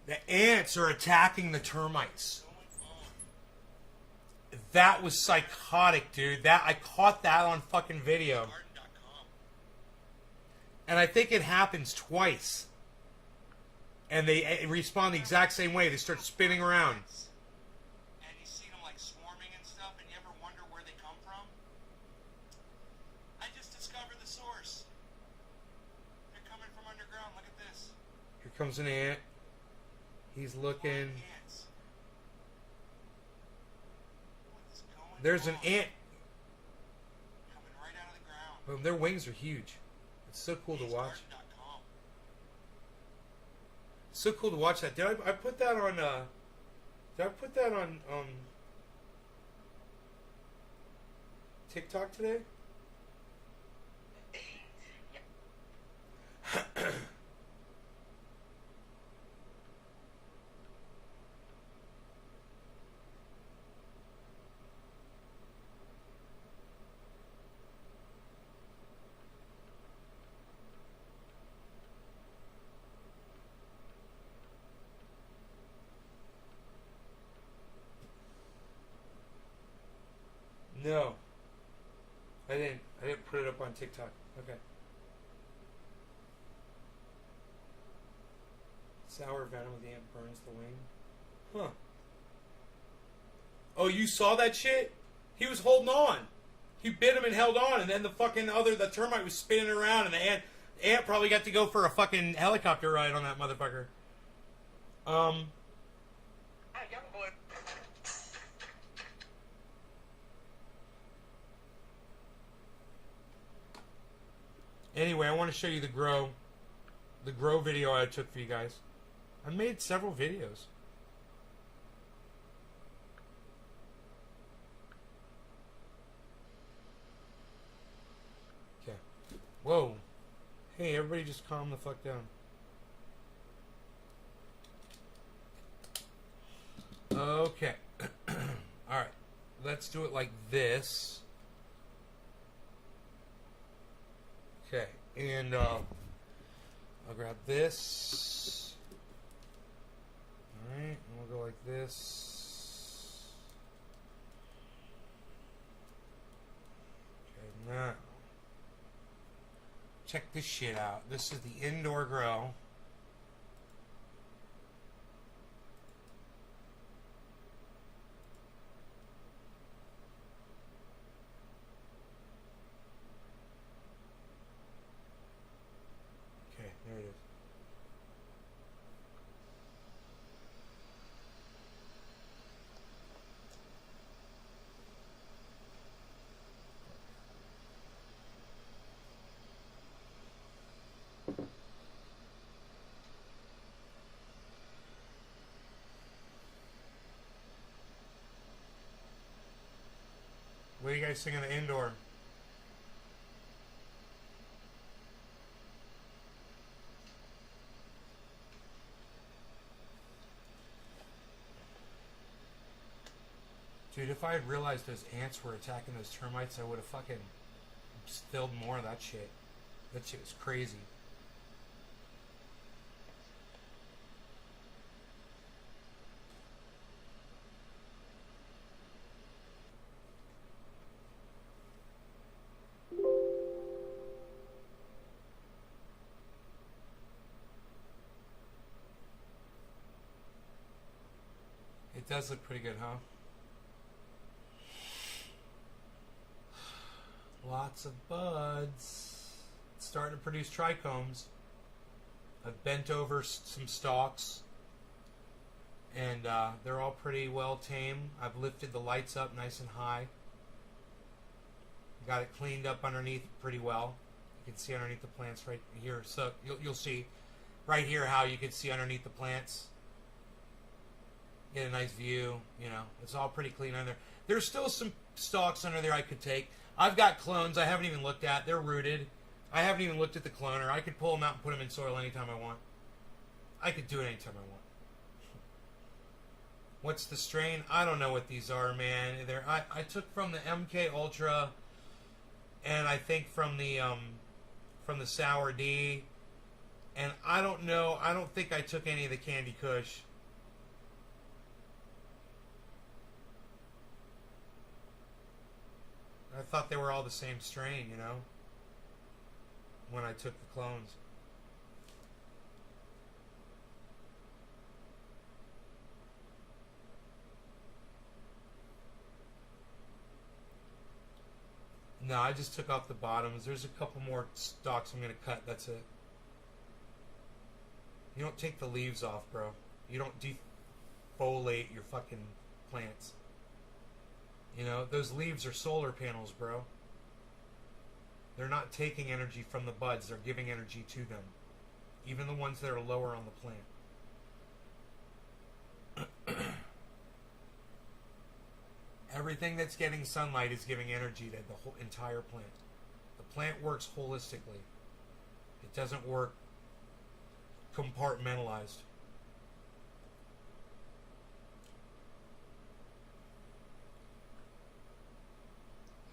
The ants are attacking the termites. That was psychotic, dude. I caught that on fucking video. And I think it happens twice. And they respond the exact same way. They start spinning around. And you see them like swarming and stuff, and you ever wonder where they come from? I just discovered the source. They're coming from underground. Look at this. Here comes an ant. He's looking. There's an ant. Coming right out of the ground. Boom, their wings are huge. It's so cool to watch. So cool to watch that. Did I put that on TikTok today? No. I didn't put it up on TikTok. Okay. Sour venom with the ant burns the wing. Huh. Oh, you saw that shit? He was holding on. He bit him and held on, and then the termite was spinning around, and the ant probably got to go for a fucking helicopter ride on that motherfucker. Hey, young boy. Anyway, I want to show you the grow video I took for you guys. I made several videos. Okay. Whoa. Hey, everybody just calm the fuck down. Okay. Alright. Let's do it like this. Okay, and I'll grab this. Alright, and we'll go like this. Okay, now, check this shit out. This is the indoor grow. There it is. What do you guys think of the indoor? Dude, if I had realized those ants were attacking those termites, I would have fucking spilled more of that shit. That shit was crazy. It does look pretty good, huh? Lots of buds. It's starting to produce trichomes. I've bent over some stalks, and they're all pretty well tamed. I've lifted the lights up nice and high. Got it cleaned up underneath pretty well. You can see underneath the plants right here. So you'll see. right here how you can see underneath the plants. Get a nice view, you know. It's all pretty clean under there. There's still some stalks under there I could take. I've got clones I haven't even looked at. They're rooted. I haven't even looked at the cloner. I could pull them out and put them in soil anytime I want. I could do it anytime I want. What's the strain? I don't know what these are, man. I took from the MK Ultra, and I think from the Sour D, and I don't know. I don't think I took any of the Candy Kush. I thought they were all the same strain, you know, when I took the clones. No, I just took off the bottoms. There's a couple more stalks I'm going to cut. That's it. You don't take the leaves off, bro. You don't defoliate your fucking plants. You know, those leaves are solar panels, bro. They're not taking energy from the buds. They're giving energy to them. Even the ones that are lower on the plant. Everything that's getting sunlight is giving energy to the whole entire plant. The plant works holistically. It doesn't work compartmentalized.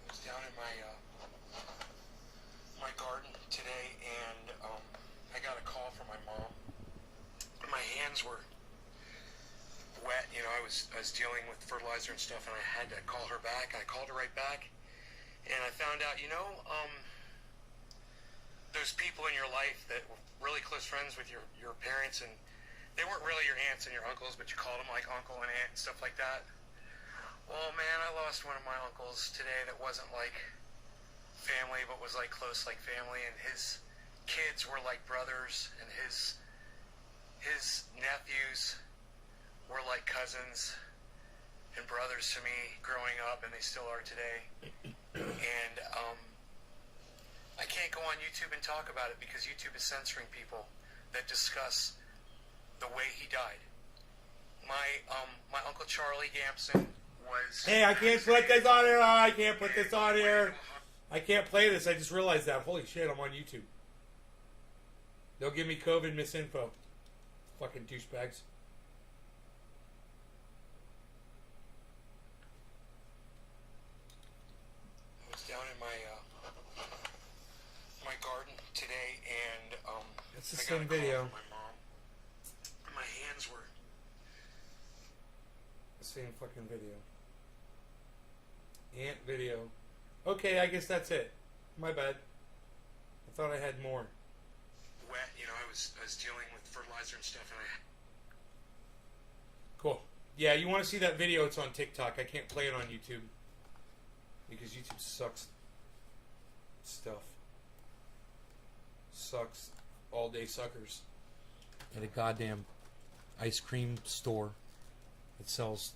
I was down in my garden today, and I got a call from my mom. My hands were wet, you know. I was dealing with fertilizer and stuff, and I had to call her back. I called her right back, and I found out, you know, there's people in your life that were really close friends with your parents, and they weren't really your aunts and your uncles, but you called them like uncle and aunt and stuff like that. Well, man, I lost one of my uncles today that wasn't like family, but was like close like family, and his kids were like brothers, and his nephews were like cousins and brothers to me growing up, and they still are today. And I can't go on YouTube and talk about it because YouTube is censoring people that discuss the way he died. My Uncle Charlie Gampson was... Hey, I can't put this on here. I can't put this on here. I can't play this. I just realized that. Holy shit, I'm on YouTube. They'll give me COVID misinfo. Fucking douchebags. I was down in my garden today, and it's the same video. My mom. My hands were the same fucking video. Ant video. Okay, I guess that's it. My bad. I thought I had more. Wet, you know. I was dealing with fertilizer and stuff, and Cool. Yeah, you want to see that video? It's on TikTok. I can't play it on YouTube because YouTube sucks stuff. Sucks all day suckers. At a goddamn ice cream store that sells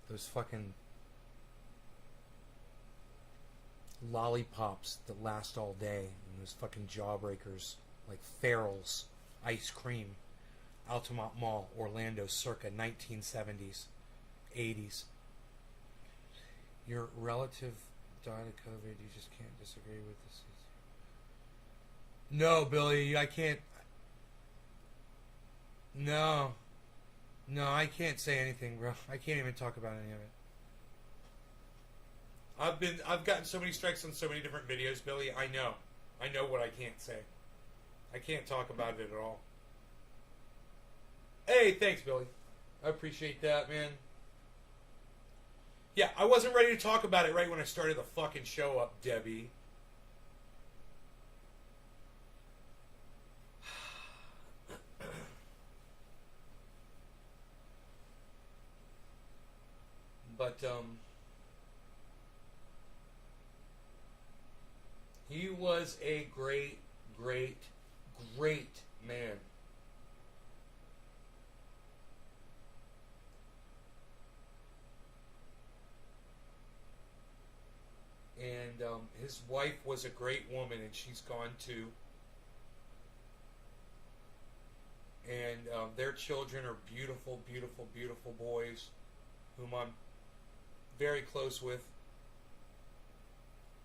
those fucking lollipops that last all day, and those fucking jawbreakers like Farrell's ice cream. Altamont Mall, Orlando, circa 1970s, 80s. Your relative died of COVID. You just can't disagree with this. No, Billy, I can't. No, I can't say anything, bro. I can't even talk about any of it. I've gotten so many strikes on so many different videos, Billy. I know what I can't say. I can't talk about it at all. Hey, thanks, Billy. I appreciate that, man. Yeah, I wasn't ready to talk about it right when I started the fucking show up, Debbie. But, he was a great, great, great man. And his wife was a great woman, and she's gone too. Their children are beautiful, beautiful, beautiful boys whom I'm very close with.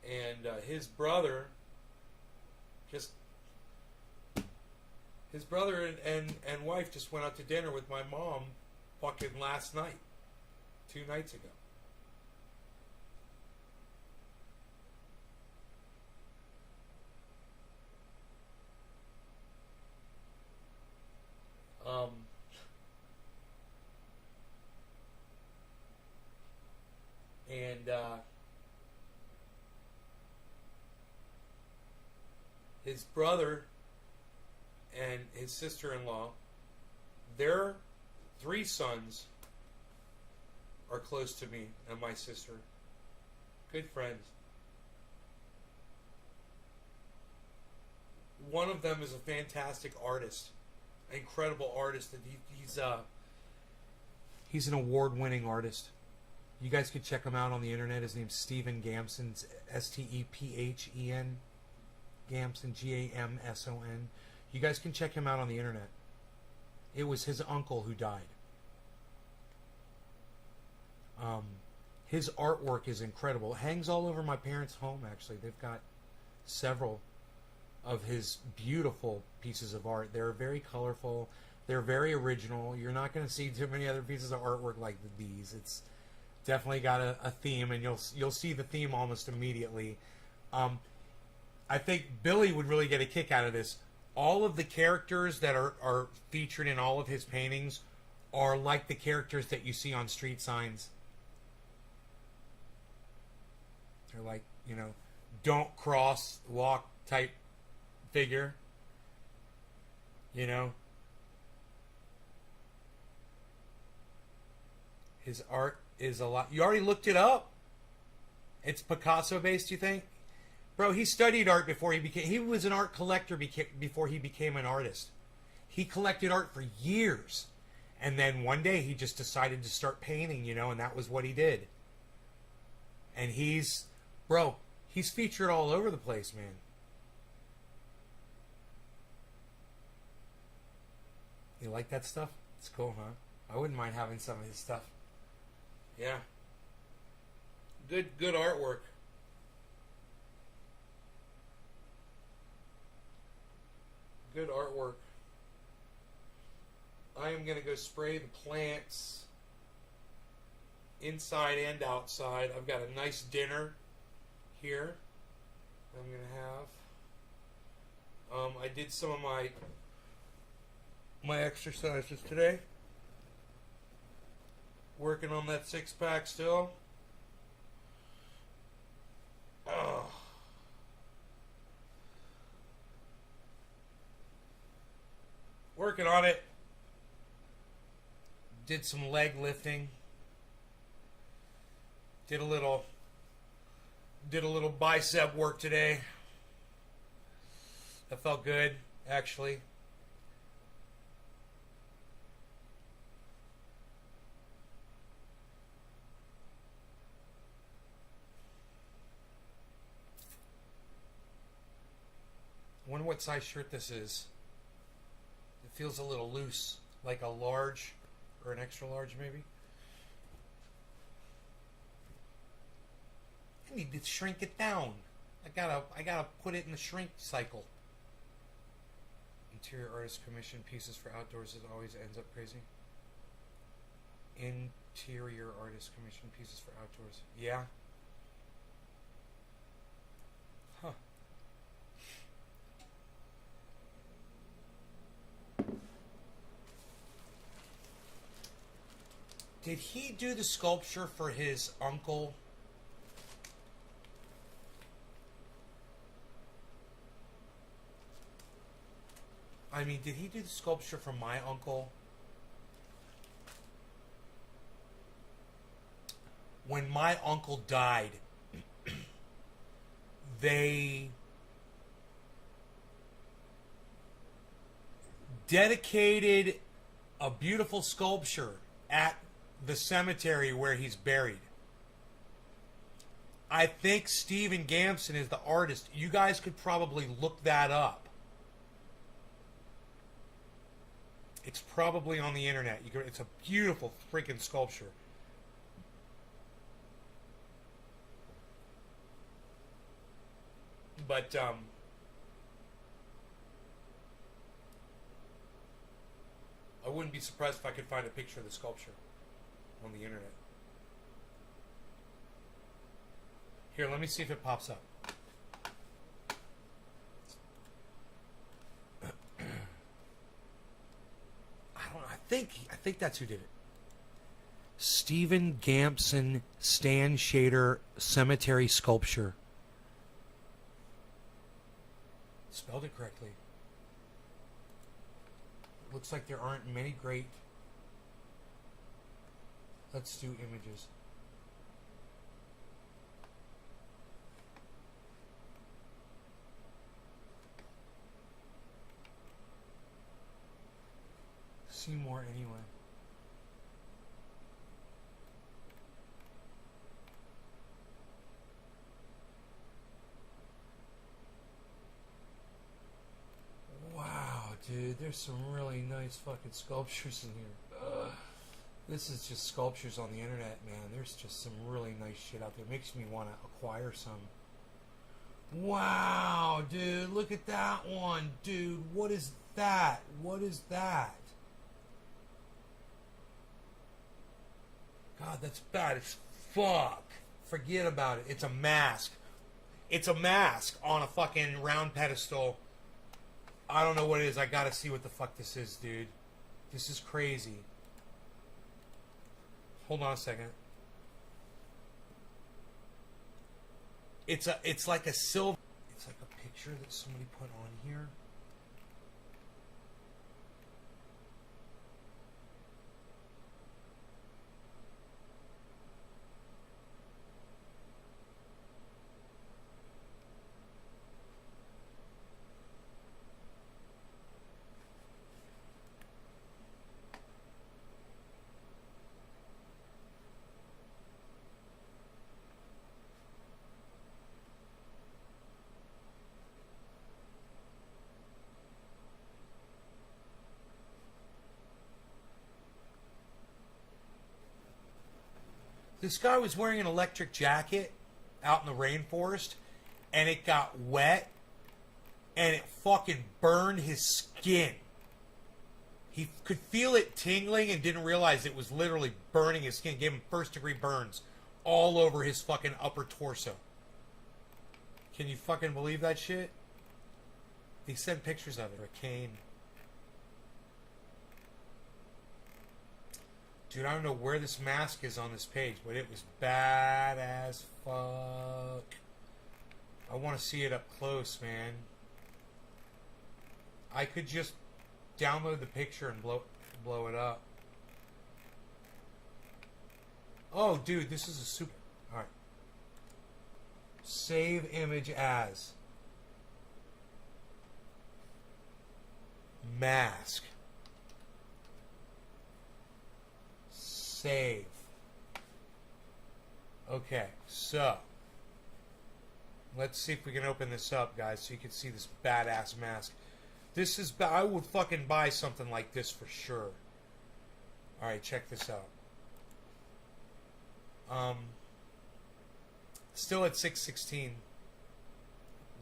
And his brother and wife just went out to dinner with my mom fucking last night, 2 nights ago. And his brother and his sister-in-law, their 3 sons are close to me and my sister. Good friends. One of them is a fantastic artist, incredible artist, and he's an award-winning artist. You guys could check him out on the internet. His name's Stephen Gamson, Stephen Gamson, Gamson. You guys can check him out on the internet. It was his uncle who died. His artwork is incredible. It hangs all over my parents' home, actually. They've got several of his beautiful pieces of art. They're very colorful. They're very original. You're not going to see too many other pieces of artwork like these. It's definitely got a theme, and you'll see the theme almost immediately. I think Billy would really get a kick out of this. All of the characters that are featured in all of his paintings are like the characters that you see on street signs. They're like, don't cross, walk type figure. His art is a lot. You already looked it up? It's Picasso based, you think? Bro, he studied art before he was an art collector before he became an artist. He collected art for years. And then one day he just decided to start painting, and that was what he did. And he's featured all over the place, man. You like that stuff? It's cool, huh? I wouldn't mind having some of his stuff. Yeah. Good artwork. Good artwork. I am going to go spray the plants inside and outside. I've got a nice dinner here I'm going to have. I did some of my exercises today. Working on that 6-pack still. Oh. Working on it. Did some leg lifting. Did a little bicep work today. That felt good, actually. I wonder what size shirt this is. It feels a little loose, like a large or an extra large, maybe. I need to shrink it down. I gotta put it in the shrink cycle. Interior artist commission pieces for outdoors, it always ends up crazy. Interior artist commission pieces for outdoors. Yeah. Huh. Did he do the sculpture for his uncle? I mean, did he do the sculpture for my uncle? When my uncle died, they dedicated a beautiful sculpture at the cemetery where he's buried. I think Stephen Gamson is the artist. You guys could probably look that up. It's probably on the internet. It's a beautiful freaking sculpture. But I wouldn't be surprised if I could find a picture of the sculpture on the internet. Here, let me see if it pops up. I think that's who did it. Stephen Gampson Stan Shader Cemetery Sculpture. Spelled it correctly. Looks like there aren't many great. Let's do images. See more anyway. Wow, dude, there's some really nice fucking sculptures in here. Ugh. This is just sculptures on the internet, man. There's just some really nice shit out there. Makes me want to acquire some. Wow, dude, look at that one. Dude, what is that? What is that? God, that's bad as fuck. Forget about it. It's a mask. It's a mask on a fucking round pedestal. I don't know what it is. I gotta see what the fuck this is, dude. This is crazy. Hold on a second. It's like a silver. It's like a picture that somebody put on here. This guy was wearing an electric jacket out in the rainforest, and it got wet, and it fucking burned his skin. He could feel it tingling and didn't realize it was literally burning his skin. Gave him first-degree burns all over his fucking upper torso. Can you fucking believe that shit? He sent pictures of it. A cane. Dude, I don't know where this mask is on this page, but it was bad as fuck. I want to see it up close, man. I could just download the picture and blow it up. Oh, dude, this is a super... Alright. Save image as. Mask. Save. Okay, so let's see if we can open this up, guys, so you can see this badass mask. This is... I would fucking buy something like this for sure. Alright, check this out. Still at 616. I'm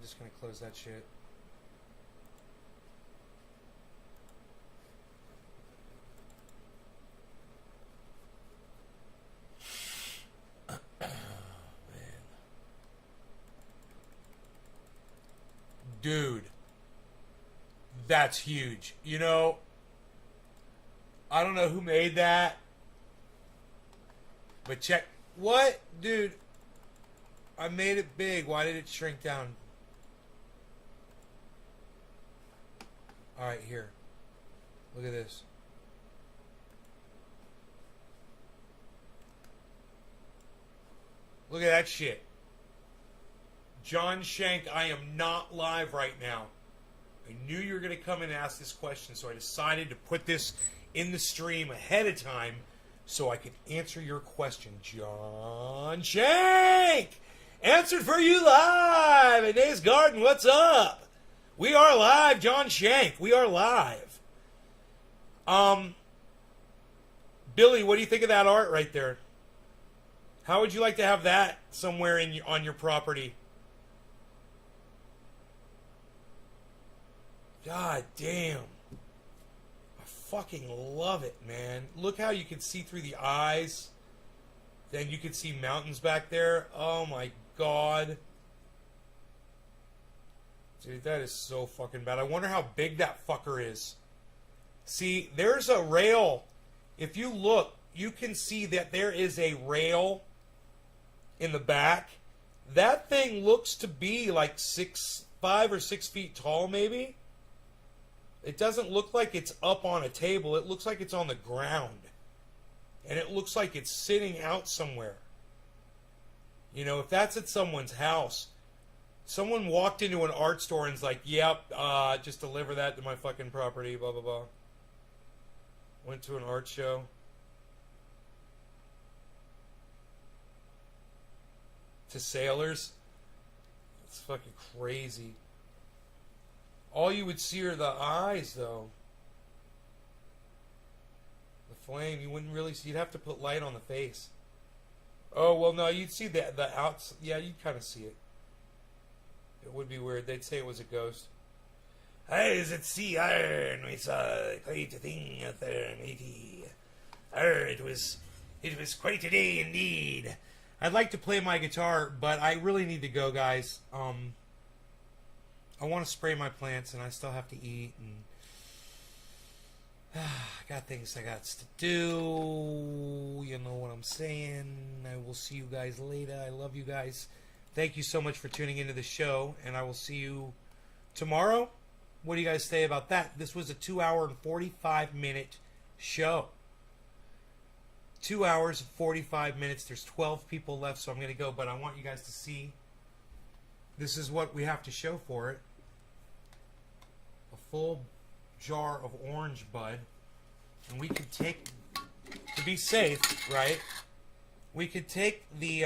just gonna close that shit. Dude, that's huge. You know, I don't know who made that, but check. What? Dude, I made it big. Why did it shrink down? Alright, here. Look at this. Look at that shit. John Shank, I am not live right now. I knew you were going to come in and ask this question, so I decided to put this in the stream ahead of time so I could answer your question. John Shank! Answered for you live at Days Garden. What's up? We are live, John Shank. We are live. Um, Billy, what do you think of that art right there? How would you like to have that somewhere on your property? God damn. I fucking love it, man. Look how you can see through the eyes. Then you can see mountains back there. Oh my god. Dude, that is so fucking bad. I wonder how big that fucker is. See, there's a rail. If you look, you can see that there is a rail in the back. That thing looks to be like 5 or 6 feet tall, maybe. It doesn't look like it's up on a table. It looks like it's on the ground. And it looks like it's sitting out somewhere. You know, if that's at someone's house, someone walked into an art store and's like, yep, just deliver that to my fucking property, blah, blah, blah. Went to an art show. To sailors. It's fucking crazy. All you would see are the eyes, though. The flame, you wouldn't really see. You'd have to put light on the face. Oh, well, no, you'd see the outs. Yeah, you'd kind of see it. It would be weird. They'd say it was a ghost. As at sea iron, we saw quite a thing out there, matey. It was quite a day indeed. I'd like to play my guitar, but I really need to go, guys. I want to spray my plants, and I still have to eat, and I got things I got to do. You know what I'm saying? I will see you guys later. I love you guys. Thank you so much for tuning into the show, and I will see you tomorrow. What do you guys say about that? This was a 2-hour and 45-minute show. 2 hours and 45 minutes. There's 12 people left, so I'm going to go, but I want you guys to see. This is what we have to show for it. A full jar of orange bud. And we could take, to be safe, right? We could take the,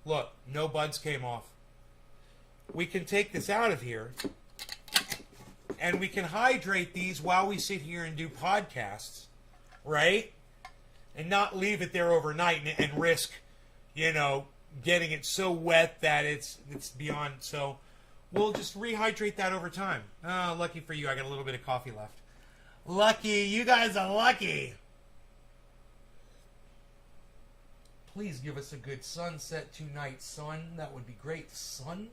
look, no buds came off. We can take this out of here. And we can hydrate these while we sit here and do podcasts, right? And not leave it there overnight and risk, you know, getting it so wet that it's beyond. So we'll just rehydrate that over time. Oh, lucky for you, I got a little bit of coffee left. Lucky, you guys are lucky. Please give us a good sunset tonight, son. That would be great, son.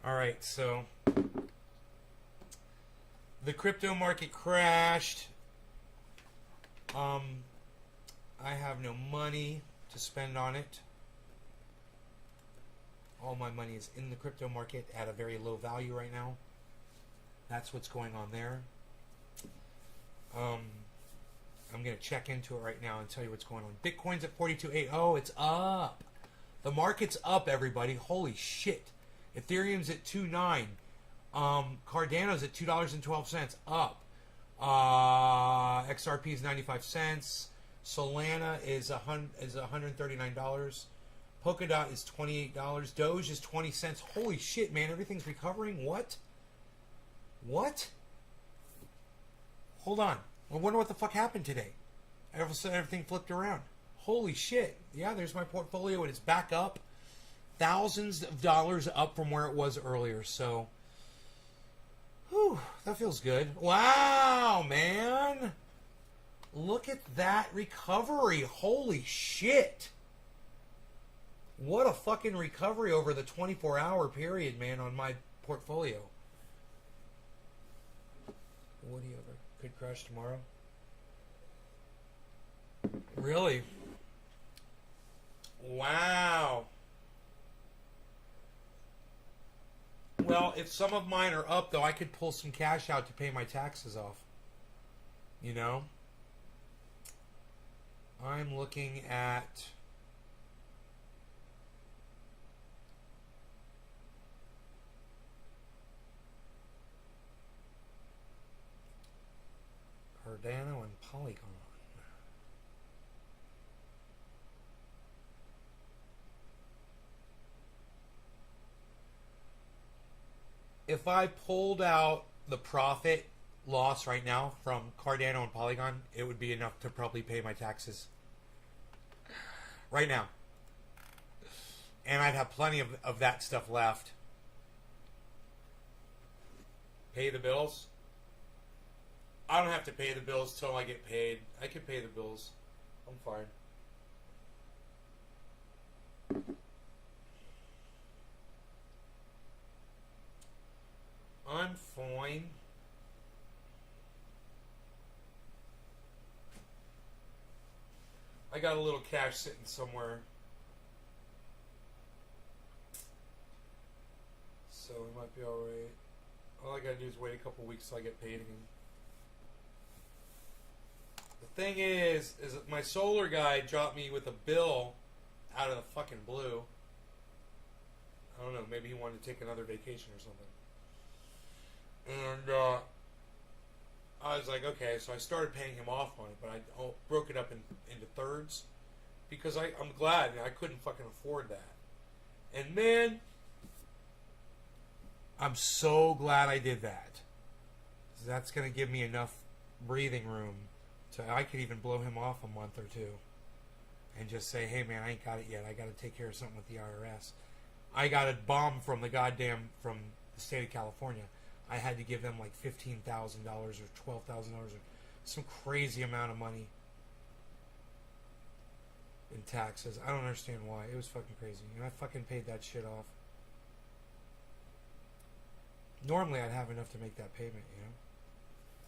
All right, so the crypto market crashed. I have no money to spend on it. All my money is in the crypto market at a very low value right now. That's what's going on there. I'm going to check into it right now and tell you what's going on. Bitcoin's at 42.8. Oh, it's up. The market's up, everybody. Holy shit. Ethereum's at 2.9. Cardano's at $2.12. Up. XRP is 95 cents. Solana is $139. Polkadot is $28. Doge is 20 cents. Holy shit, man. Everything's recovering. What? Hold on. I wonder what the fuck happened today. All of a sudden, everything flipped around. Holy shit. Yeah, there's my portfolio, and it's back up. Thousands of dollars up from where it was earlier. So, whew, that feels good. Wow, man. Look at that recovery. Holy shit. What a fucking recovery over the 24-hour period, man, on my portfolio. What do you ever? Could crash tomorrow? Really? Wow. Well, if some of mine are up, though, I could pull some cash out to pay my taxes off. You know? I'm looking at... Cardano and Polygon. If I pulled out the profit loss right now from Cardano and Polygon, it would be enough to probably pay my taxes. Right now. And I'd have plenty of that stuff left. Pay the bills? I don't have to pay the bills till I get paid. I can pay the bills. I'm fine. I'm fine. I got a little cash sitting somewhere. So it might be alright. All I gotta do is wait a couple weeks till I get paid again. The thing is that my solar guy dropped me with a bill out of the fucking blue. I don't know, maybe he wanted to take another vacation or something. And I was like, okay, so I started paying him off on it, but I broke it up into thirds because I'm glad I couldn't fucking afford that. And man, I'm so glad I did that. That's going to give me enough breathing room so I could even blow him off a month or two and just say, hey man, I ain't got it yet. I got to take care of something with the IRS. I got a bomb from the state of California. I had to give them like $15,000 or $12,000 or some crazy amount of money in taxes. I don't understand why. It was fucking crazy. And I fucking paid that shit off. Normally I'd have enough to make that payment, you know?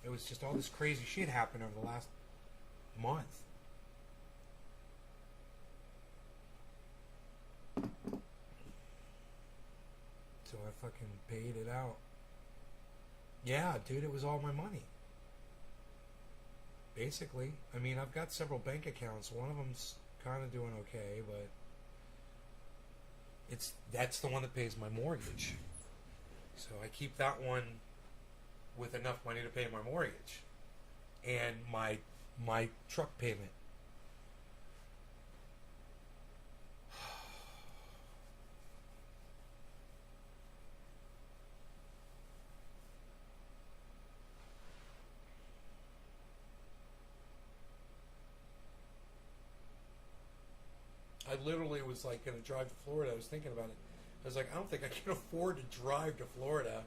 It was just all this crazy shit happened over the last month. So I fucking paid it out. Yeah, dude, it was all my money. Basically. I mean, I've got several bank accounts. One of them's kind of doing okay, but that's the one that pays my mortgage. So I keep that one with enough money to pay my mortgage and my truck payment. I literally was like going to drive to Florida. I was thinking about it. I was like, I don't think I can afford to drive to Florida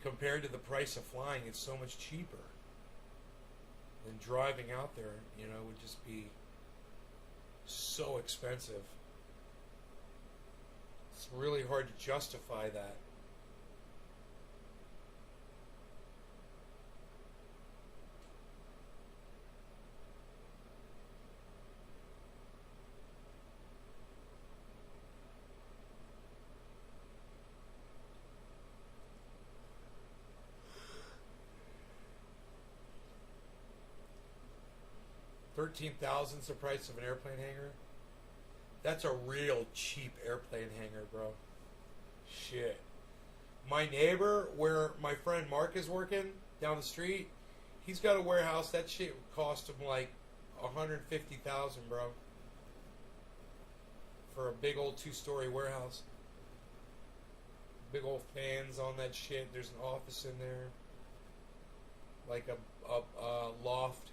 compared to the price of flying. It's so much cheaper than driving out there. You know, would just be so expensive. It's really hard to justify that. $13,000's the price of an airplane hangar. That's a real cheap airplane hangar, bro. Shit. My neighbor, where my friend Mark is working down the street, he's got a warehouse. That shit would cost him like $150,000, bro, for a big old 2-story warehouse. Big old fans on that shit. There's an office in there, like a loft.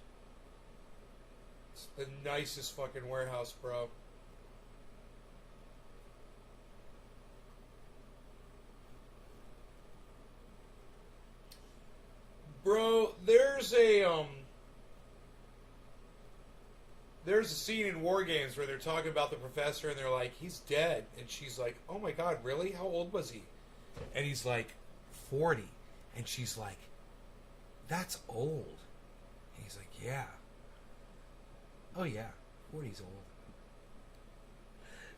The nicest fucking warehouse, bro. Bro, there's a scene in War Games where they're talking about the professor and they're like, he's dead. And she's like, oh my god, really? How old was he? And he's like, 40. And she's like, that's old. And he's like, yeah. Oh yeah, 40's old.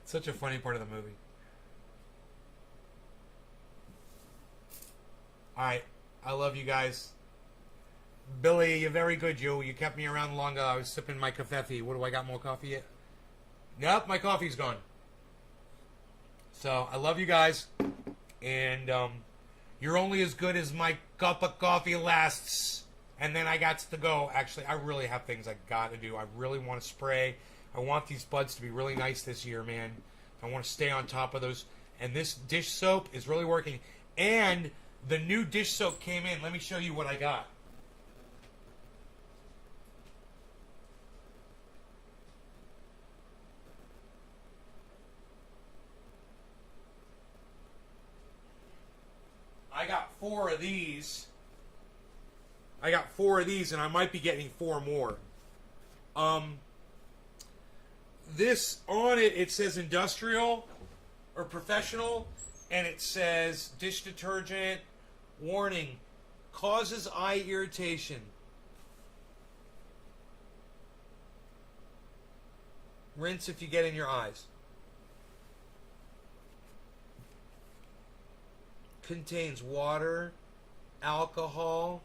It's such a funny part of the movie. Alright, I love you guys. Billy, you're very good, you kept me around longer. I was sipping my coffee. What do I got, more coffee yet? Nope, my coffee's gone. So, I love you guys. And, you're only as good as my cup of coffee lasts. And then I got to go. Actually, I really have things I got to do. I really want to spray. I want these buds to be really nice this year, man. I want to stay on top of those. And this dish soap is really working. And the new dish soap came in. Let me show you what I got. 4 of these. I got 4 of these, and I might be getting 4 more. This, on it, it says industrial or professional, and it says dish detergent, warning, causes eye irritation. Rinse if you get in your eyes. Contains water, alcohol,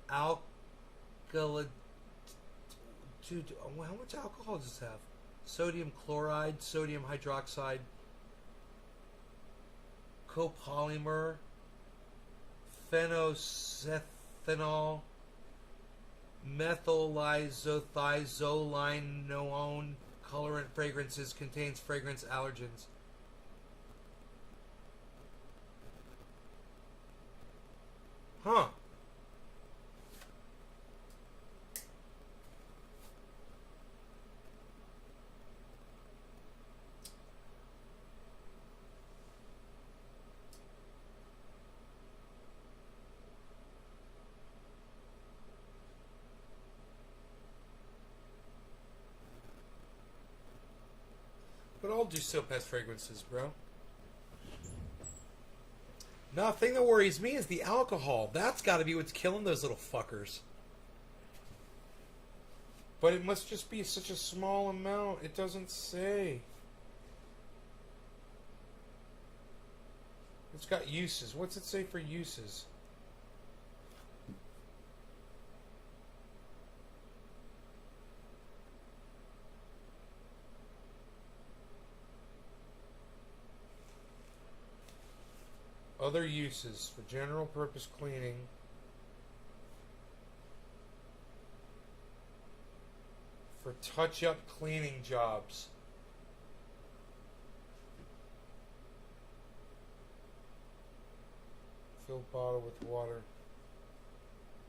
how much alcohol does this have? Sodium chloride, sodium hydroxide, copolymer, phenolsethanol, methylisothiozolinone, colorant, fragrances, contains fragrance allergens. Huh. But all dish soap has fragrances, bro. No, the thing that worries me is the alcohol. That's got to be what's killing those little fuckers. But it must just be such a small amount. It doesn't say. It's got uses. What's it say for uses? Other uses for general purpose cleaning. For touch-up cleaning jobs. Fill bottle with water.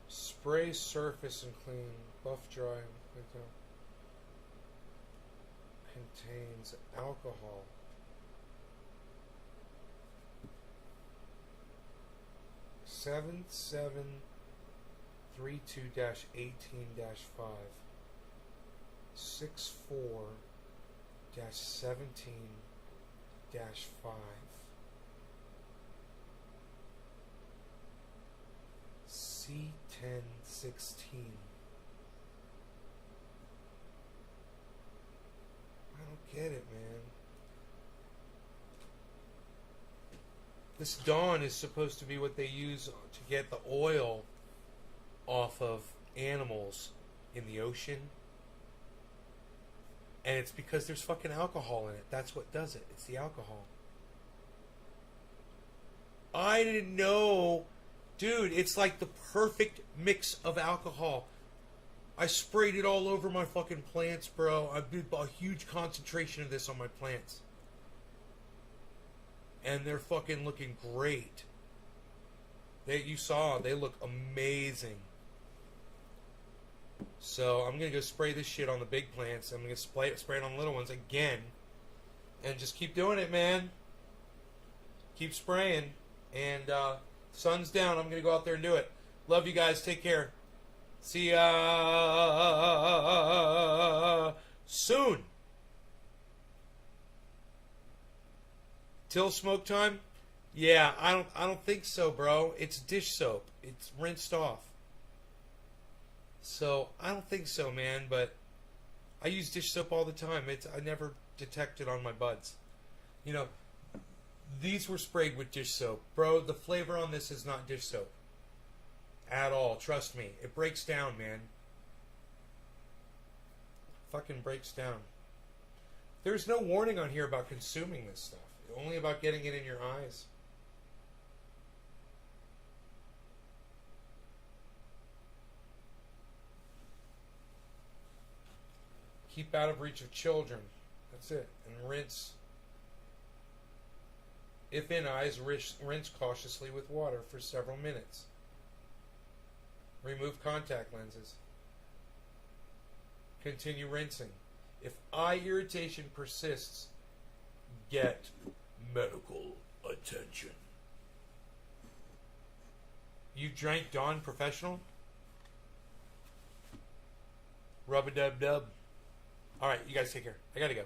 Spray surface and clean. Buff dry. Contains alcohol. 7732-18-5 64-17-5 C1016. I don't get it, man. This Dawn is supposed to be what they use to get the oil off of animals in the ocean. And it's because there's fucking alcohol in it. That's what does it. It's the alcohol. I didn't know. Dude, it's like the perfect mix of alcohol. I sprayed it all over my fucking plants, bro. I did a huge concentration of this on my plants. And they're fucking looking great. You saw, they look amazing. So I'm going to go spray this shit on the big plants. I'm going to spray it on the little ones again. And just keep doing it, man. Keep spraying. And sun's down. I'm going to go out there and do it. Love you guys. Take care. See ya soon. Till smoke time? Yeah, I don't think so, bro. It's dish soap. It's rinsed off. So I don't think so, man. But I use dish soap all the time. I never detect it on my buds. You know, these were sprayed with dish soap, bro. The flavor on this is not dish soap at all. Trust me, it breaks down, man. Fucking breaks down. There's no warning on here about consuming this stuff. Only about getting it in your eyes. Keep out of reach of children. That's it. And rinse. If in eyes, rinse cautiously with water for several minutes. Remove contact lenses. Continue rinsing. If eye irritation persists, get medical attention. You drank Dawn Professional? Rub-a-dub-dub. Alright, you guys take care. I gotta go.